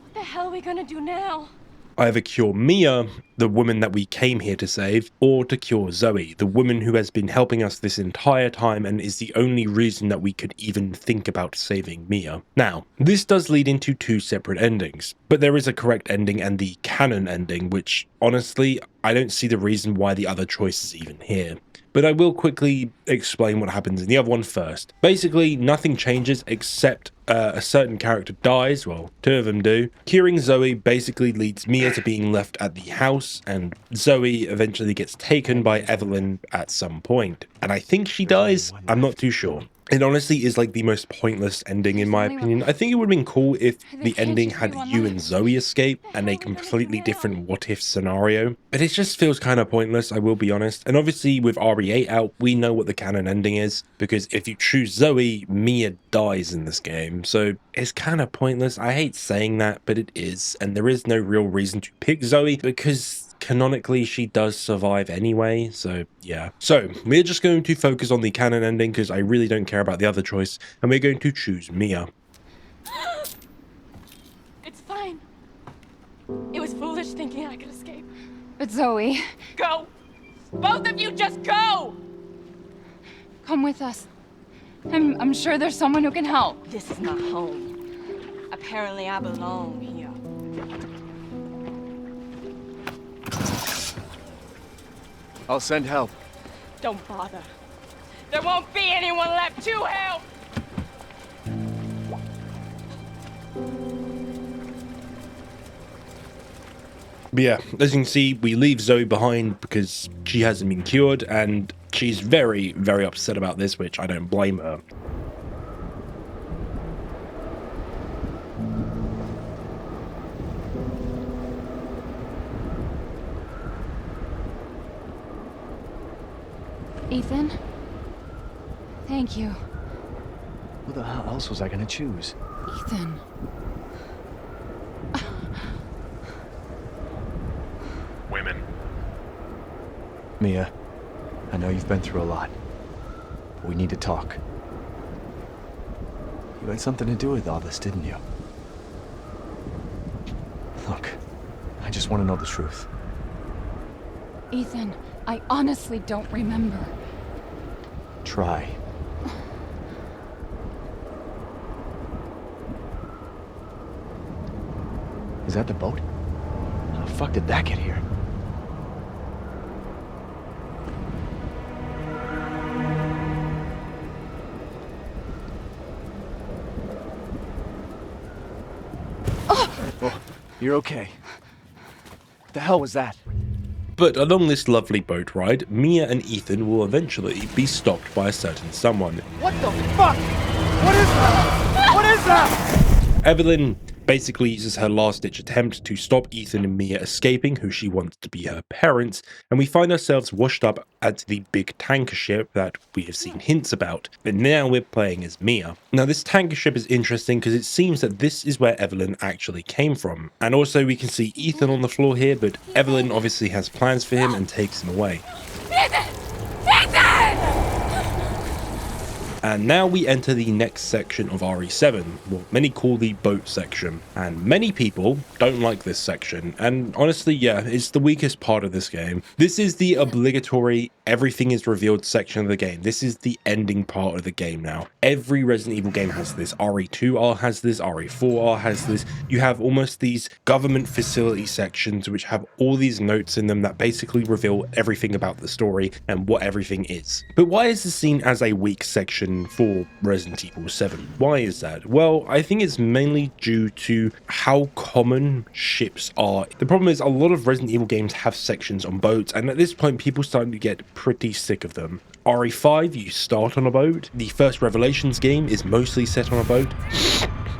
What the hell are we gonna do now?
Either cure Mia, the woman that we came here to save, or to cure Zoe, the woman who has been helping us this entire time and is the only reason that we could even think about saving Mia. Now, this does lead into two separate endings, but there is a correct ending and the canon ending, which honestly, I don't see the reason why the other choice is even here. But I will quickly explain what happens in the other one first. Basically, nothing changes except a certain character dies, well, two of them do. Curing Zoe basically leads Mia to being left at the house, and Zoe eventually gets taken by Evelyn at some point. And I think she dies, I'm not too sure. It honestly is like the most pointless ending in my opinion. I think it would have been cool if the ending had you and Zoe escape and a completely different what if scenario, but it just feels kind of pointless, I will be honest. And obviously with RE8 out, we know what the canon ending is, because if you choose Zoe, Mia dies in this game, so it's kind of pointless. I hate saying that, but it is, and there is no real reason to pick Zoe because canonically she does survive anyway, so yeah. So we're just going to focus on the canon ending because I really don't care about the other choice, and we're going to choose Mia.
It's fine. It was foolish thinking I could escape.
But Zoe...
Go! Both of you just go!
Come with us. I'm sure there's someone who can help.
This is my home. Apparently I belong here.
I'll send help.
Don't bother. There won't be anyone left to help!
But yeah, as you can see, we leave Zoe behind because she hasn't been cured, and she's very, very upset about this, which I don't blame her.
Ethan? Thank you.
Who the hell else was I gonna choose?
Ethan.
Women.
Mia, I know you've been through a lot, but we need to talk. You had something to do with all this, didn't you? Look, I just want to know the truth.
Ethan, I honestly don't remember.
Try. Is that the boat? How the fuck did that get here? Oh, you're okay. What the hell was that?
But along this lovely boat ride, Mia and Ethan will eventually be stopped by a certain someone.
What the fuck? What is that? What is that?
Evelyn basically uses her last-ditch attempt to stop Ethan and Mia escaping, who she wants to be her parents, and we find ourselves washed up at the big tanker ship that we have seen hints about, but now we're playing as Mia. Now this tanker ship is interesting because it seems that this is where Evelyn actually came from, and also we can see Ethan on the floor here, but Evelyn obviously has plans for him and takes him away.
Ethan! Ethan!
And now we enter the next section of RE7, what many call the boat section. And many people don't like this section, and honestly, yeah, it's the weakest part of this game. This is the obligatory everything is revealed section of the game. This is the ending part of the game now. Every Resident Evil game has this. RE2R has this, RE4R has this. You have almost these government facility sections which have all these notes in them that basically reveal everything about the story and what everything is. But why is this seen as a weak section for Resident Evil 7? Why is that? Well, I think it's mainly due to how common ships are. The problem is a lot of Resident Evil games have sections on boats, and at this point people starting to get pretty sick of them. RE5, you start on a boat. The first Revelations game is mostly set on a boat.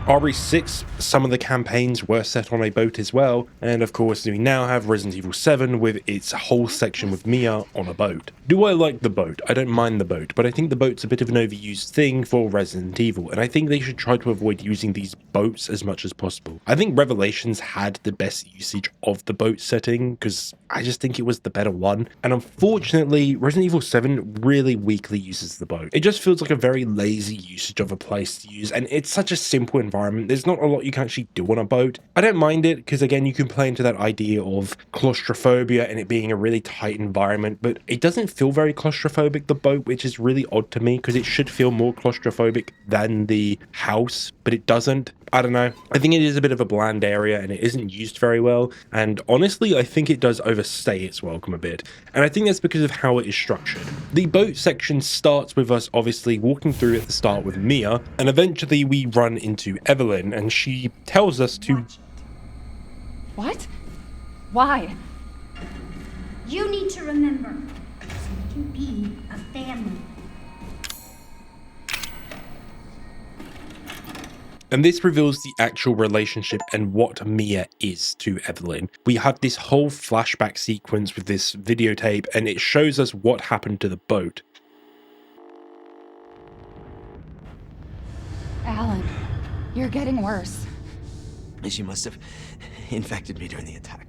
RE6, some of the campaigns were set on a boat as well, and of course we now have Resident Evil 7 with its whole section with Mia on a boat. Do I like the boat? I don't mind the boat, but I think the boat's a bit of an overused thing for Resident Evil, and I think they should try to avoid using these boats as much as possible. I think Revelations had the best usage of the boat setting, because I just think it was the better one, and unfortunately Resident Evil 7 really weakly uses the boat. It just feels like a very lazy usage of a place to use, and it's such a simple environment environment. There's not a lot you can actually do on a boat. I don't mind it because, again, you can play into that idea of claustrophobia and it being a really tight environment, but it doesn't feel very claustrophobic, the boat, which is really odd to me because it should feel more claustrophobic than the house, but it doesn't. I don't know. I think it is a bit of a bland area and it isn't used very well. And honestly, I think it does overstay its welcome a bit. And I think that's because of how it is structured. The boat section starts with us obviously walking through at the start with Mia, and eventually we run into Evelyn and she tells us to...
What? Why?
You need to remember, so we can be a family.
And this reveals the actual relationship and what Mia is to Evelyn. We have this whole flashback sequence with this videotape and it shows us what happened to the boat.
Alan, you're getting worse.
She must have infected me during the attack.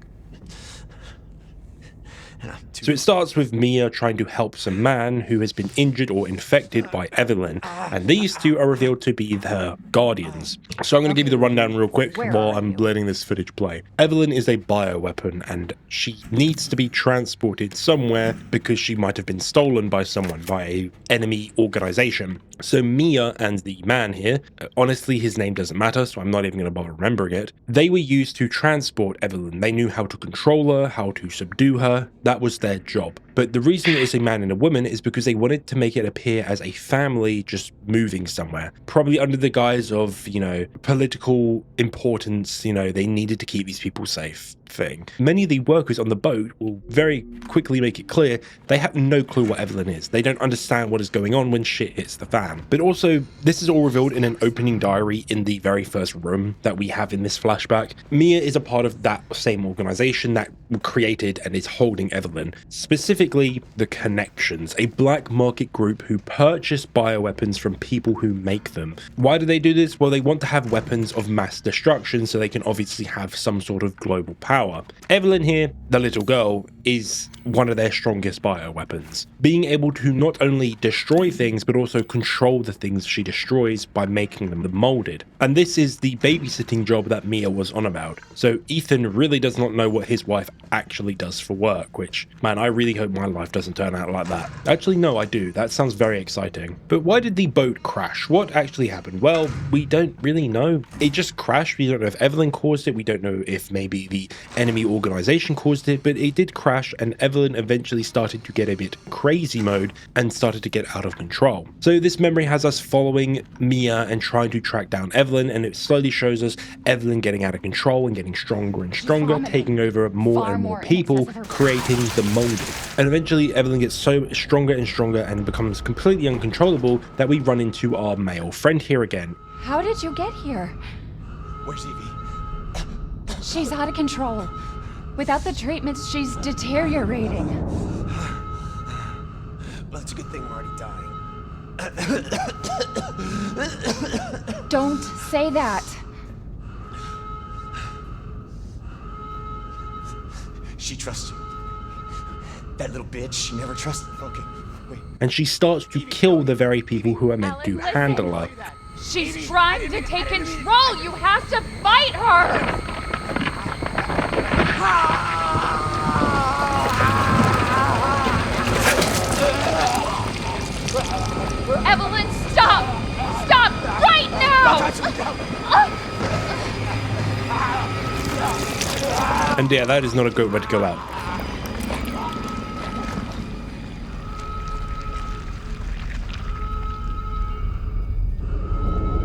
So it starts with Mia trying to help some man who has been injured or infected by Evelyn, and these two are revealed to be her guardians. So I'm going to give you the rundown real quick while I'm letting this footage play. Evelyn is a bioweapon and she needs to be transported somewhere because she might have been stolen by someone, by an enemy organization. So Mia and the man here, honestly his name doesn't matter, so I'm not even going to bother remembering it, they were used to transport Evelyn. They knew how to control her, how to subdue her. That was their job. But the reason it is a man and a woman is because they wanted to make it appear as a family just moving somewhere, probably under the guise of, you know, political importance. You know, they needed to keep these people safe thing. Many of the workers on the boat will very quickly make it clear they have no clue what Evelyn is. They don't understand what is going on when shit hits the fan. But also, this is all revealed in an opening diary in the very first room that we have in this flashback. Mia is a part of that same organization that created and is holding Evelyn. Specifically, the Connections, a black market group who purchase bioweapons from people who make them. Why do they do this? Well, they want to have weapons of mass destruction so they can obviously have some sort of global power. Evelyn here, the little girl, is one of their strongest bioweapons, being able to not only destroy things but also control the things she destroys by making them molded. And this is the babysitting job that Mia was on about. So Ethan really does not know what his wife actually does for work, which, man, I really hope my life doesn't turn out like that. Actually, no, I do. That sounds very exciting. But why did the boat crash? What actually happened? Well, we don't really know. It just crashed. We don't know if Evelyn caused it. We don't know if maybe the enemy organization caused it, but it did crash, and Evelyn eventually started to get a bit crazy mode and started to get out of control. So this memory has us following Mia and trying to track down Evelyn, and it slowly shows us Evelyn getting out of control and getting stronger and stronger, taking over more and more people, creating the Molded. And eventually Evelyn gets so stronger and stronger and becomes completely uncontrollable that we run into our male friend here again.
How did you get here?
Where's Evie?
She's out of control. Without the treatments, she's deteriorating.
Well, it's a good thing we're already dying.
Don't say that.
She trusts you. That little bitch, she never trusted. Okay, wait.
And she starts to kill the very people who are meant to handle her.
She's trying to take control. You have to fight her. Evelyn, stop! Stop right now!
And yeah, that is not a good way to go out.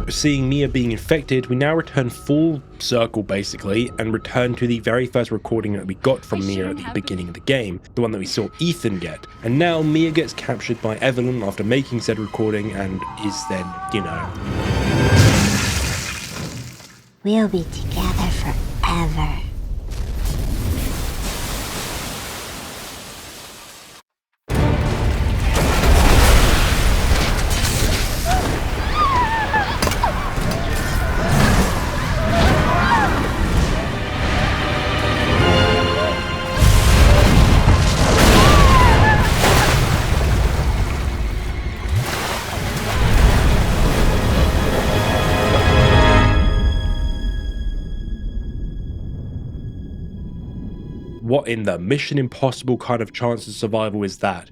Seeing Mia being infected, we now return full circle basically and return to the very first recording that we got from Mia at the beginning of the game, the one that we saw Ethan get. And now Mia gets captured by Evelyn after making said recording and is then, you know.
We'll be together forever.
what in the Mission Impossible kind of chance of survival is that?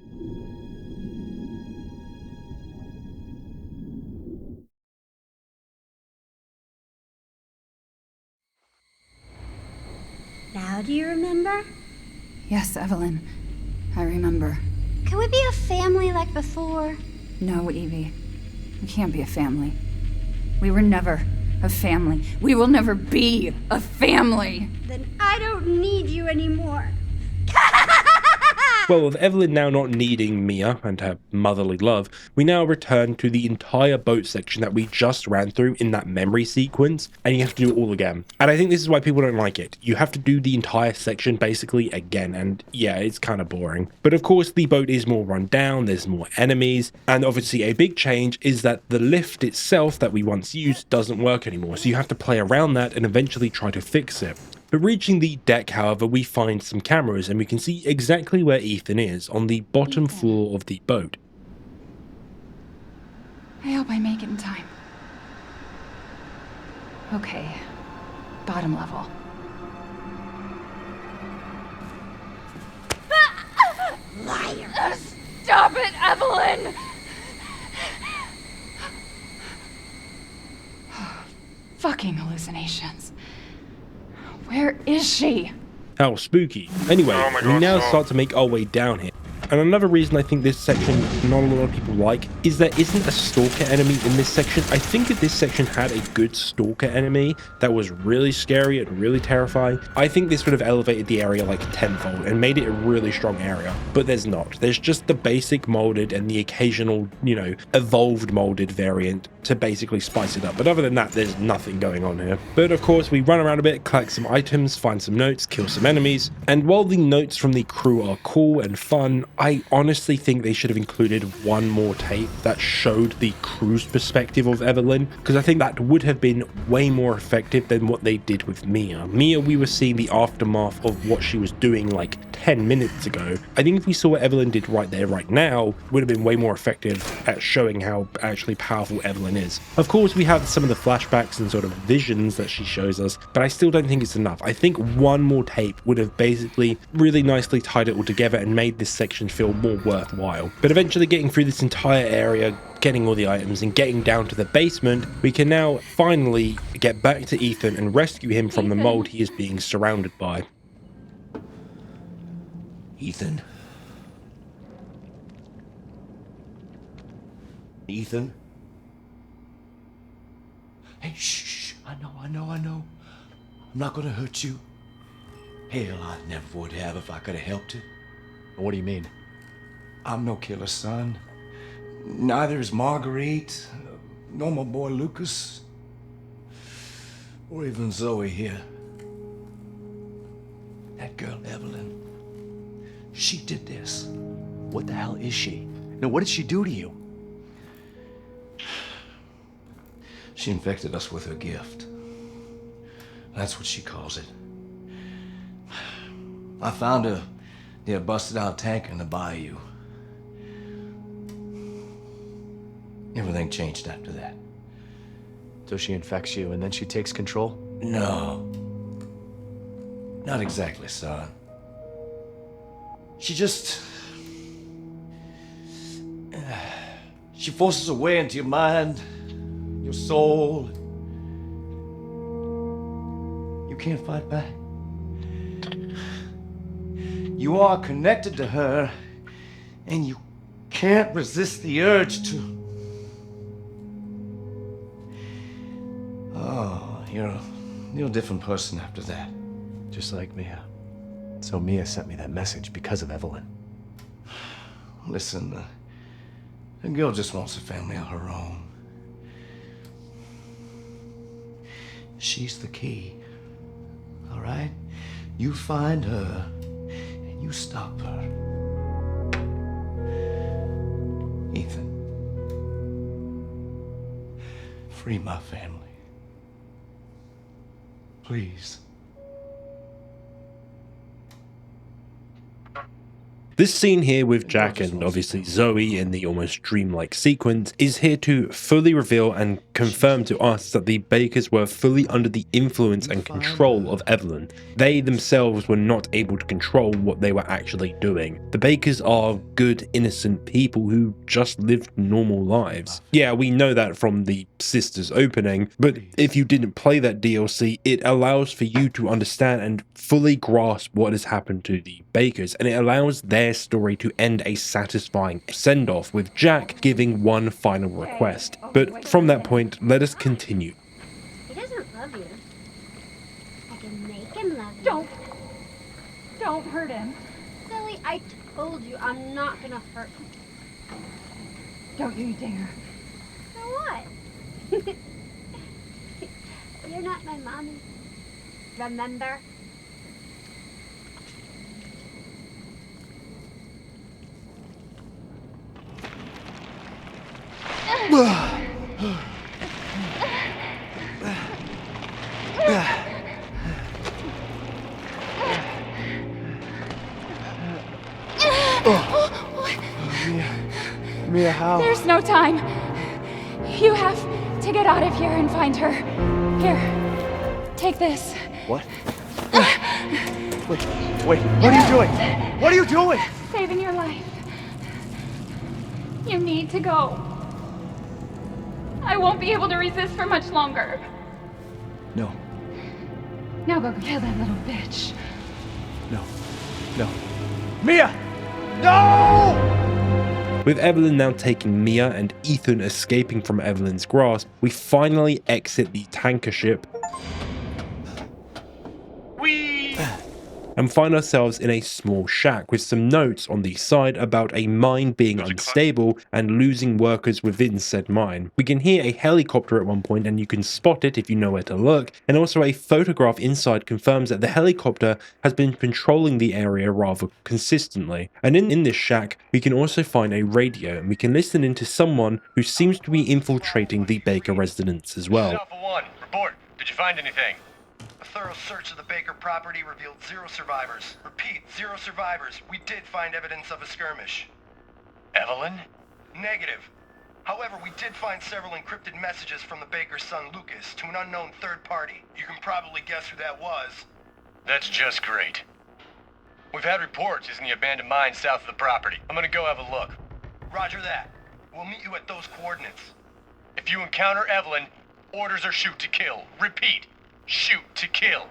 Now do you remember?
Yes, Evelyn. I remember.
Can we be a family like before?
No, Evie. We can't be a family. We were never a family. We will never be a family.
Then I don't need you anymore.
Well, with Evelyn now not needing Mia and her motherly love, we now return to the entire boat section that we just ran through in that memory sequence, and you have to do it all again. And I think this is why people don't like it. You have to do the entire section basically again, and yeah, it's kind of boring. But of course, the boat is more run down, there's more enemies, and obviously a big change is that the lift itself that we once used doesn't work anymore, so you have to play around that and eventually try to fix it. But reaching the deck, however, we find some cameras and we can see exactly where Ethan is on the bottom floor of the boat.
I hope I make it in time. Okay, bottom level.
Liar!
Stop it, Evelyn! Fucking hallucinations. Where is she?
How spooky. Anyway,
Oh my
we
God,
now
stop.
start to make our way down here. And another reason I think this section not a lot of people like is there isn't a stalker enemy in this section. I think if this section had a good stalker enemy that was really scary and really terrifying, I think this would have elevated the area like tenfold and made it a really strong area. But there's not. There's just the basic molded and the occasional, you know, evolved molded variant to basically spice it up. But other than that, there's nothing going on here. But of course, we run around a bit, collect some items, find some notes, kill some enemies. And while the notes from the crew are cool and fun, I honestly think they should have included one more tape that showed the crew's perspective of Evelyn, because I think that would have been way more effective than what they did with Mia. Mia, we were seeing the aftermath of what she was doing like 10 minutes ago. I think if we saw what Evelyn did right there, right now, would have been way more effective at showing how actually powerful Evelyn is. Of course, we have some of the flashbacks and sort of visions that she shows us, but I still don't think it's enough. I think one more tape would have basically really nicely tied it all together and made this section feel more worthwhile. But eventually getting through this entire area, getting all the items and getting down to the basement, we can now finally get back to Ethan and rescue him from the mold he is being surrounded by.
Ethan? Ethan? Hey, shh, I know. I'm not gonna hurt you. Hell, I never would have if I could have helped it.
What do you mean?
I'm no killer, son. Neither is Marguerite, nor my boy Lucas, or even Zoe here. That girl, Evelyn, she did this.
What the hell is she? No, what did she do to you?
She infected us with her gift. That's what she calls it. I found her near a busted out tanker in the bayou. Everything changed after that.
So she infects you and then she takes control?
No. Not exactly, son. She just... She forces her way into your mind, your soul. You can't fight back. You are connected to her, and you can't resist the urge to... Oh, you're a different person after that.
Just like Mia. So Mia sent me that message because of Evelyn.
Listen, the girl just wants a family of her own. She's the key, all right? You find her, and you stop her. Ethan, free my family. Please.
This scene here with Jack and obviously Zoe in the almost dreamlike sequence is here to fully reveal and confirmed to us that the Bakers were fully under the influence and control of Evelyn. They themselves were not able to control what they were actually doing. The Bakers are good, innocent people who just lived normal lives. Yeah, we know that from the Sisters opening, but if you didn't play that DLC, it allows for you to understand and fully grasp what has happened to the Bakers, and it allows their story to end a satisfying send-off with Jack giving one final request. But from that point, let us continue.
He doesn't love you. I can make him love you.
Don't hurt him.
Silly, I told you I'm not gonna hurt him.
Don't you dare.
So what? You're not my mommy. Remember?
Mia, how?
There's no time. You have to get out of here and find her. Here, take this.
What? Wait, what are you doing? What are you doing?
Saving your life. You need to go. I won't be able to resist for much longer.
No,
Now go kill that little bitch.
no. Mia! No!
With Evelyn now taking Mia and Ethan escaping from Evelyn's grasp, we finally exit the tanker ship and find ourselves in a small shack with some notes on the side about a mine being unstable and losing workers within said mine. We can hear a helicopter at one point and you can spot it if you know where to look, and also a photograph inside confirms that the helicopter has been patrolling the area rather consistently. And in this shack we can also find a radio and we can listen into someone who seems to be infiltrating the Baker residence as well.
Alpha 1, report. Did you find anything?
A thorough search of the Baker property revealed 0 survivors. Repeat, 0 survivors. We did find evidence of a skirmish.
Evelyn?
Negative. However, we did find several encrypted messages from the Baker's son Lucas to an unknown third party. You can probably guess who that was.
That's just great. We've had reports using the abandoned mine south of the property. I'm gonna go have a look.
Roger that. We'll meet you at those coordinates.
If you encounter Evelyn, orders are shoot to kill. Repeat, shoot to kill.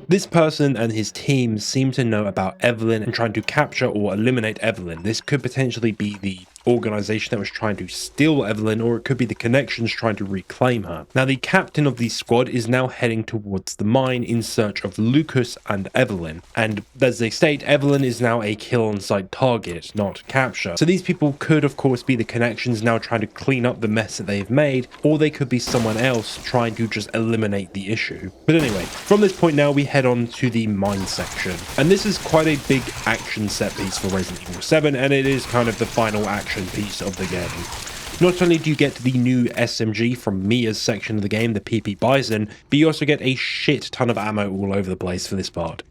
This person and his team seem to know about Evelyn and trying to capture or eliminate Evelyn. This could potentially be the organization that was trying to steal Evelyn, or it could be the connections trying to reclaim her. Now the captain of the squad is now heading towards the mine in search of Lucas and Evelyn, and as they state, Evelyn is now a kill on sight target, not capture. So these people could of course be the connections now trying to clean up the mess that they've made, or they could be someone else trying to just eliminate the issue. But anyway, from this point now we head on to the mine section, and this is quite a big action set piece for Resident Evil 7, and it is kind of the final action piece of the game. Not only do you get the new SMG from Mia's section of the game, the PP Bison, but you also get a shit ton of ammo all over the place for this part.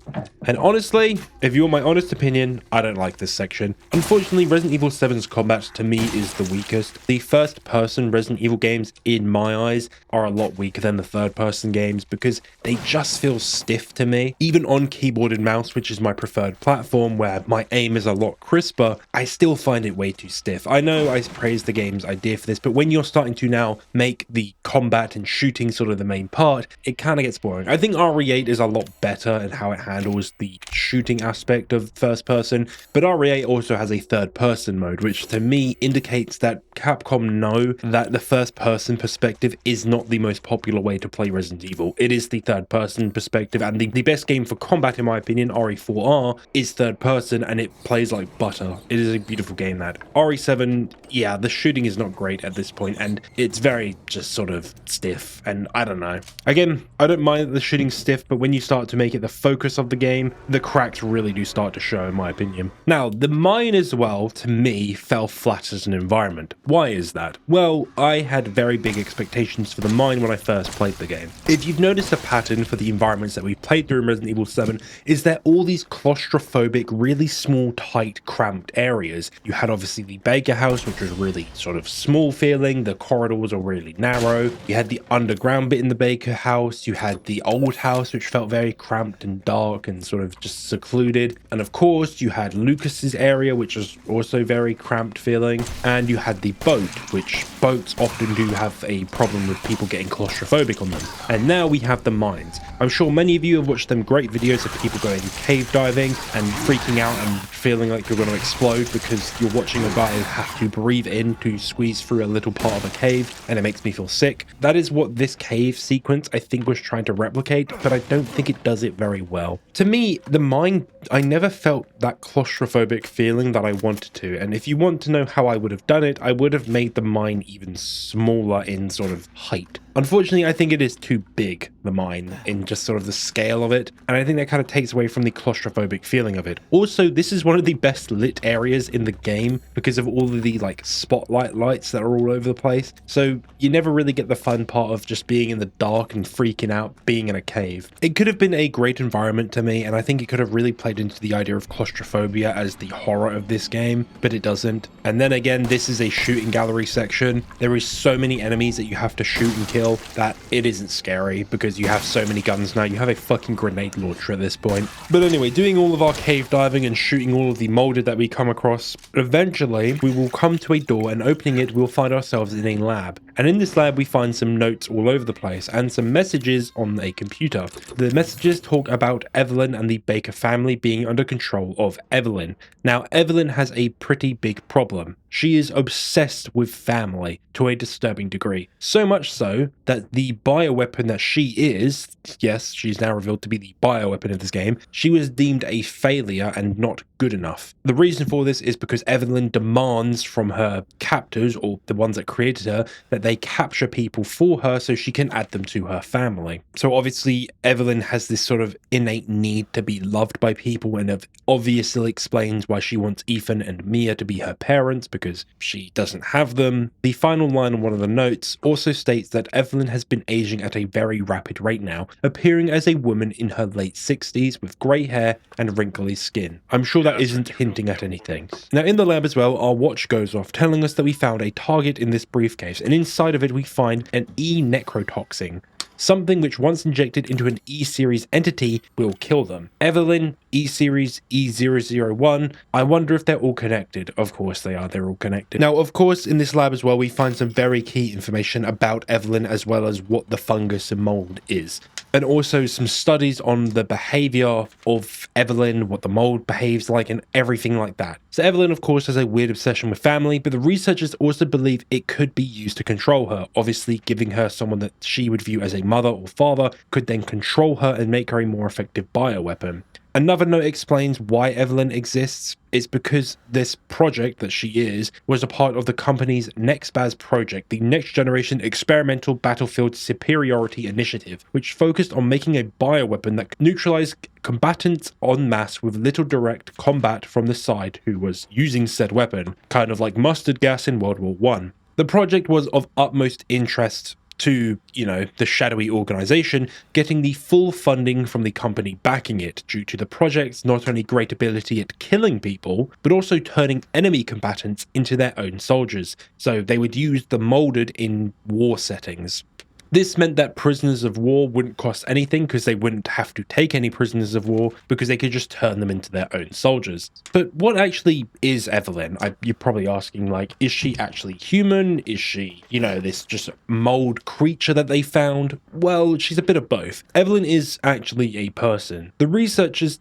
And honestly, if you want my honest opinion, I don't like this section. Unfortunately, Resident Evil 7's combat to me is the weakest. The first person Resident Evil games, in my eyes, are a lot weaker than the third person games because they just feel stiff to me. Even on keyboard and mouse, which is my preferred platform where my aim is a lot crisper, I still find it way too stiff. I know I praise the game's idea for this, but when you're starting to now make the combat and shooting sort of the main part, it kind of gets boring. I think RE8 is a lot better in how it handles the shooting aspect of first person, but RE8 also has a third person mode, which to me indicates that Capcom know that the first person perspective is not the most popular way to play Resident Evil. It is the third person perspective, and the best game for combat in my opinion, RE4R, is third person, and it plays like butter. It is a beautiful game. That RE7, yeah, the shooting is not great at this point, and it's very just sort of stiff, and I don't know. Again, I don't mind that the shooting stiff, but when you start to make it the focus of the game, the cracks really do start to show, in my opinion. Now, the mine as well, to me, fell flat as an environment. Why is that? Well, I had very big expectations for the mine when I first played the game. If you've noticed a pattern for the environments that we played through in Resident Evil 7, is that all these claustrophobic, really small, tight, cramped areas. You had obviously the Baker house, which was really sort of small feeling. The corridors are really narrow. You had the underground bit in the Baker house. You had the old house, which felt very cramped and dark and sort of just secluded. And of course, you had Lucas's area, which was also very cramped feeling. And you had the boat, which boats often do have a problem with people getting claustrophobic on them. And now we have the mines. I'm sure many of you have watched them great videos of people going cave diving and freaking out and feeling like you're going to explode because you're watching a guy have to breathe in to squeeze through a little part of a cave, and it makes me feel sick. That is what this cave sequence I think was trying to replicate, but I don't think it does it very well. To me, the mine, I never felt that claustrophobic feeling that I wanted to, and if you want to know how I would have done it, I would have made the mine even smaller in sort of height. Unfortunately, I think it is too big, the mine, in just sort of the scale of it, and I think that kind of takes away from the claustrophobic feeling of it. Also, this is one of the best lit areas in the game because of all of the like spotlight lights that are all over the place, so you never really get the fun part of just being in the dark and freaking out being in a cave. It could have been a great environment to me, and I think it could have really played into the idea of claustrophobia as the horror of this game, but it doesn't. And then again, this is a shooting gallery section. There is so many enemies that you have to shoot and kill that it isn't scary because you have so many guns now. You have a fucking grenade launcher at this point. But anyway, doing all of our cave diving and shooting all of the molded that we come across, eventually we will come to a door, and opening it we'll find ourselves in a lab. And in this lab we find some notes all over the place and some messages on a computer. The messages talk about Evelyn and the Baker family being under control of Evelyn. Now Evelyn has a pretty big problem. She is obsessed with family to a disturbing degree. So much so that the bioweapon that she is, yes, she's now revealed to be the bioweapon of this game, she was deemed a failure and not good enough. The reason for this is because Evelyn demands from her captors, or the ones that created her, that they capture people for her so she can add them to her family. So obviously Evelyn has this sort of innate need to be loved by people, and it obviously explains why she wants Ethan and Mia to be her parents, because she doesn't have them. The final line on one of the notes also states that Evelyn has been aging at a very rapid rate now, appearing as a woman in her late 60s with grey hair and wrinkly skin. I'm sure that isn't hinting at anything. Now in the lab as well, our watch goes off telling us that we found a target in this briefcase, and inside of it we find an E-necrotoxin, something which once injected into an E-series entity will kill them. Evelyn, E-series, E001, I wonder if they're all connected. Of course they are, they're all connected. Now of course in this lab as well we find some very key information about Evelyn, as well as what the fungus and mold is. And also some studies on the behavior of Evelyn, what the mold behaves like, and everything like that. So Evelyn of course has a weird obsession with family, but the researchers also believe it could be used to control her. Obviously giving her someone that she would view as a mother or father could then control her and make her a more effective bioweapon. Another note explains why Evelyn exists. It's because this project that she is was a part of the company's NextBaz project, the Next Generation Experimental Battlefield Superiority Initiative, which focused on making a bioweapon that neutralized combatants en masse with little direct combat from the side who was using said weapon, kind of like mustard gas in World War I. The project was of utmost interest to, the shadowy organization, getting the full funding from the company backing it due to the project's not only great ability at killing people, but also turning enemy combatants into their own soldiers. So they would use the molded in war settings. This meant that prisoners of war wouldn't cost anything because they wouldn't have to take any prisoners of war because they could just turn them into their own soldiers. But what actually is Evelyn? You're probably asking, is she actually human? Is she, this just mold creature that they found? Well, she's a bit of both. Evelyn is actually a person. The researchers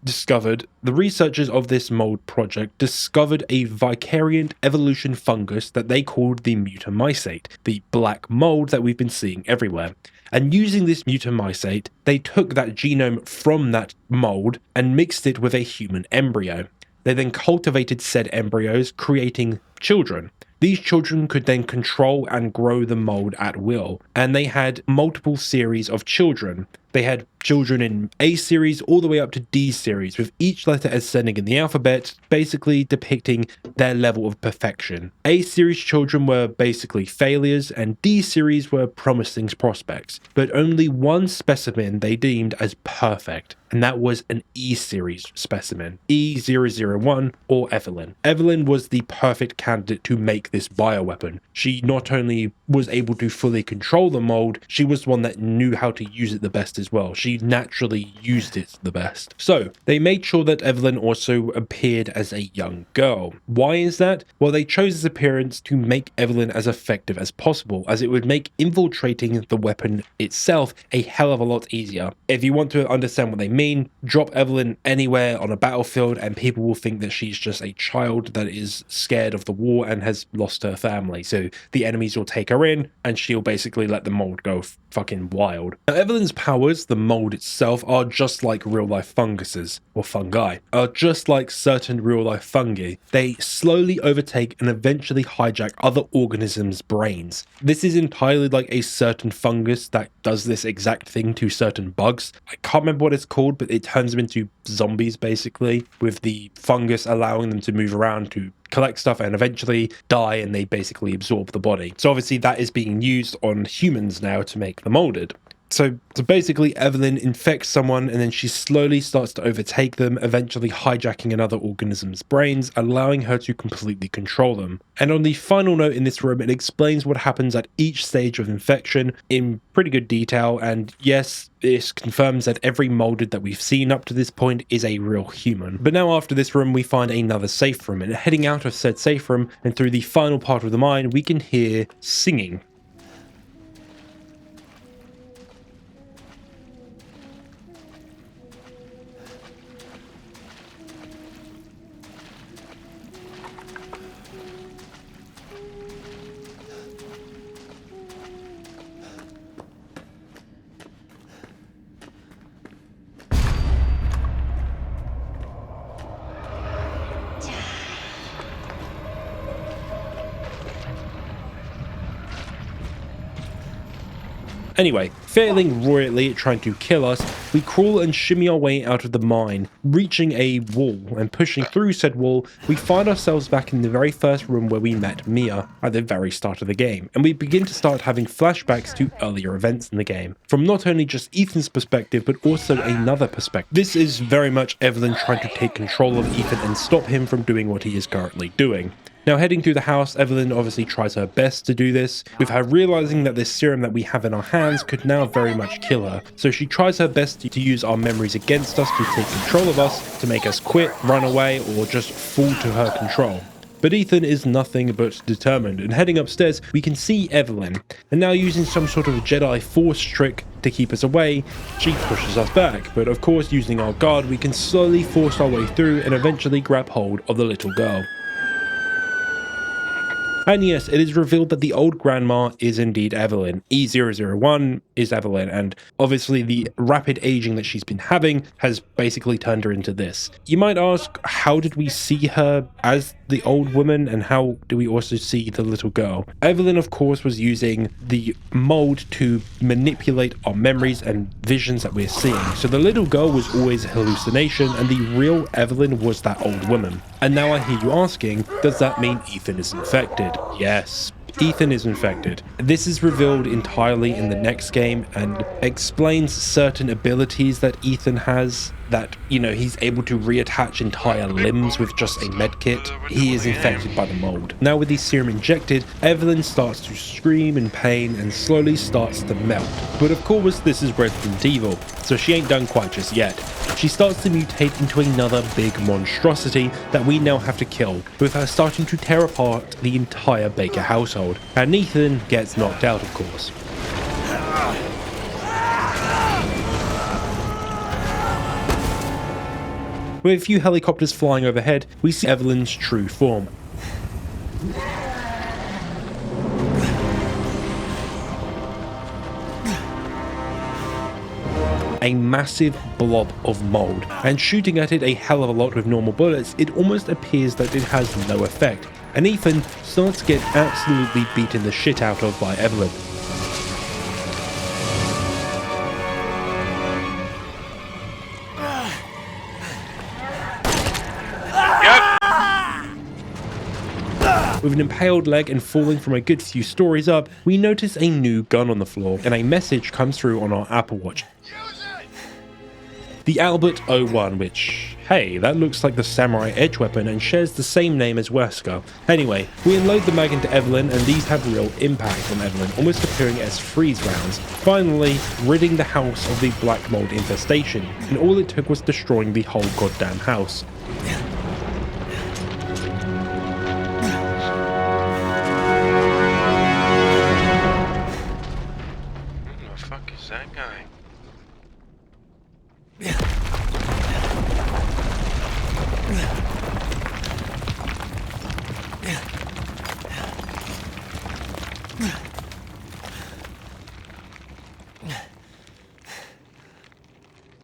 of this mold project discovered a vicariant evolution fungus that they called the mutamysate, the black mold that we've been seeing everywhere. And using this mutamysate, they took that genome from that mold and mixed it with a human embryo. They then cultivated said embryos, creating children. These children could then control and grow the mold at will, and they had multiple series of children. They had children in A series all the way up to D series, with each letter ascending in the alphabet, basically depicting their level of perfection. A series children were basically failures, and D series were promising prospects, but only one specimen they deemed as perfect, and that was an E series specimen, E001 or Evelyn. Evelyn was the perfect candidate to make this bioweapon. She not only was able to fully control the mold, she was one that knew how to use it the best as well. She naturally used it the best. So they made sure that Evelyn also appeared as a young girl. Why is that? Well, they chose this appearance to make Evelyn as effective as possible, as it would make infiltrating the weapon itself a hell of a lot easier. If you want to understand what they mean, drop Evelyn anywhere on a battlefield and people will think that she's just a child that is scared of the war and has lost her family. So the enemies will take her in and she'll basically let the mold go fucking wild. Now, Evelyn's powers, the mold itself, are just like real life funguses, or fungi, are just like certain real life fungi. They slowly overtake and eventually hijack other organisms' brains. This is entirely like a certain fungus that does this exact thing to certain bugs. I can't remember what it's called, but it turns them into zombies basically, with the fungus allowing them to move around to collect stuff and eventually die, and they basically absorb the body. So obviously that is being used on humans now to make the molded. So basically Evelyn infects someone and then she slowly starts to overtake them, eventually hijacking another organism's brains, allowing her to completely control them. And on the final note in this room, it explains what happens at each stage of infection in pretty good detail, and yes, this confirms that every molded that we've seen up to this point is a real human. But now after this room, we find another safe room, and heading out of said safe room and through the final part of the mine, we can hear singing. Anyway, failing royally at trying to kill us, we crawl and shimmy our way out of the mine, reaching a wall, and pushing through said wall, we find ourselves back in the very first room where we met Mia at the very start of the game, and we begin to start having flashbacks to earlier events in the game, from not only just Ethan's perspective, but also another perspective. This is very much Evelyn trying to take control of Ethan and stop him from doing what he is currently doing. Now, heading through the house, Evelyn obviously tries her best to do this, with her realizing that this serum that we have in our hands could now very much kill her. So she tries her best to use our memories against us to take control of us, to make us quit, run away, or just fall to her control. But Ethan is nothing but determined, and heading upstairs, we can see Evelyn, and now using some sort of Jedi Force trick to keep us away, she pushes us back, but of course using our guard, we can slowly force our way through and eventually grab hold of the little girl. And yes, it is revealed that the old grandma is indeed Evelyn. E001 is Evelyn, and obviously the rapid aging that she's been having has basically turned her into this. You might ask, how did we see her as the old woman, and how do we also see the little girl? Evelyn, of course, was using the mold to manipulate our memories and visions that we're seeing. So the little girl was always a hallucination, and the real Evelyn was that old woman. And now I hear you asking, does that mean Ethan is infected? Yes, Ethan is infected. This is revealed entirely in the next game and explains certain abilities that Ethan has, that, you know, he's able to reattach entire limbs with just a medkit. He is infected by the mold. Now with the serum injected, Evelyn starts to scream in pain and slowly starts to melt. But of course this is Resident Evil, so she ain't done quite just yet. She starts to mutate into another big monstrosity that we now have to kill, with her starting to tear apart the entire Baker household. And Ethan gets knocked out, of course. With a few helicopters flying overhead, we see Evelyn's true form. A massive blob of mold, and shooting at it a hell of a lot with normal bullets, it almost appears that it has no effect, and Ethan starts to get absolutely beaten the shit out of by Evelyn. With an impaled leg and falling from a good few stories up, we notice a new gun on the floor, and a message comes through on our Apple Watch. The Albert 01, which, hey, that looks like the samurai edge weapon and shares the same name as Wesker. Anyway, we unload the mag into Evelyn, and these have real impact on Evelyn, almost appearing as freeze rounds, finally ridding the house of the black mold infestation, and all it took was destroying the whole goddamn house.
Who the fuck is that guy?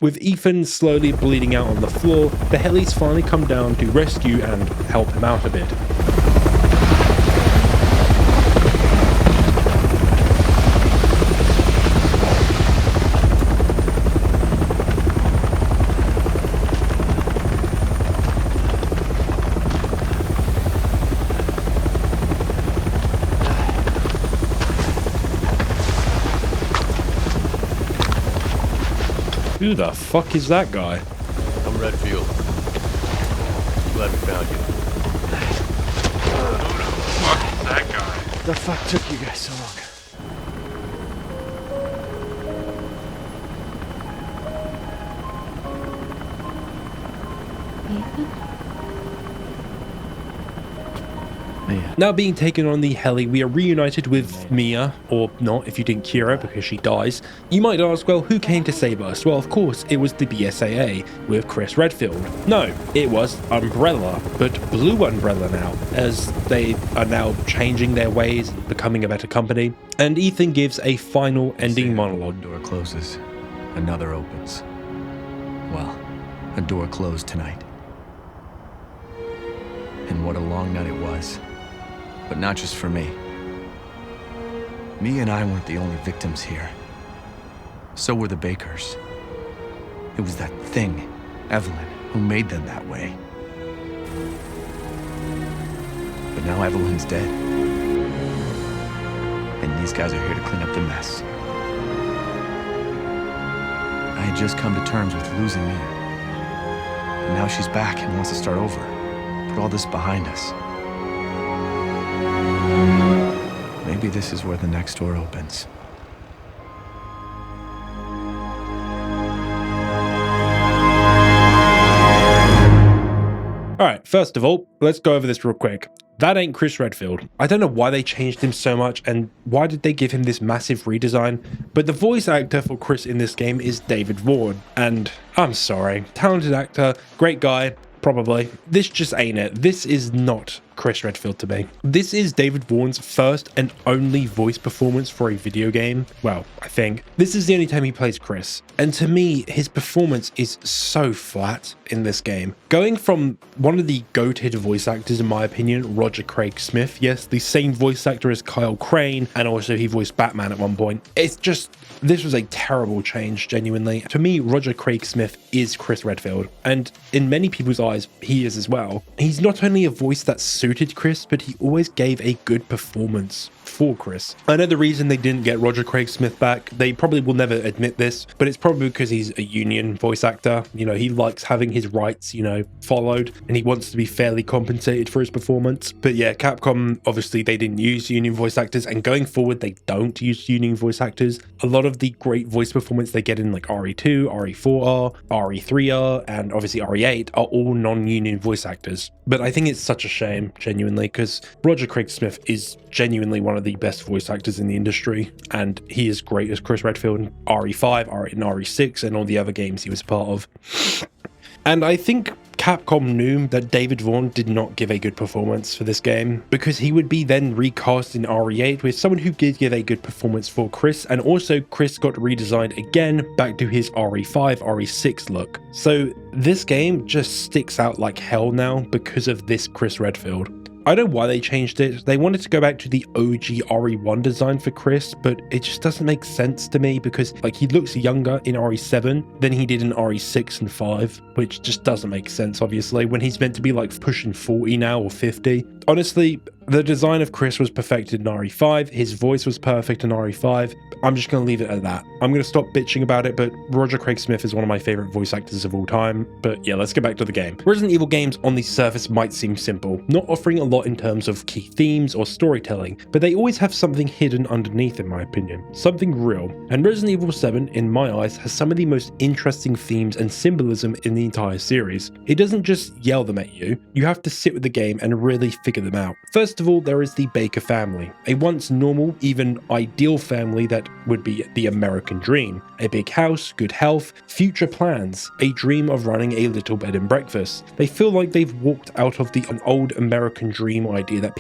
With Ethan slowly bleeding out on the floor, the helis finally come down to rescue and help him out a bit. Who the fuck is that guy?
I'm Redfield. Glad we found you.
Who the fuck is that guy?
The fuck took you guys so long?
Now being taken on the heli, we are reunited with Mia, or not if you didn't cure her because she dies. You might ask, well, who came to save us? Well, of course, it was the BSAA with Chris Redfield. No, it was Umbrella, but Blue Umbrella now, as they are now changing their ways and becoming a better company. And Ethan gives a final ending monologue.
Door closes, another opens. Well, a door closed tonight. And what a long night it was. But not just for me. Me and I weren't the only victims here. So were the Bakers. It was that thing, Evelyn, who made them that way. But now Evelyn's dead. And these guys are here to clean up the mess. I had just come to terms with losing Mia. And now she's back and wants to start over. Put all this behind us. Maybe this is where the next door opens.
Alright, first of all, let's go over this real quick. That ain't Chris Redfield. I don't know why they changed him so much and why did they give him this massive redesign, but the voice actor for Chris in this game is David Vaughn, and I'm sorry, talented actor, great guy, probably. This just ain't it. This is not Chris Redfield to me. This is David Vaughn's first and only voice performance for a video game. Well, I think. This is the only time he plays Chris. And to me, his performance is so flat in this game. Going from one of the goated voice actors, in my opinion, Roger Craig Smith, yes, the same voice actor as Kyle Crane, and also he voiced Batman at one point. It's just, this was a terrible change, genuinely. To me, Roger Craig Smith is Chris Redfield. And in many people's eyes, he is as well. He's not only a voice that suited Chris, but he always gave a good performance for Chris. I know the reason they didn't get Roger Craig Smith back, they probably will never admit this, but it's probably because he's a union voice actor. You know, he likes having his rights, you know, followed, and he wants to be fairly compensated for his performance. But yeah, Capcom, obviously they didn't use union voice actors, and going forward, they don't use union voice actors. A lot of the great voice performance they get in like RE2, RE4R, RE3R, and obviously RE8 are all non-union voice actors. But I think it's such a shame, genuinely, because Roger Craig Smith is genuinely one of the best voice actors in the industry, and he is great as Chris Redfield in RE5, in RE6, and all the other games he was part of. And I think Capcom knew that David Vaughn did not give a good performance for this game, because he would be then recast in RE8 with someone who did give a good performance for Chris, and also Chris got redesigned again back to his RE5, RE6 look. So this game just sticks out like hell now because of this Chris Redfield. I don't know why they changed it. They wanted to go back to the OG RE1 design for Chris, but it just doesn't make sense to me because like he looks younger in RE7 than he did in RE6 and 5, which just doesn't make sense, obviously, when he's meant to be like pushing 40 now or 50. Honestly, The design of Chris was perfected in RE5, his voice was perfect in RE5. I'm just going to leave it at that. I'm going to stop bitching about it, but Roger Craig Smith is one of my favorite voice actors of all time. But yeah, let's get back to the game. Resident Evil games on the surface might seem simple, not offering a lot in terms of key themes or storytelling, but they always have something hidden underneath in my opinion, something real. And Resident Evil 7, in my eyes, has some of the most interesting themes and symbolism in the entire series. It doesn't just yell them at you, you have to sit with the game and really figure them out. First of all, there is the Baker family, a once normal, even ideal family that would be the American dream. A big house, good health, future plans, a dream of running a little bed and breakfast. They feel like they've walked out of an old American dream idea that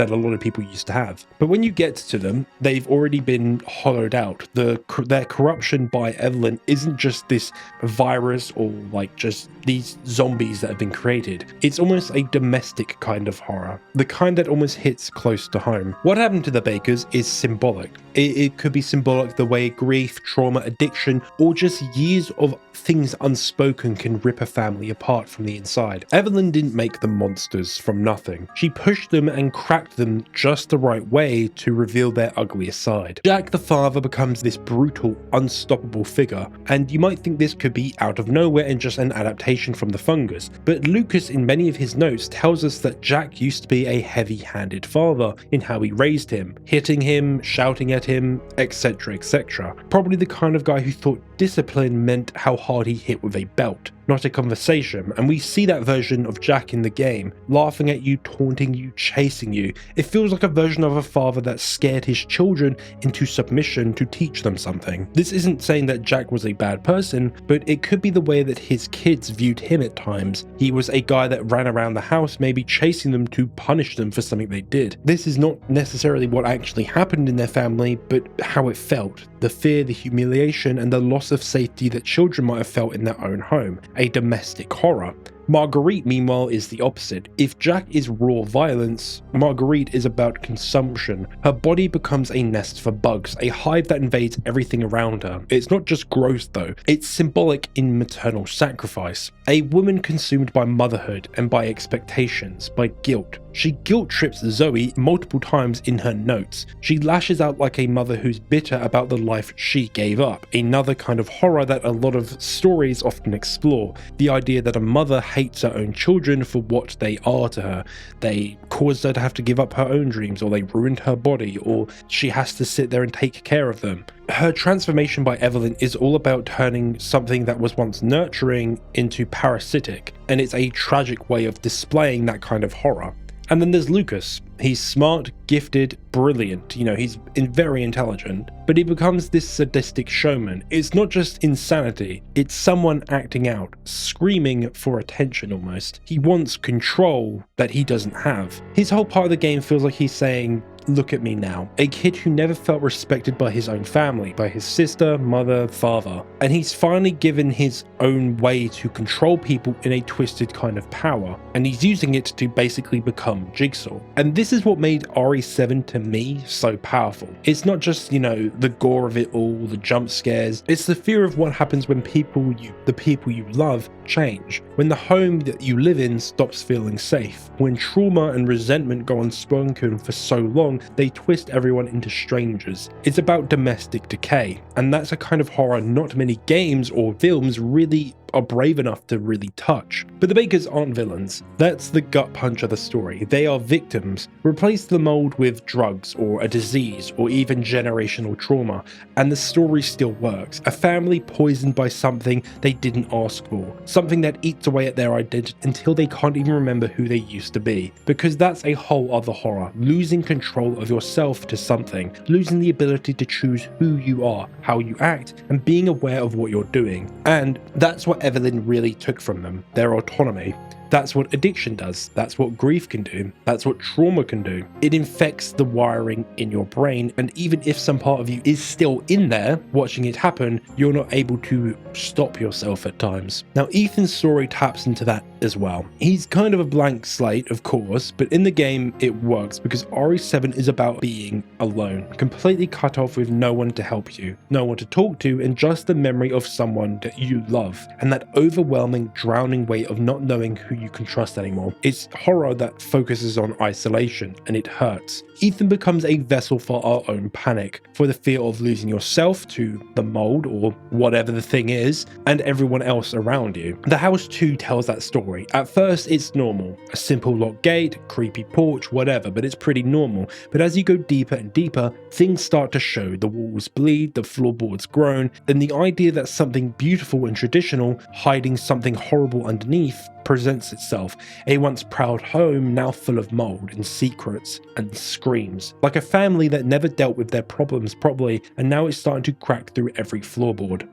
a lot of people used to have. But when you get to them, they've already been hollowed out. Their corruption by Evelyn isn't just this virus or like just these zombies that have been created. It's almost a domestic kind of horror, the kind that almost hits close to home. What happened to the Bakers is symbolic. It could be symbolic the way grief, trauma, addiction, or just years of things unspoken can rip a family apart from the inside. Evelyn didn't make them monsters from nothing. She pushed them and cracked them just the right way to reveal their ugliest side. Jack the father becomes this brutal, unstoppable figure, and you might think this could be out of nowhere and just an adaptation from the fungus, but Lucas in many of his notes tells us that Jack used to be a heavy-handed father in how he raised him, hitting him, shouting at him, etc, etc. Probably the kind of guy who thought discipline meant how hard he hit with a belt, not a conversation, and we see that version of Jack in the game, laughing at you, taunting you, chasing you. It feels like a version of a father that scared his children into submission to teach them something. This isn't saying that Jack was a bad person, but it could be the way that his kids viewed him at times. He was a guy that ran around the house, maybe chasing them to punish them for something they did. This is not necessarily what actually happened in their family, but how it felt. The fear, the humiliation, and the loss of safety that children might have felt in their own home. A domestic horror. Marguerite, meanwhile, is the opposite. If Jack is raw violence, Marguerite is about consumption. Her body becomes a nest for bugs, a hive that invades everything around her. It's not just gross though, it's symbolic in maternal sacrifice. A woman consumed by motherhood and by expectations, by guilt. She guilt trips Zoe multiple times in her notes. She lashes out like a mother who's bitter about the life she gave up. Another kind of horror that a lot of stories often explore. The idea that a mother hates her own children for what they are to her. They caused her to have to give up her own dreams, or they ruined her body, or she has to sit there and take care of them. Her transformation by Evelyn is all about turning something that was once nurturing into parasitic, and it's a tragic way of displaying that kind of horror. And then there's Lucas. He's smart, gifted, brilliant, he's very intelligent, but he becomes this sadistic showman. It's not just insanity, it's someone acting out, screaming for attention almost. He wants control that he doesn't have. His whole part of the game feels like he's saying, look at me now. A kid who never felt respected by his own family, by his sister, mother, father. And he's finally given his own way to control people in a twisted kind of power. And he's using it to basically become Jigsaw. And this is what made RE7 to me so powerful. It's not just, the gore of it all, the jump scares. It's the fear of what happens when the people you love change. When the home that you live in stops feeling safe. When trauma and resentment go unspoken for so long, they twist everyone into strangers. It's about domestic decay, and that's a kind of horror not many games or films really are brave enough to really touch. But the Bakers aren't villains. That's the gut punch of the story. They are victims. Replace the mold with drugs or a disease or even generational trauma, and the story still works. A family poisoned by something they didn't ask for. Something that eats away at their identity until they can't even remember who they used to be. Because that's a whole other horror. Losing control of yourself to something. Losing the ability to choose who you are, how you act, and being aware of what you're doing. And that's what Evelyn really took from them, their autonomy. That's what addiction does. That's what grief can do. That's what trauma can do. It infects the wiring in your brain, and even if some part of you is still in there watching it happen, you're not able to stop yourself at times. Now, Ethan's story taps into that as well. He's kind of a blank slate, of course, but in the game it works because RE7 is about being alone, completely cut off with no one to help you, no one to talk to, and just the memory of someone that you love, and that overwhelming, drowning weight of not knowing who you can trust anymore. It's horror that focuses on isolation, and it hurts. Ethan becomes a vessel for our own panic, for the fear of losing yourself to the mold or whatever the thing is, and everyone else around you. The house too tells that story. At first it's normal, a simple locked gate, creepy porch, whatever, but it's pretty normal. But as you go deeper and deeper, things start to show. The walls bleed, the floorboards groan, and the idea that something beautiful and traditional hiding something horrible underneath presents itself. A once proud home now full of mold and secrets and screams. Like a family that never dealt with their problems properly, and now it's starting to crack through every floorboard.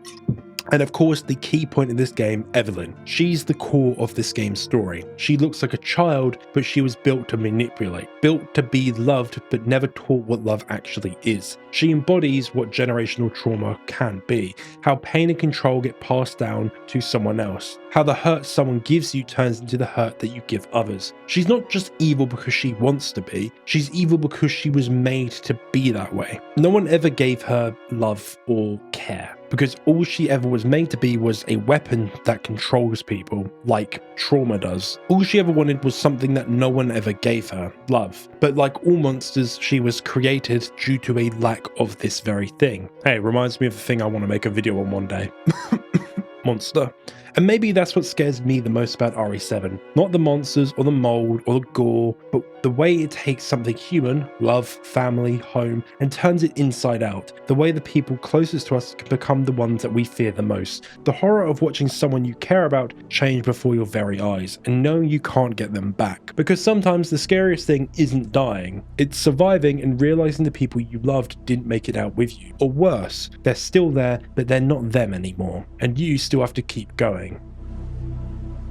And of course, the key point in this game, Evelyn. She's the core of this game's story. She looks like a child, but she was built to manipulate, built to be loved, but never taught what love actually is. She embodies what generational trauma can be, how pain and control get passed down to someone else, how the hurt someone gives you turns into the hurt that you give others. She's not just evil because she wants to be, she's evil because she was made to be that way. No one ever gave her love or care, because all she ever was made to be was a weapon that controls people, like trauma does. All she ever wanted was something that no one ever gave her, love. But like all monsters, she was created due to a lack of this very thing. Hey, reminds me of a thing I want to make a video on one day. Monster. And maybe that's what scares me the most about RE7. Not the monsters or the mold or the gore, but the way it takes something human, love, family, home, and turns it inside out. The way the people closest to us can become the ones that we fear the most. The horror of watching someone you care about change before your very eyes and knowing you can't get them back. Because sometimes the scariest thing isn't dying, it's surviving and realizing the people you loved didn't make it out with you. Or worse, they're still there, but they're not them anymore, and you still have to keep going.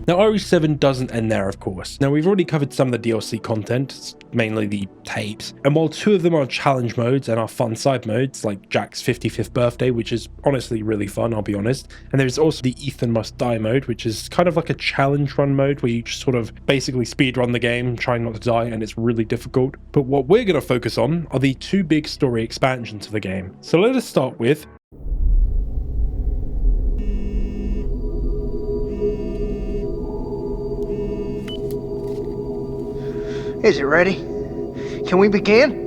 Now RE7 doesn't end there, of course. Now we've already covered some of the DLC content, mainly the tapes, and while 2 of them are challenge modes and are fun side modes, like Jack's 55th birthday, which is honestly really fun, I'll be honest, and there's also the Ethan Must Die mode, which is kind of like a challenge run mode where you just sort of basically speed run the game, trying not to die, and it's really difficult. But what we're going to focus on are the 2 big story expansions of the game. So let us start with
Is it ready? Can we begin?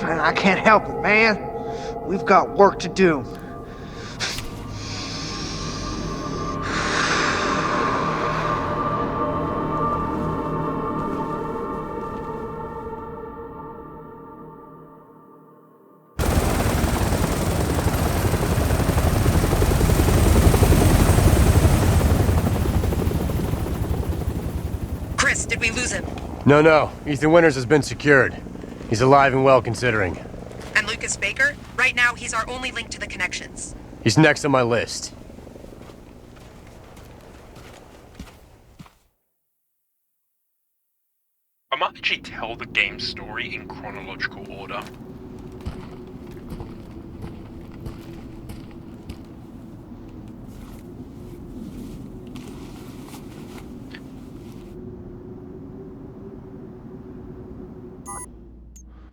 I can't help it, man. We've got work to do.
Did we lose him?
No. Ethan Winters has been secured. He's alive and well, considering.
And Lucas Baker? Right now, he's our only link to the connections.
He's next on my list.
I might actually tell the game story in chronological order.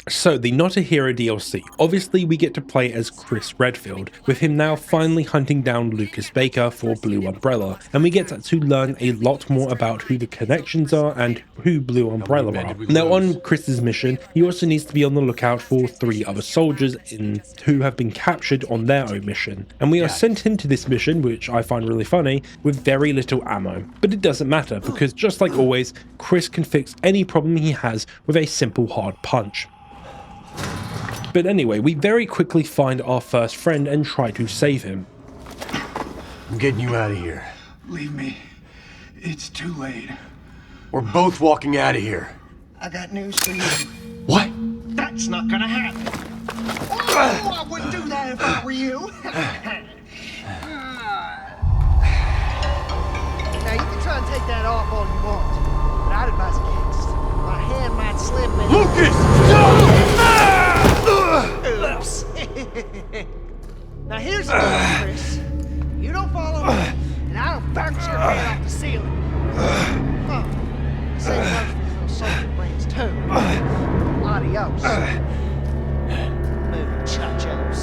So, the Not a Hero DLC. Obviously, we get to play as Chris Redfield, with him now finally hunting down Lucas Baker for Blue Umbrella, and we get to learn a lot more about who the connections are and who Blue Umbrella are. Now, on Chris's mission, he also needs to be on the lookout for 3 other soldiers who have been captured on their own mission, and we are sent into this mission, which I find really funny, with very little ammo. But it doesn't matter, because just like always, Chris can fix any problem he has with a simple hard punch. But anyway, we very quickly find our first friend and try to save him.
I'm getting you out of here.
Leave me. It's too late.
We're both walking out of here.
I got news for you.
What?
That's not gonna happen. Oh, I wouldn't do that if I were you. Now, you can try and take that off all you want, but I'd advise against. My hand might slip and...
Lucas!
Oops. Now here's the deal, Chris. You don't follow me, and I don't bounce your head off the ceiling. Same goes for little soldier brains too. Adios. Moving chachos.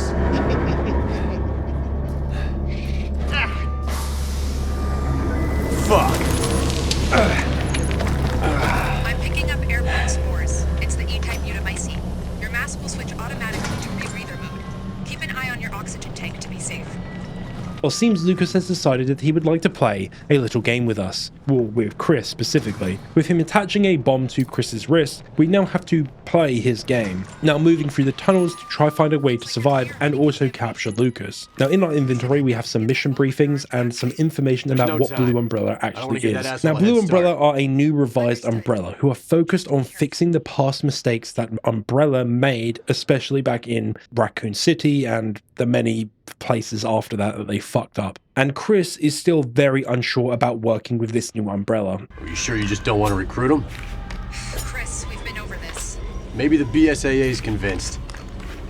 Well, seems Lucas has decided that he would like to play a little game with us. Well, with Chris specifically. With him attaching a bomb to Chris's wrist, we now have to play his game. Now moving through the tunnels to try find a way to survive and also capture Lucas. Now in our inventory we have some mission briefings and some information about what Blue Umbrella actually is. Now Blue Umbrella are a new revised Umbrella who are focused on fixing the past mistakes that Umbrella made, especially back in Raccoon City and the many places after that they fucked up. And Chris is still very unsure about working with this new Umbrella.
Are you sure you just don't want to recruit him?
Chris, we've been over this.
Maybe the BSAA is convinced.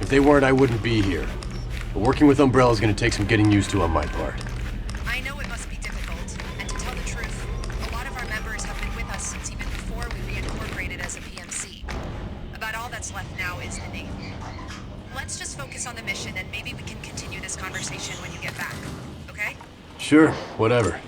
If they weren't, I wouldn't be here. But working with Umbrella is going to take some getting used to on my part.
I know it must be difficult, and to tell the truth, a lot of our members have been with us since even before we reincorporated as a PMC. About all that's left now is the name. Let's just focus on the mission, and maybe we can continue this conversation when you get back, okay?
Sure, whatever.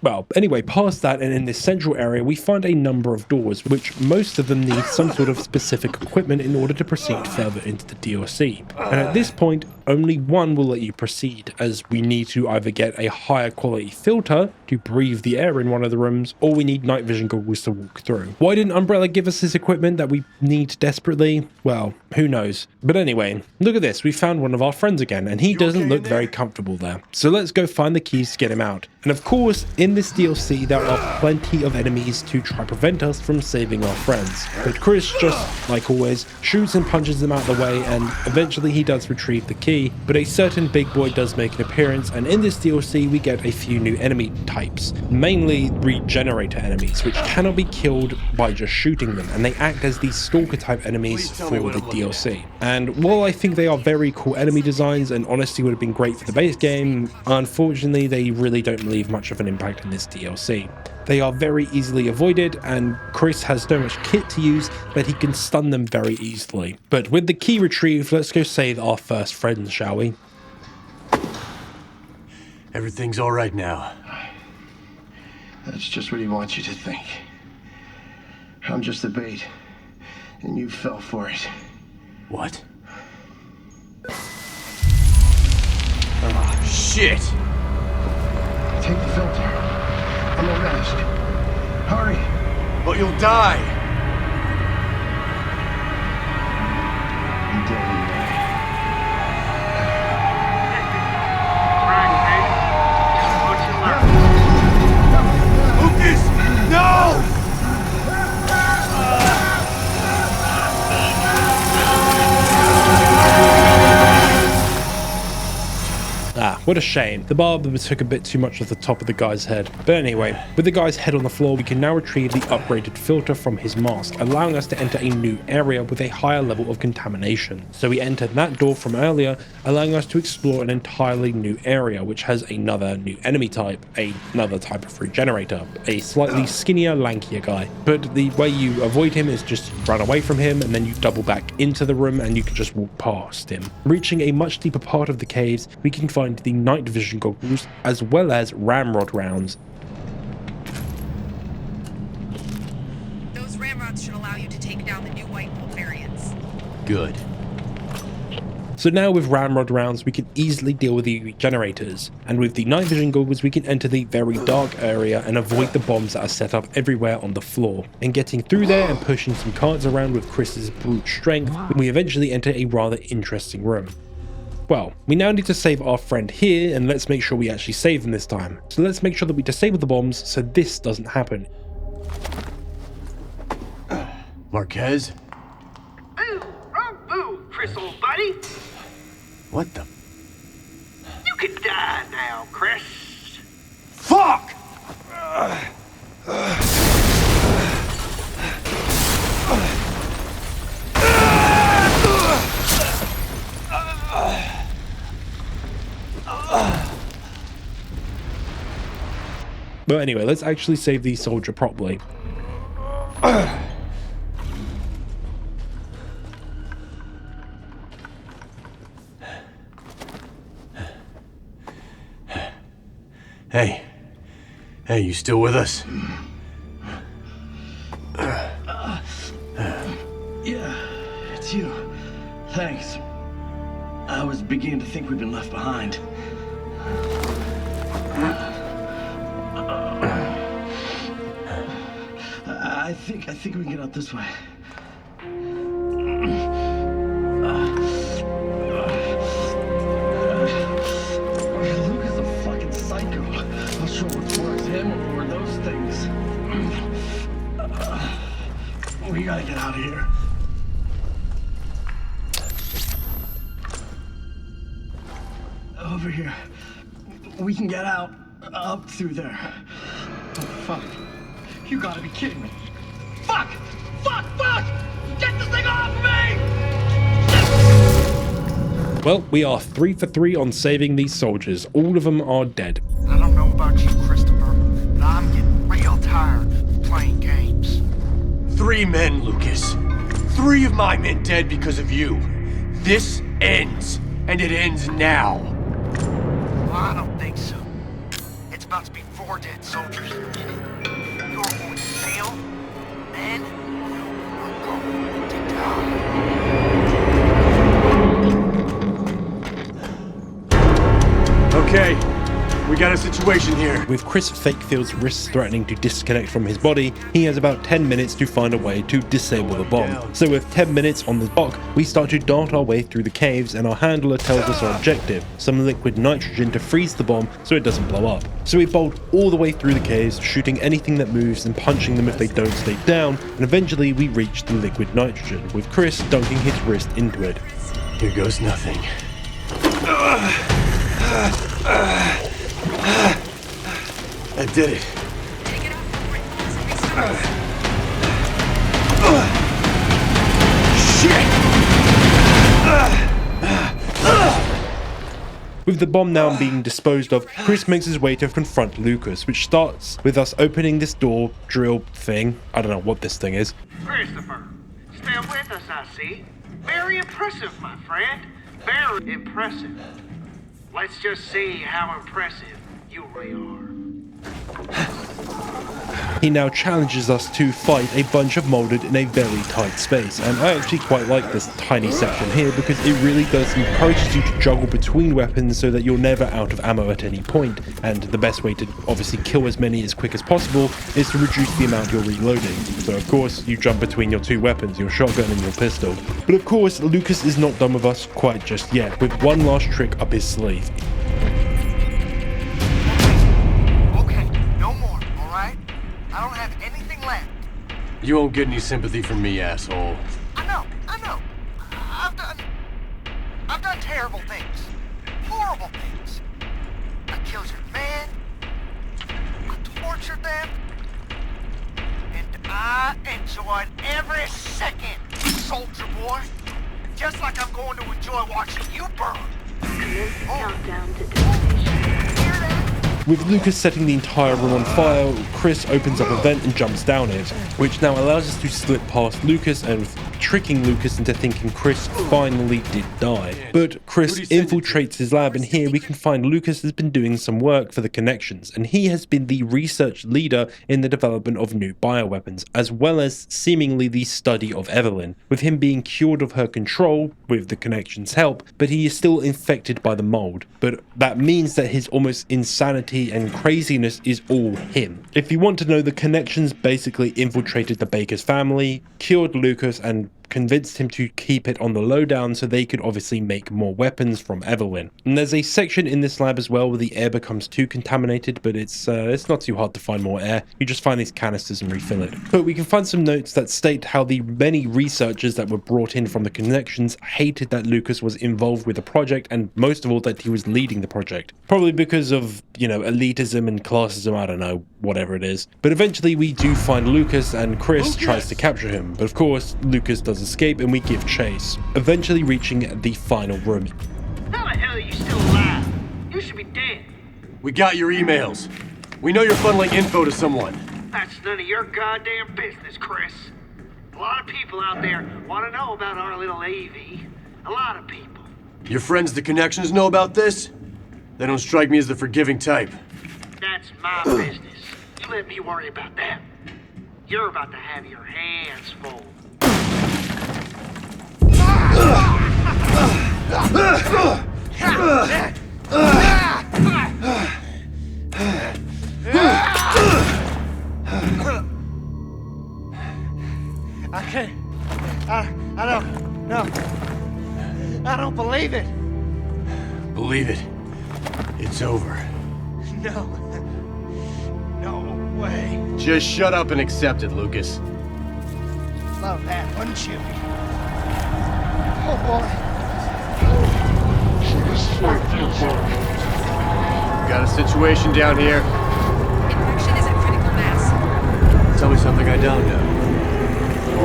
Well, anyway, past that and in this central area, we find a number of doors, which most of them need some sort of specific equipment in order to proceed further into the DLC. And at this point, only one will let you proceed, as we need to either get a higher quality filter to breathe the air in one of the rooms, or we need night vision goggles to walk through. Why didn't Umbrella give us this equipment that we need desperately? Well, who knows. But anyway, look at this, we found one of our friends again, and he doesn't look very comfortable there. So let's go find the keys to get him out. And of course, in this DLC, there are plenty of enemies to try prevent us from saving our friends. But Chris, just like always, shoots and punches them out of the way, and eventually he does retrieve the key. But a certain big boy does make an appearance, and in this DLC, we get a few new enemy types, mainly regenerator enemies, which cannot be killed by just shooting them, and they act as these stalker type enemies for the DLC. And while I think they are very cool enemy designs and honestly would have been great for the base game, unfortunately they really don't leave much of an impact in this DLC. They are very easily avoided, and Chris has so much kit to use that he can stun them very easily. But with the key retrieved, let's go save our first friends, shall we?
Everything's all right now.
That's just what he wants you to think. I'm just the bait, and you fell for it.
What? Oh, shit!
Take the filter. I'm a rest. Hurry.
But you'll die.
I'm dead anyway.
Lucas! No!
Ah, what a shame. The barb took a bit too much of the top of the guy's head. But anyway, with the guy's head on the floor, we can now retrieve the upgraded filter from his mask, allowing us to enter a new area with a higher level of contamination. So we entered that door from earlier, allowing us to explore an entirely new area, which has another new enemy type, another type of regenerator, a slightly skinnier, lankier guy. But the way you avoid him is just run away from him, and then you double back into the room and you can just walk past him. Reaching a much deeper part of the caves, we can find the night vision goggles as well as ramrod rounds.
Those ramrods should allow you to take down the new white bolt variants.
Good.
So now with ramrod rounds, we can easily deal with the regenerators, and with the night vision goggles we can enter the very dark area and avoid the bombs that are set up everywhere on the floor. And getting through there and pushing some carts around with Chris's brute strength, we eventually enter a rather interesting room. Well, we now need to save our friend here, and let's make sure we actually save them this time. So let's make sure that we disable the bombs so this doesn't happen.
Marquez?
Boo! Wrong boo, Chris, old buddy!
What the?
You can die now, Chris.
Fuck!
But anyway, let's actually save the soldier properly.
Hey. Hey, you still with us?
Yeah, it's you. Thanks. I was beginning to think we'd been left behind. think we can get out this way. Luke is a fucking psycho. Not sure what's worse, him or those things. We gotta get out of here. Over here. We can get out. Up through there. Oh, fuck. You gotta be kidding me. Fuck! Fuck! Fuck! Get this thing off me!
Well, we are 3 for 3 on saving these soldiers. All of them are dead.
I don't know about you, Christopher, but I'm getting real tired of playing games.
3 men, Lucas. 3 of my men dead because of you. This ends, and it ends now.
Well, I don't think so. It's about to be 4 dead soldiers in a minute. You're going to fail, then you're going to die.
Okay, we got a situation here.
With Chris Fakefield's wrists threatening to disconnect from his body, he has about 10 minutes to find a way to disable the bomb. So with 10 minutes on the clock, we start to dart our way through the caves, and our handler tells us our objective: some liquid nitrogen to freeze the bomb so it doesn't blow up. So we bolt all the way through the caves, shooting anything that moves and punching them if they don't stay down, and eventually we reach the liquid nitrogen, with Chris dunking his wrist into it.
Here goes nothing. I did it.
With the bomb now being disposed of, Chris makes his way to confront Lucas, which starts with us opening this door drill thing. I don't know what this thing is.
Christopher, still with us, I see. Very impressive, my friend. Very impressive. Let's just see how impressive you really are.
He now challenges us to fight a bunch of molded in a very tight space, and I actually quite like this tiny section here because it really does encourages you to juggle between weapons so that you're never out of ammo at any point, and the best way to obviously kill as many as quick as possible is to reduce the amount you're reloading. So of course you jump between your 2 weapons, your shotgun and your pistol. But of course Lucas is not done with us quite just yet, with one last trick up his sleeve.
I don't have anything left.
You won't get any sympathy from me, asshole.
I know. I've done terrible things. Horrible things. I killed your man. I tortured them. And I enjoyed every second, soldier boy. Just like I'm going to enjoy watching you burn.
Countdown to detonation.
Hear that?
With Lucas setting the entire room on fire, Chris opens up a vent and jumps down it, which now allows us to slip past Lucas and tricking Lucas into thinking Chris finally did die. But Chris infiltrates his lab, and here we can find Lucas has been doing some work for the Connections, and he has been the research leader in the development of new bioweapons, as well as seemingly the study of Evelyn, with him being cured of her control with the Connections' help, but he is still infected by the mold. But that means that his almost insanity and craziness is all him. If you want to know, the Connections basically infiltrated the Baker's family, cured Lucas, and convinced him to keep it on the lowdown so they could obviously make more weapons from Evelyn. And there's a section in this lab as well where the air becomes too contaminated, but it's not too hard to find more air. You just find these canisters and refill it. But we can find some notes that state how the many researchers that were brought in from the Connections hated that Lucas was involved with the project, and most of all that he was leading the project. Probably because of, you know, elitism and classism, I don't know, whatever it is. But eventually we do find Lucas, and Chris tries to capture him, but of course Lucas does escape and we give chase, eventually reaching the final room.
How the hell are you still alive? You should be dead.
We got your emails. We know you're funneling info to someone.
That's none of your goddamn business, Chris. A lot of people out there want to know about our little AV. A lot of people.
Your friends, the Connections, know about this? They don't strike me as the forgiving type.
That's my business. You let me worry about that. You're about to have your hands full. I don't. No. I don't believe it.
Believe it. It's over.
No. No way.
Just shut up and accept it, Lucas.
Love that, wouldn't you? Oh boy.
Got a situation down here.
Infection is at critical mass.
Tell me something I don't know.
I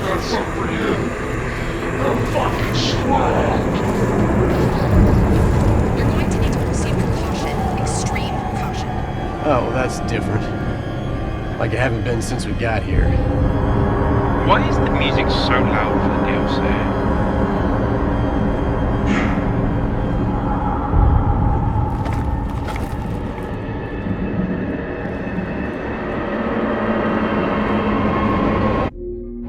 got something for you. I'm fucking strong.
You're going to need to proceed with caution. Extreme caution.
Oh, well, that's different. Like I haven't been since we got here.
Why is the music so loud for the DLC?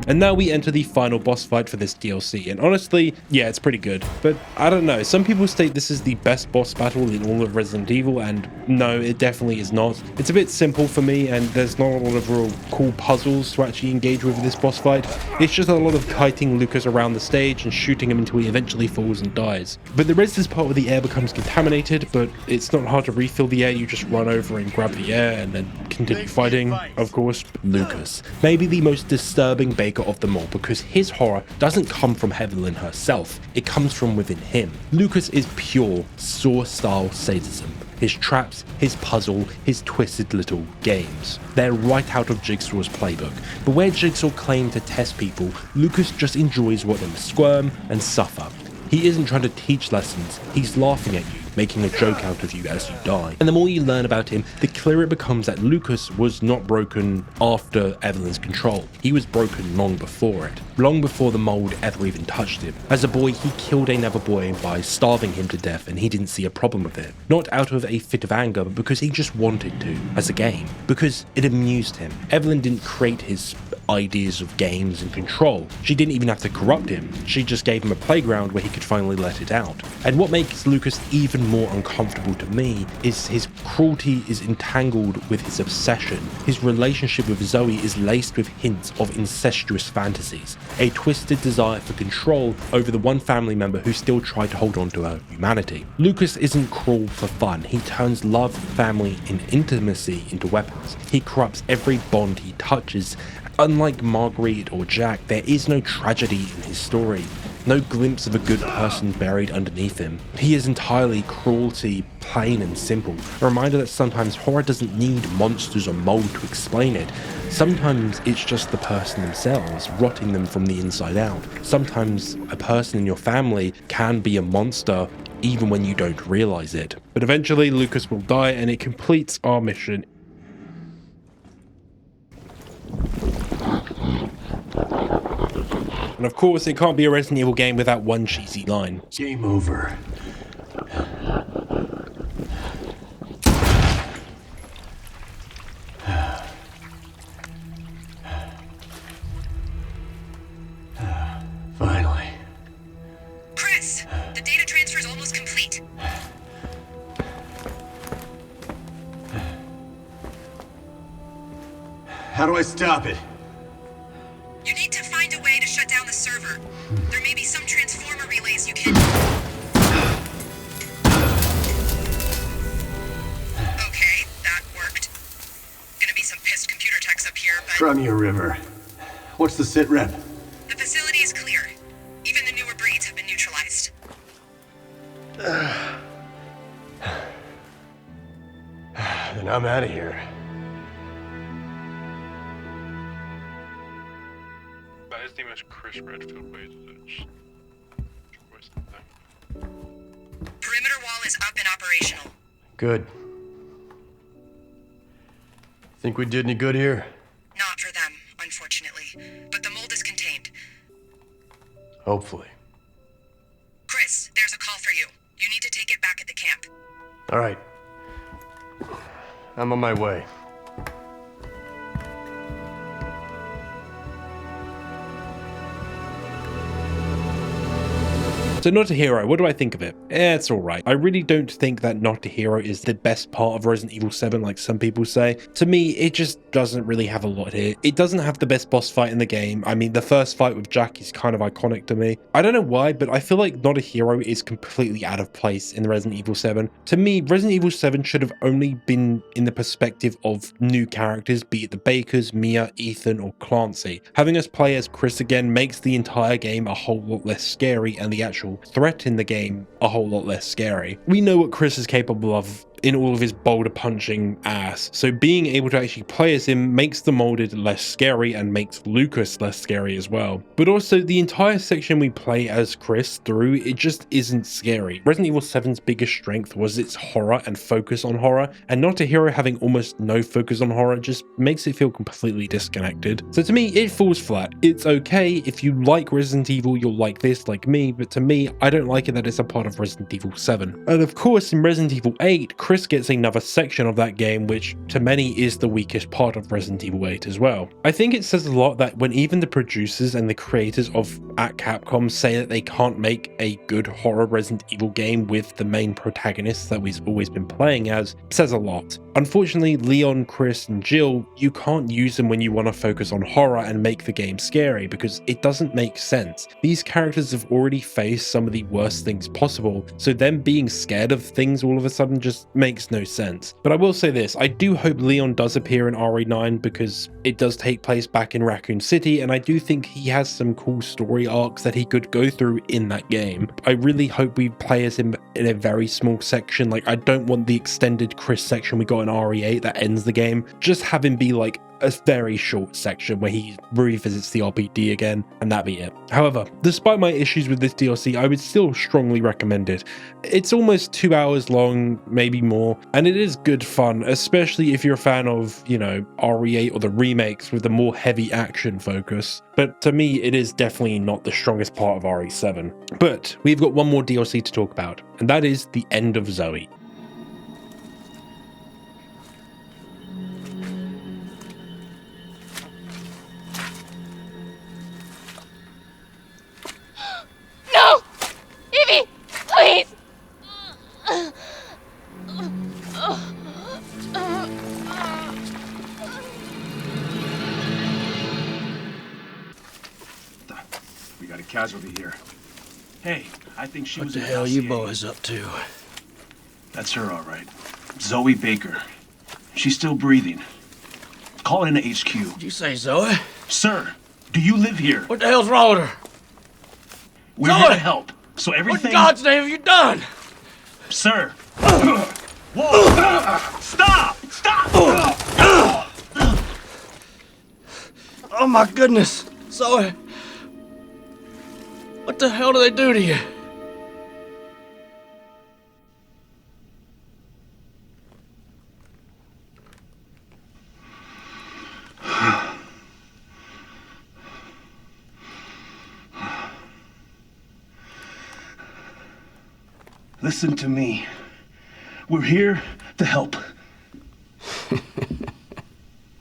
And now we enter the final boss fight for this DLC, and honestly, yeah, it's pretty good. But I don't know, some people state this is the best boss battle in all of Resident Evil, and no, it definitely is not. It's a bit simple for me, and there's not a lot of real cool puzzles to actually engage with this boss fight. It's just a lot of kiting Lucas around the stage and shooting him until he eventually falls and dies. But there is this part where the air becomes contaminated, but it's not hard to refill the air. You just run over and grab the air and then continue fighting. Of course, Lucas. Maybe the most disturbing baker of them all, because his horror doesn't come from Evelyn herself, it comes from within him. Lucas is pure Saw-style sadism. His traps, his puzzle, his twisted little games. They're right out of Jigsaw's playbook. But where Jigsaw claimed to test people, Lucas just enjoys watching them squirm and suffer. He isn't trying to teach lessons, he's laughing at you, making a joke out of you as you die. And the more you learn about him, the clearer it becomes that Lucas was not broken after Evelyn's control. He was broken long before it. Long before the mold ever even touched him. As a boy, he killed another boy by starving him to death, and he didn't see a problem with it. Not out of a fit of anger, but because he just wanted to, as a game. Because it amused him. Evelyn didn't create his ideas of games and control. She didn't even have to corrupt him. She just gave him a playground where he could finally let it out. And what makes Lucas even more uncomfortable to me is his cruelty is entangled with his obsession. His relationship with Zoe is laced with hints of incestuous fantasies, a twisted desire for control over the one family member who still tried to hold on to her humanity. Lucas isn't cruel for fun. He turns love, family, and intimacy into weapons. He corrupts every bond he touches. Unlike Marguerite or Jack, there is no tragedy in his story. No glimpse of a good person buried underneath him. He is entirely cruelty, plain and simple. A reminder that sometimes horror doesn't need monsters or mold to explain it. Sometimes it's just the person themselves, rotting them from the inside out. Sometimes a person in your family can be a monster even when you don't realize it. But eventually Lucas will die and it completes our mission. And of course, it can't be a Resident Evil game without one cheesy line.
Game over. Finally.
Chris, the data transfer is almost complete.
How do I stop it?
You need to find a way to shut down the server. There may be some transformer relays you can... Okay, that worked. Gonna be some pissed computer techs up here, but...
Crimea River. What's the sit rep?
The facility is clear. Even the newer breeds have been neutralized.
Then I'm out of here.
That is the most Chris Redfield way to do it.
Perimeter wall is up and operational.
Good. Think we did any good here?
Not for them, unfortunately. But the mold is contained.
Hopefully.
Chris, there's a call for you. You need to take it back at the camp.
All right. I'm on my way.
So Not a Hero, what do I think of it? It's alright. I really don't think that Not a Hero is the best part of Resident Evil 7 like some people say. To me, it just doesn't really have a lot here. It doesn't have the best boss fight in the game. I mean, the first fight with Jack is kind of iconic to me. I don't know why, but I feel like Not a Hero is completely out of place in Resident Evil 7. To me, Resident Evil 7 should have only been in the perspective of new characters, be it the Bakers, Mia, Ethan, or Clancy. Having us play as Chris again makes the entire game a whole lot less scary and the actual threat in the game a whole lot less scary. We know what Chris is capable of in all of his boulder punching ass, so being able to actually play as him makes the Molded less scary and makes Lucas less scary as well. But also the entire section we play as Chris through, it just isn't scary. Resident Evil 7's biggest strength was its horror and focus on horror, and Not a Hero having almost no focus on horror just makes it feel completely disconnected. So to me, it falls flat. It's okay, if you like Resident Evil, you'll like this like me, but to me, I don't like it that it's a part of Resident Evil 7. And of course, in Resident Evil 8, Chris gets another section of that game, which to many is the weakest part of Resident Evil 8 as well. I think it says a lot that when even the producers and the creators at Capcom say that they can't make a good horror Resident Evil game with the main protagonists that we've always been playing as, says a lot. Unfortunately, Leon, Chris, and Jill, you can't use them when you want to focus on horror and make the game scary because it doesn't make sense. These characters have already faced some of the worst things possible, so them being scared of things all of a sudden just makes no sense. But I will say this, I do hope Leon does appear in RE9 because it does take place back in Raccoon City, and I do think he has some cool story arcs that he could go through in that game. I really hope we play as him in a very small section. Like, I don't want the extended Chris section we got in RE8 that ends the game. Just have him be like a very short section where he revisits the RPD again, and that be it. However, despite my issues with this DLC, I would still strongly recommend it. It's almost 2 hours long, maybe more, and it is good fun, especially if you're a fan of, you know, RE8 or the remakes with the more heavy action focus. But to me, it is definitely not the strongest part of RE7. But we've got one more DLC to talk about, and that is The End of Zoe.
No! Evie! Please!
We got a casualty here. Hey, I think she was
What the hell you boys up to?
That's her, all right. Zoe Baker. She's still breathing. Call it into HQ.
Did you say Zoe?
Sir, do you live here?
What the hell's wrong with her?
We're here to help. So everything...
What in God's name have you done?
Sir. Whoa! Stop! Stop!
Oh my goodness. Zoe. What the hell do they do to you?
Listen to me. We're here to help.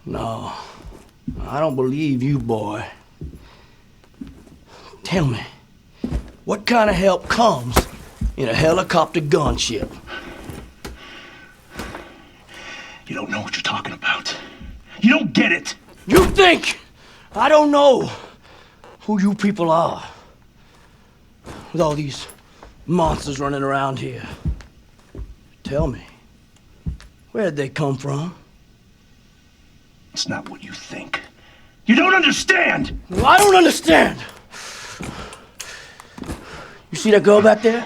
No, I don't believe you, boy. Tell me, what kind of help comes in a helicopter gunship?
You don't know what you're talking about. You don't get it.
You think I don't know who you people are? With all these monsters running around here. Tell me, where'd they come from?
It's not what you think. You don't understand!
Well, I don't understand! You see that girl back there?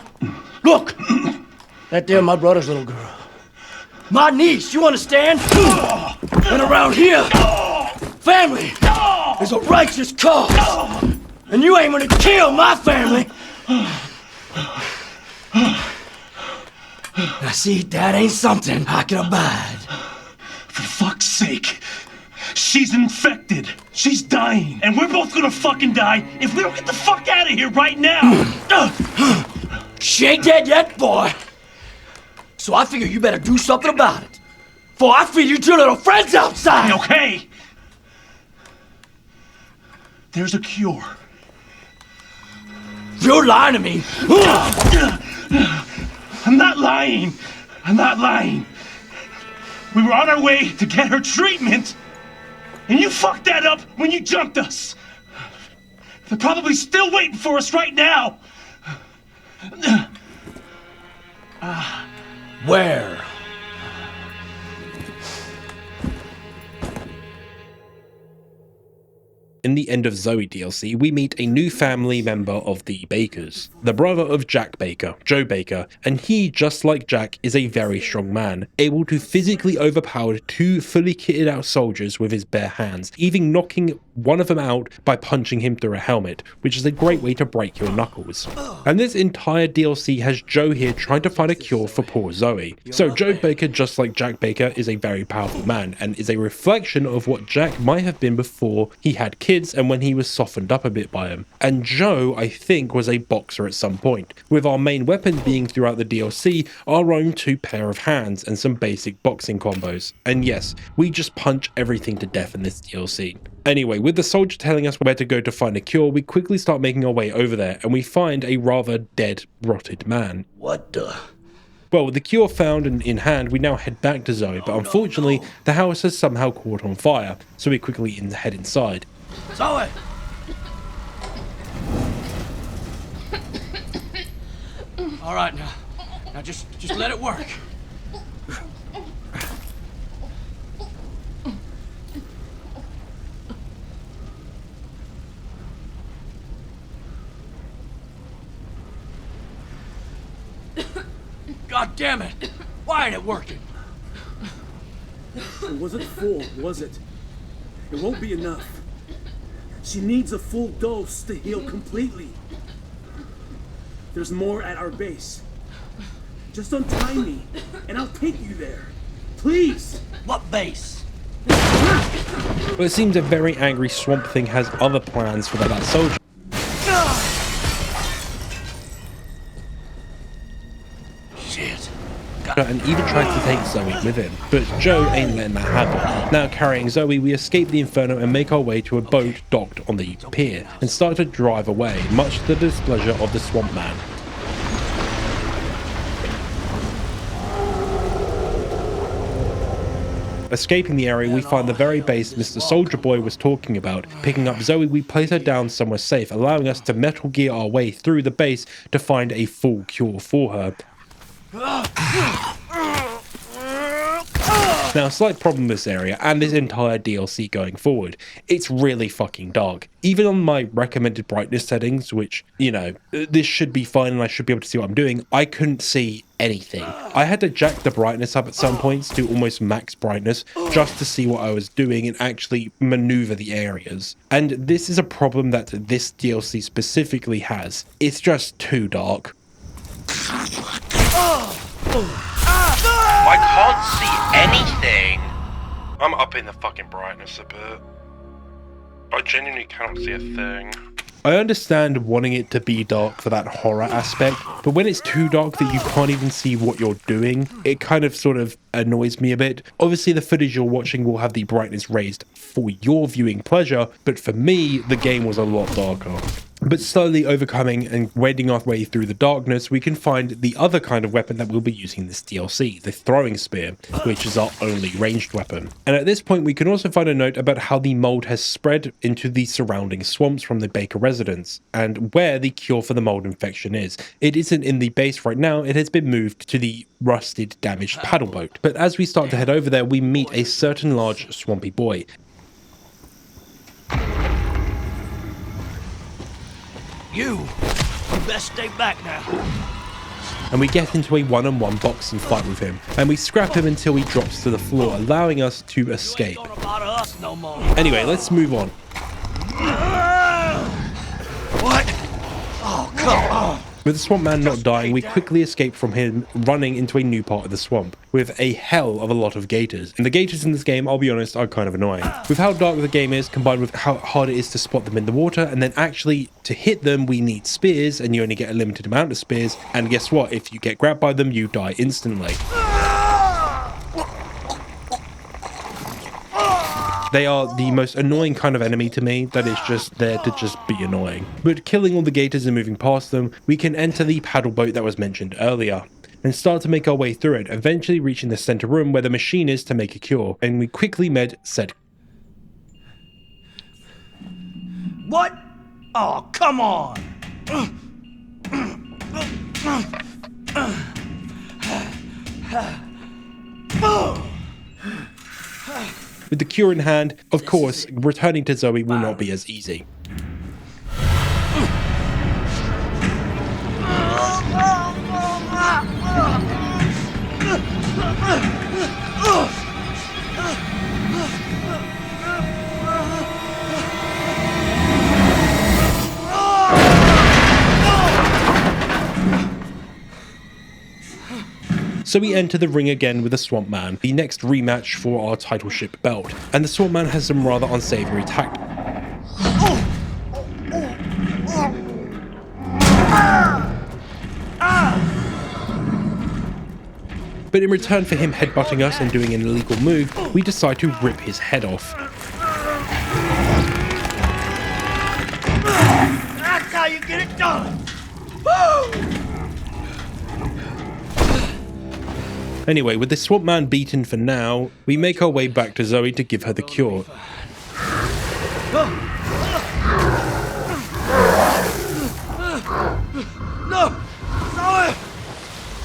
Look! That there, my brother's little girl. My niece, you understand? And around here, family is a righteous cause. And you ain't gonna kill my family. Now see, that ain't something I can abide.
For fuck's sake. She's infected. She's dying. And we're both gonna fucking die if we don't get the fuck out of here right now.
She ain't dead yet, boy. So I figure you better do something about it. Before I feed you to your little friends outside.
Okay. There's a cure.
You're lying to me.
I'm not lying. I'm not lying. We were on our way to get her treatment, and you fucked that up when you jumped us. They're probably still waiting for us right now.
Where?
In the End of Zoe DLC, we meet a new family member of the Bakers, the brother of Jack Baker, Joe Baker, and he, just like Jack, is a very strong man, able to physically overpower 2 fully kitted out soldiers with his bare hands, even knocking one of them out by punching him through a helmet, which is a great way to break your knuckles. And this entire DLC has Joe here trying to find a cure for poor Zoe. So Joe Baker, just like Jack Baker, is a very powerful man, and is a reflection of what Jack might have been before he had kids and when he was softened up a bit by him. And Joe, I think, was a boxer at some point, with our main weapon being throughout the DLC our own 2 pair of hands and some basic boxing combos. And yes, we just punch everything to death in this DLC. Anyway, with the soldier telling us where to go to find a cure, we quickly start making our way over there, and we find a rather dead, rotted man.
What the?
Well, with the cure found and in hand, we now head back to Zoe, but unfortunately, the house has somehow caught on fire, so we quickly head inside.
Zoe! All right, now just let it work. God damn it! Why ain't it working?
It wasn't full, was it? It won't be enough. She needs a full dose to heal completely. There's more at our base. Just untie me, and I'll take you there. Please!
What base?
Well, it seems a very angry Swamp Thing has other plans for that soldier.
Shit.
And even tries to take Zoe with him, but Joe ain't letting that happen. Now carrying Zoe, we escape the inferno and make our way to a boat docked on the pier and start to drive away, much to the displeasure of the Swamp Man. Escaping the area, we find the very base Mr. Soldier Boy was talking about. Picking up Zoe, we place her down somewhere safe, allowing us to Metal Gear our way through the base to find a full cure for her. Now, a slight problem with this area and this entire DLC going forward, it's really fucking dark. Even on my recommended brightness settings, which, you know, this should be fine and I should be able to see what I'm doing, I couldn't see anything. I had to jack the brightness up at some points to almost max brightness just to see what I was doing and actually maneuver the areas. And this is a problem that this DLC specifically has. It's just too dark.
I can't see anything! I'm upping the fucking brightness a bit. I genuinely cannot see a thing.
I understand wanting it to be dark for that horror aspect, but when it's too dark that you can't even see what you're doing, it kind of sort of annoys me a bit. Obviously the footage you're watching will have the brightness raised for your viewing pleasure, but for me, the game was a lot darker. But slowly overcoming and wading our way through the darkness, we can find the other kind of weapon that we'll be using in this DLC, the throwing spear, which is our only ranged weapon. And at this point, we can also find a note about how the mold has spread into the surrounding swamps from the Baker residence, and where the cure for the mold infection is. It isn't in the base right now, it has been moved to the rusted, damaged paddle boat. But as we start to head over there, we meet a certain large swampy boy.
You best stay back now.
And we get into a one-on-one boxing fight with him, and we scrap him until he drops to the floor, allowing us to escape. Anyway, let's move on.
What? Oh, come on.
With the Swamp Man not dying, we quickly escape from him, running into a new part of the swamp, with a hell of a lot of gators. And the gators in this game, I'll be honest, are kind of annoying. With how dark the game is, combined with how hard it is to spot them in the water, and then actually, to hit them, we need spears, and you only get a limited amount of spears, and guess what? If you get grabbed by them, you die instantly. They are the most annoying kind of enemy to me that is just there to just be annoying. But killing all the gators and moving past them, we can enter the paddle boat that was mentioned earlier and start to make our way through it, eventually reaching the center room where the machine is to make a cure, and we quickly met said.
What? Oh, come on!
With the cure in hand, of course, returning to Zoe will not be as easy. So we enter the ring again with the Swamp Man, the next rematch for our title ship belt, and the Swamp Man has some rather unsavory tactics. But in return for him headbutting us and doing an illegal move, we decide to rip his head off.
That's how you get it done! Woo!
Anyway, with the Swamp Man beaten for now, we make our way back to Zoe to give her the cure.
No! Zoe!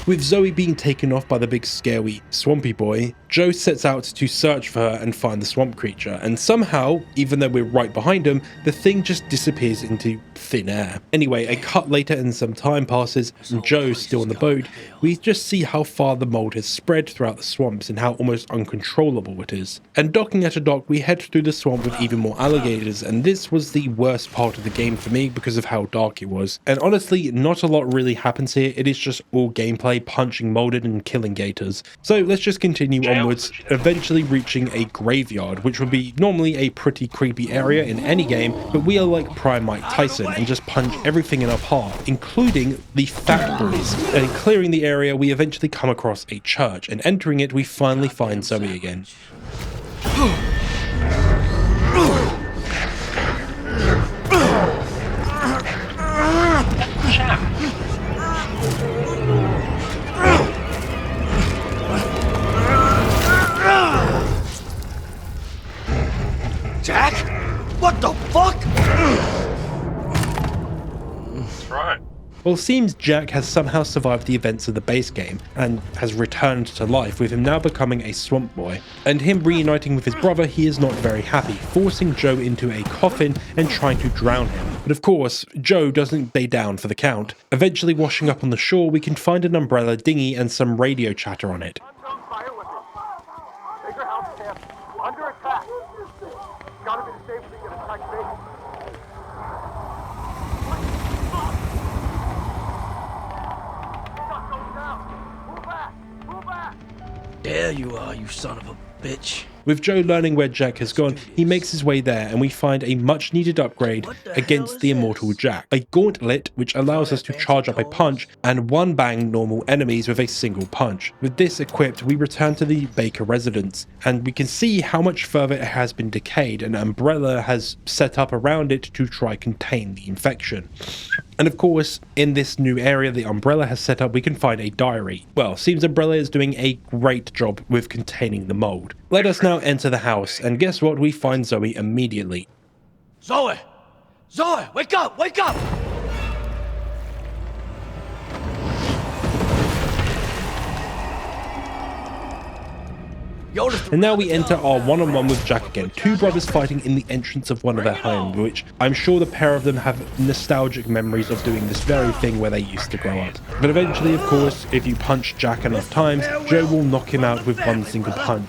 With Zoe being taken off by the big scary swampy boy, Joe sets out to search for her and find the swamp creature, and somehow, even though we're right behind him, the thing just disappears into thin air. Anyway, a cut later and some time passes, and Joe's still on the boat. We just see how far the mold has spread throughout the swamps and how almost uncontrollable it is. And docking at a dock, we head through the swamp with even more alligators, and this was the worst part of the game for me because of how dark it was. And honestly, not a lot really happens here, it is just all gameplay, punching molded and killing gators. So let's just continue onwards, eventually reaching a graveyard, which would be normally a pretty creepy area in any game, but we are like Prime Mike Tyson and just punch everything in our path, including the fat boys. And clearing the area, we eventually come across a church, and entering it, we finally find Zoe again.
Jack? What the fuck?
That's right.
Well, it seems Jack has somehow survived the events of the base game and has returned to life, with him now becoming a swamp boy. And him reuniting with his brother, he is not very happy, forcing Joe into a coffin and trying to drown him. But of course, Joe doesn't stay down for the count. Eventually washing up on the shore, we can find an umbrella dinghy and some radio chatter on it.
Bigger house camp. Under attack. Gotta be the same thing that attacked Vegas.
There you are, you son of a bitch.
With Joe learning where Jack has gone, he makes his way there and we find a much needed upgrade against the immortal Jack. A gauntlet which allows us to charge up a punch and one bang normal enemies with a single punch. With this equipped, we return to the Baker residence and we can see how much further it has been decayed, and Umbrella has set up around it to try contain the infection. And of course, in this new area the Umbrella has set up, we can find a diary. Well, seems Umbrella is doing a great job with containing the mold. Let us now enter the house, and guess what? We find Zoe immediately.
Zoe! Zoe, wake up! Wake up!
And now we enter our one-on-one with Jack again. Two brothers fighting in the entrance of one of their homes, which I'm sure the pair of them have nostalgic memories of doing this very thing where they used to grow up. But eventually, of course, if you punch Jack enough times, Joe will knock him out with one single punch.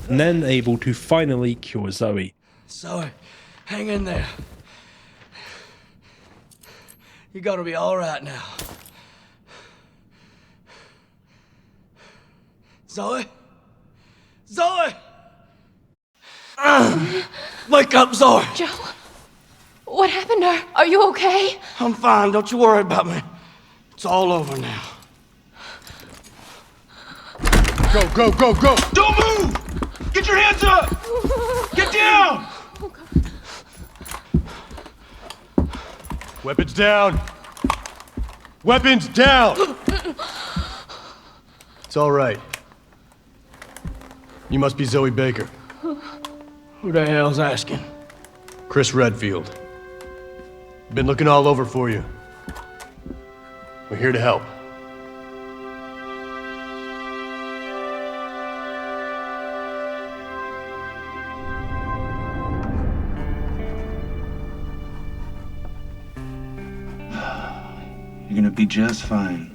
And then able to finally cure Zoe.
Zoe, hang in there. You're gonna be all right now. Zoe? Zoe! Wake up, Zoe!
Joe, what happened to her? Are you okay?
I'm fine, don't you worry about me. It's all over now.
Go, go, go, go!
Don't move! Get your hands up! Get down!
Weapons down! Weapons down! It's all right. You must be Zoe Baker.
Who the hell's asking?
Chris Redfield. Been looking all over for you. We're here to help.
You're gonna be just fine.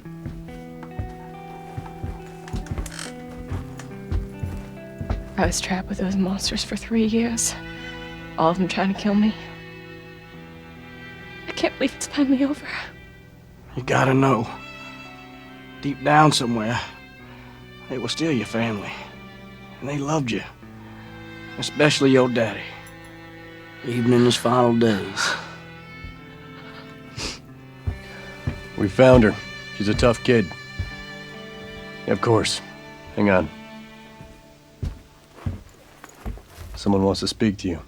I was trapped with those monsters for 3 years. All of them trying to kill me. I can't believe it's finally over.
You gotta know. Deep down somewhere, they were still your family. And they loved you. Especially your daddy. Even in his final days.
We found her. She's a tough kid. Of course. Hang on. Someone wants to speak to you.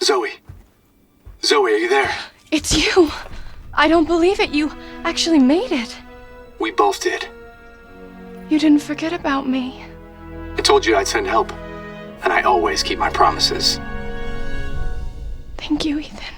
Zoe. Zoe, are you there?
It's you! I don't believe it. You actually made it.
We both did.
You didn't forget about me.
I told you I'd send help. And I always keep my promises.
Thank you, Ethan.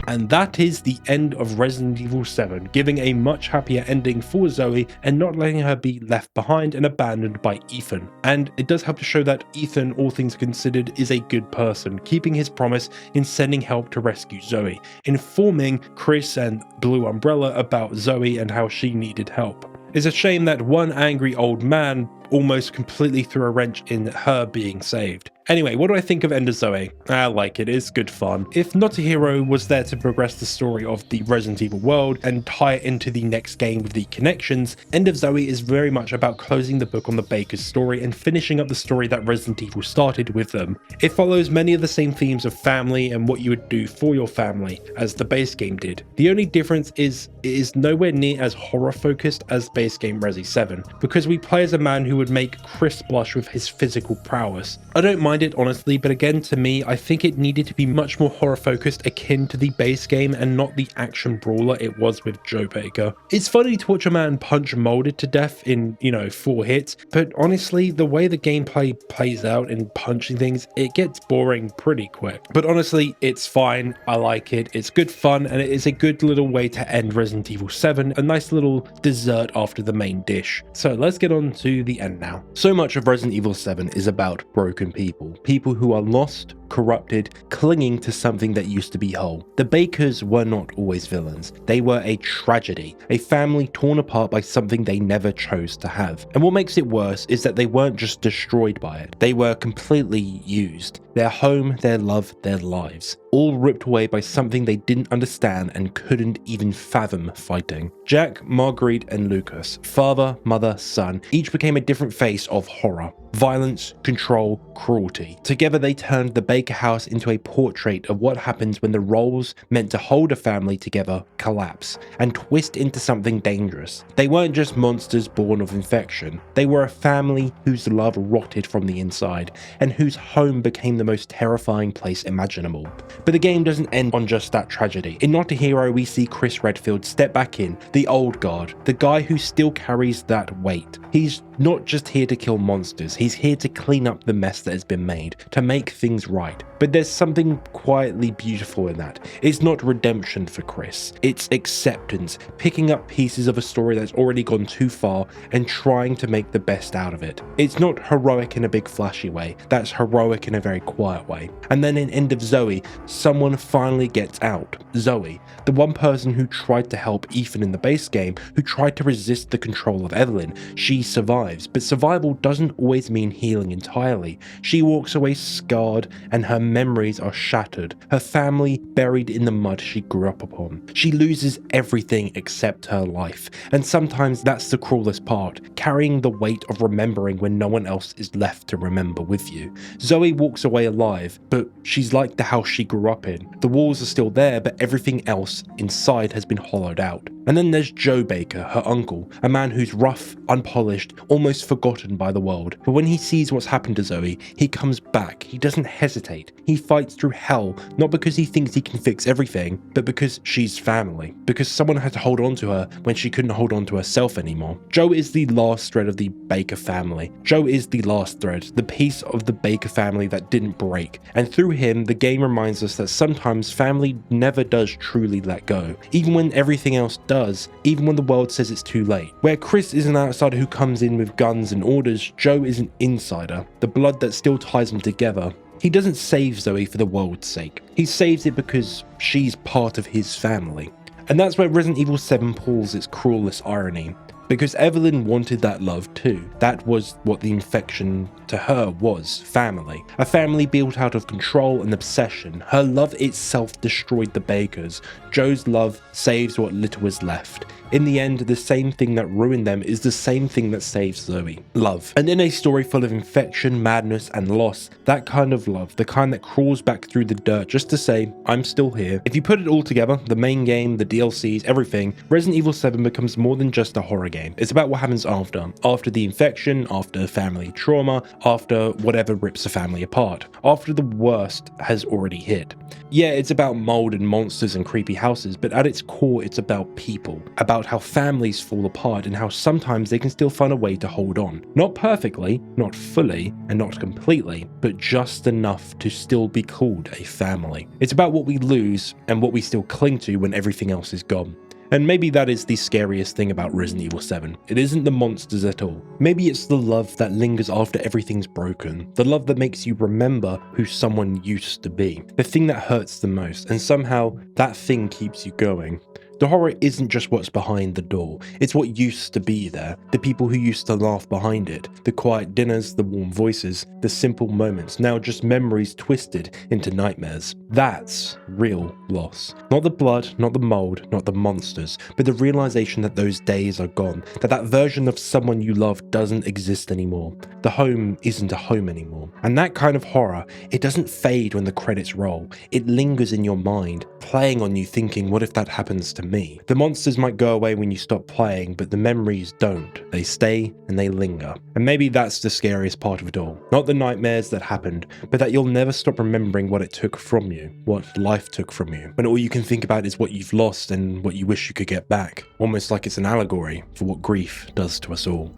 And that is the end of Resident Evil 7, giving a much happier ending for Zoe and not letting her be left behind and abandoned by Ethan. And it does help to show that Ethan, all things considered, is a good person, keeping his promise in sending help to rescue Zoe, informing Chris and Blue Umbrella about Zoe and how she needed help. It's a shame that one angry old man almost completely threw a wrench in her being saved. Anyway, what do I think of End of Zoe? I like it, it's good fun. If Not a Hero was there to progress the story of the Resident Evil world and tie it into the next game with the connections, End of Zoe is very much about closing the book on the Baker's story and finishing up the story that Resident Evil started with them. It follows many of the same themes of family and what you would do for your family as the base game did. The only difference is it is nowhere near as horror focused as base game Resi 7, because we play as a man who would make Chris blush with his physical prowess. I don't mind it honestly, but again, to me, I think it needed to be much more horror focused, akin to the base game and not the action brawler it was with Joe Baker. It's funny to watch a man punch Molded to death in, 4 hits, but honestly, the way the gameplay plays out in punching things, it gets boring pretty quick. But honestly, it's fine, I like it, it's good fun, and it is a good little way to end Resident Evil 7, a nice little dessert after the main dish. So let's get on to the end now. So much of Resident Evil 7 is about broken people. People who are lost, corrupted, clinging to something that used to be whole. The Bakers were not always villains. They were a tragedy, a family torn apart by something they never chose to have. And what makes it worse is that they weren't just destroyed by it. They were completely used. Their home, their love, their lives, all ripped away by something they didn't understand and couldn't even fathom fighting. Jack, Marguerite, and Lucas, father, mother, son, each became a different face of horror. Violence, control, cruelty. Together they turned the Baker house into a portrait of what happens when the roles meant to hold a family together collapse and twist into something dangerous. They weren't just monsters born of infection. They were a family whose love rotted from the inside and whose home became the most terrifying place imaginable. But the game doesn't end on just that tragedy. In Not a Hero, we see Chris Redfield step back in, the old guard, the guy who still carries that weight. He's not just here to kill monsters, he's here to clean up the mess that has been made, to make things right. But there's something quietly beautiful in that. It's not redemption for Chris, it's acceptance, picking up pieces of a story that's already gone too far and trying to make the best out of it. It's not heroic in a big flashy way, that's heroic in a very quiet way. And then in End of Zoe, someone finally gets out. Zoe, the one person who tried to help Ethan in the base game, who tried to resist the control of Evelyn. She survives, but survival doesn't always mean healing entirely. She walks away scarred and her memories are shattered, her family buried in the mud she grew up upon. She loses everything except her life, and sometimes that's the cruelest part, carrying the weight of remembering when no one else is left to remember with you. Zoe walks away alive, but she's like the house she grew up in. The walls are still there, but everything else inside has been hollowed out. And then there's Joe Baker, her uncle, a man who's rough, unpolished, almost forgotten by the world. But when he sees what's happened to Zoe, he comes back. He doesn't hesitate. He fights through hell, not because he thinks he can fix everything, but because she's family. Because someone had to hold on to her when she couldn't hold on to herself anymore. Joe is the last thread of the Baker family. Joe is the last thread, the piece of the Baker family that didn't break. And through him, the game reminds us that sometimes family never does truly let go. Even when everything else does, even when the world says it's too late. Where Chris is an outsider who comes in with guns and orders, Joe is an insider, the blood that still ties them together. He doesn't save Zoe for the world's sake. He saves it because she's part of his family. And that's where Resident Evil 7 pulls its cruelest irony. Because Evelyn wanted that love too. That was what the infection to her was, family. A family built out of control and obsession. Her love itself destroyed the Bakers. Joe's love saves what little was left. In the end, the same thing that ruined them is the same thing that saves Zoe. Love. And in a story full of infection, madness, and loss, that kind of love, the kind that crawls back through the dirt just to say, I'm still here. If you put it all together, the main game, the DLCs, everything, Resident Evil 7 becomes more than just a horror game. It's about what happens after the infection, after family trauma, after whatever rips a family apart, after the worst has already hit. Yeah, it's about mold and monsters and creepy houses, but at its core, it's about people, about how families fall apart and how sometimes they can still find a way to hold on. Not perfectly, not fully, and not completely, but just enough to still be called a family. It's about what we lose and what we still cling to when everything else is gone. And maybe that is the scariest thing about Resident Evil 7. It isn't the monsters at all. Maybe it's the love that lingers after everything's broken. The love that makes you remember who someone used to be. The thing that hurts the most, and somehow that thing keeps you going. The horror isn't just what's behind the door, it's what used to be there, the people who used to laugh behind it, the quiet dinners, the warm voices, the simple moments, now just memories twisted into nightmares. That's real loss. Not the blood, not the mold, not the monsters, but the realization that those days are gone, that that version of someone you love doesn't exist anymore. The home isn't a home anymore. And that kind of horror, it doesn't fade when the credits roll, it lingers in your mind, playing on you thinking, what if that happens to me? The monsters might go away when you stop playing, but the memories don't. They stay and they linger. And maybe that's the scariest part of it all. Not the nightmares that happened, but that you'll never stop remembering what it took from you, what life took from you, when all you can think about is what you've lost and what you wish you could get back. Almost like it's an allegory for what grief does to us all.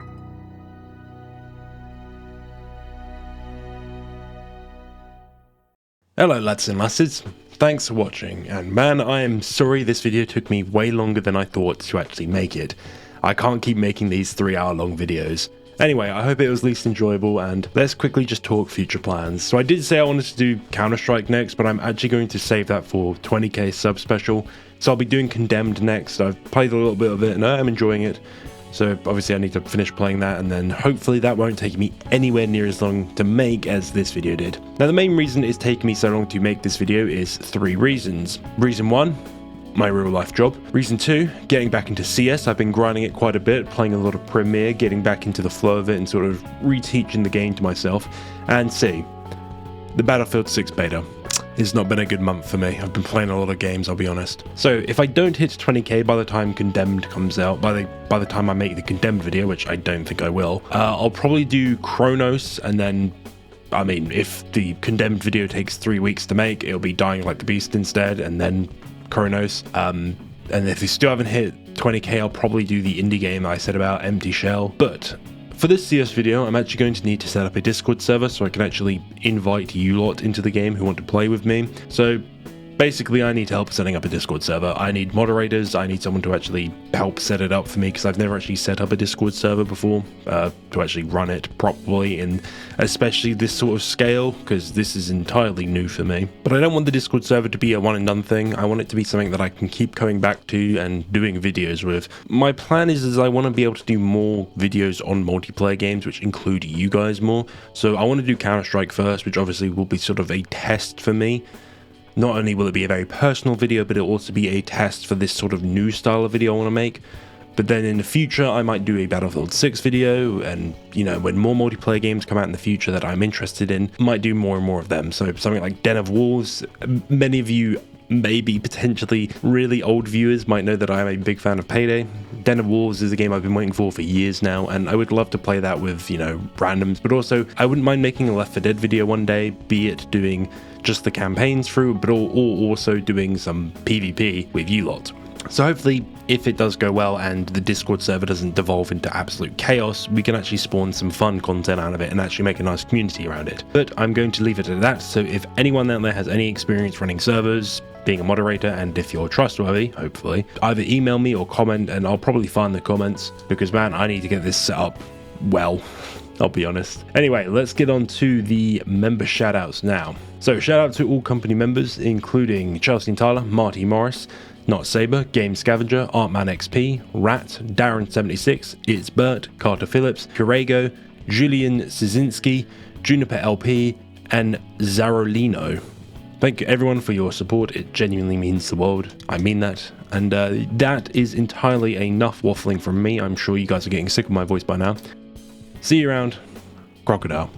Hello lads and lasses. Thanks for watching, and man, I am sorry this video took me way longer than I thought to actually make it. I can't keep making these 3-hour long videos. Anyway, I hope it was at least enjoyable, and let's quickly just talk future plans. So I did say I wanted to do Counter-Strike next, but I'm actually going to save that for 20k sub special. So I'll be doing Condemned next. I've played a little bit of it and I'm enjoying it. So obviously I need to finish playing that, and then hopefully that won't take me anywhere near as long to make as this video did. Now the main reason it's taking me so long to make this video is 3 reasons. Reason 1, my real life job. Reason 2, getting back into CS. I've been grinding it quite a bit, playing a lot of Premiere, getting back into the flow of it and sort of reteaching the game to myself. And C, the Battlefield 6 beta. It's not been a good month for me. I've been playing a lot of games, I'll be honest. So if I don't hit 20k by the time Condemned comes out, by the time I make the Condemned video, which I don't think I will, I'll probably do Chronos, and then, I mean, if the Condemned video takes 3 weeks to make, it'll be Dying Like the Beast instead, and then Chronos. And if you still haven't hit 20k, I'll probably do the indie game I said about, Empty Shell. But for this CS video, I'm actually going to need to set up a Discord server so I can actually invite you lot into the game who want to play with me. So basically I need help setting up a Discord server. I need moderators, I need someone to actually help set it up for me, because I've never actually set up a Discord server before, to actually run it properly, and especially this sort of scale, because this is entirely new for me. But I don't want the Discord server to be a one and done thing. I want it to be something that I can keep coming back to and doing videos with. My plan is I want to be able to do more videos on multiplayer games which include you guys more. So I want to do Counter-Strike first, which obviously will be sort of a test for me. Not only will it be a very personal video, but it'll also be a test for this sort of new style of video I want to make. But then in the future, I might do a Battlefield 6 video, and, you know, when more multiplayer games come out in the future that I'm interested in, I might do more and more of them. So something like Den of Wolves, many of you maybe potentially really old viewers might know that I am a big fan of Payday. Den of Wolves is a game I've been waiting for years now, and I would love to play that with, you know, randoms, but also I wouldn't mind making a Left 4 Dead video one day, be it doing just the campaigns through, but or also doing some PvP with you lot. So hopefully, if it does go well and the Discord server doesn't devolve into absolute chaos, we can actually spawn some fun content out of it and actually make a nice community around it. But I'm going to leave it at that, so if anyone out there has any experience running servers, being a moderator, and if you're trustworthy, hopefully, either email me or comment, and I'll probably find the comments, because man, I need to get this set up well. I'll be honest. Anyway, let's get on to the member shoutouts now. So shout out to all company members, including Chelsea and Tyler, Marty Morris, Not Saber, Game Scavenger, Artman XP, Rat, Darren76, It's Bert, Carter Phillips, Kurego, Julian Szynski, Juniper LP, and Zarolino. Thank you everyone for your support, it genuinely means the world, I mean that. And that is entirely enough waffling from me. I'm sure you guys are getting sick of my voice by now. See you around, Crocodile.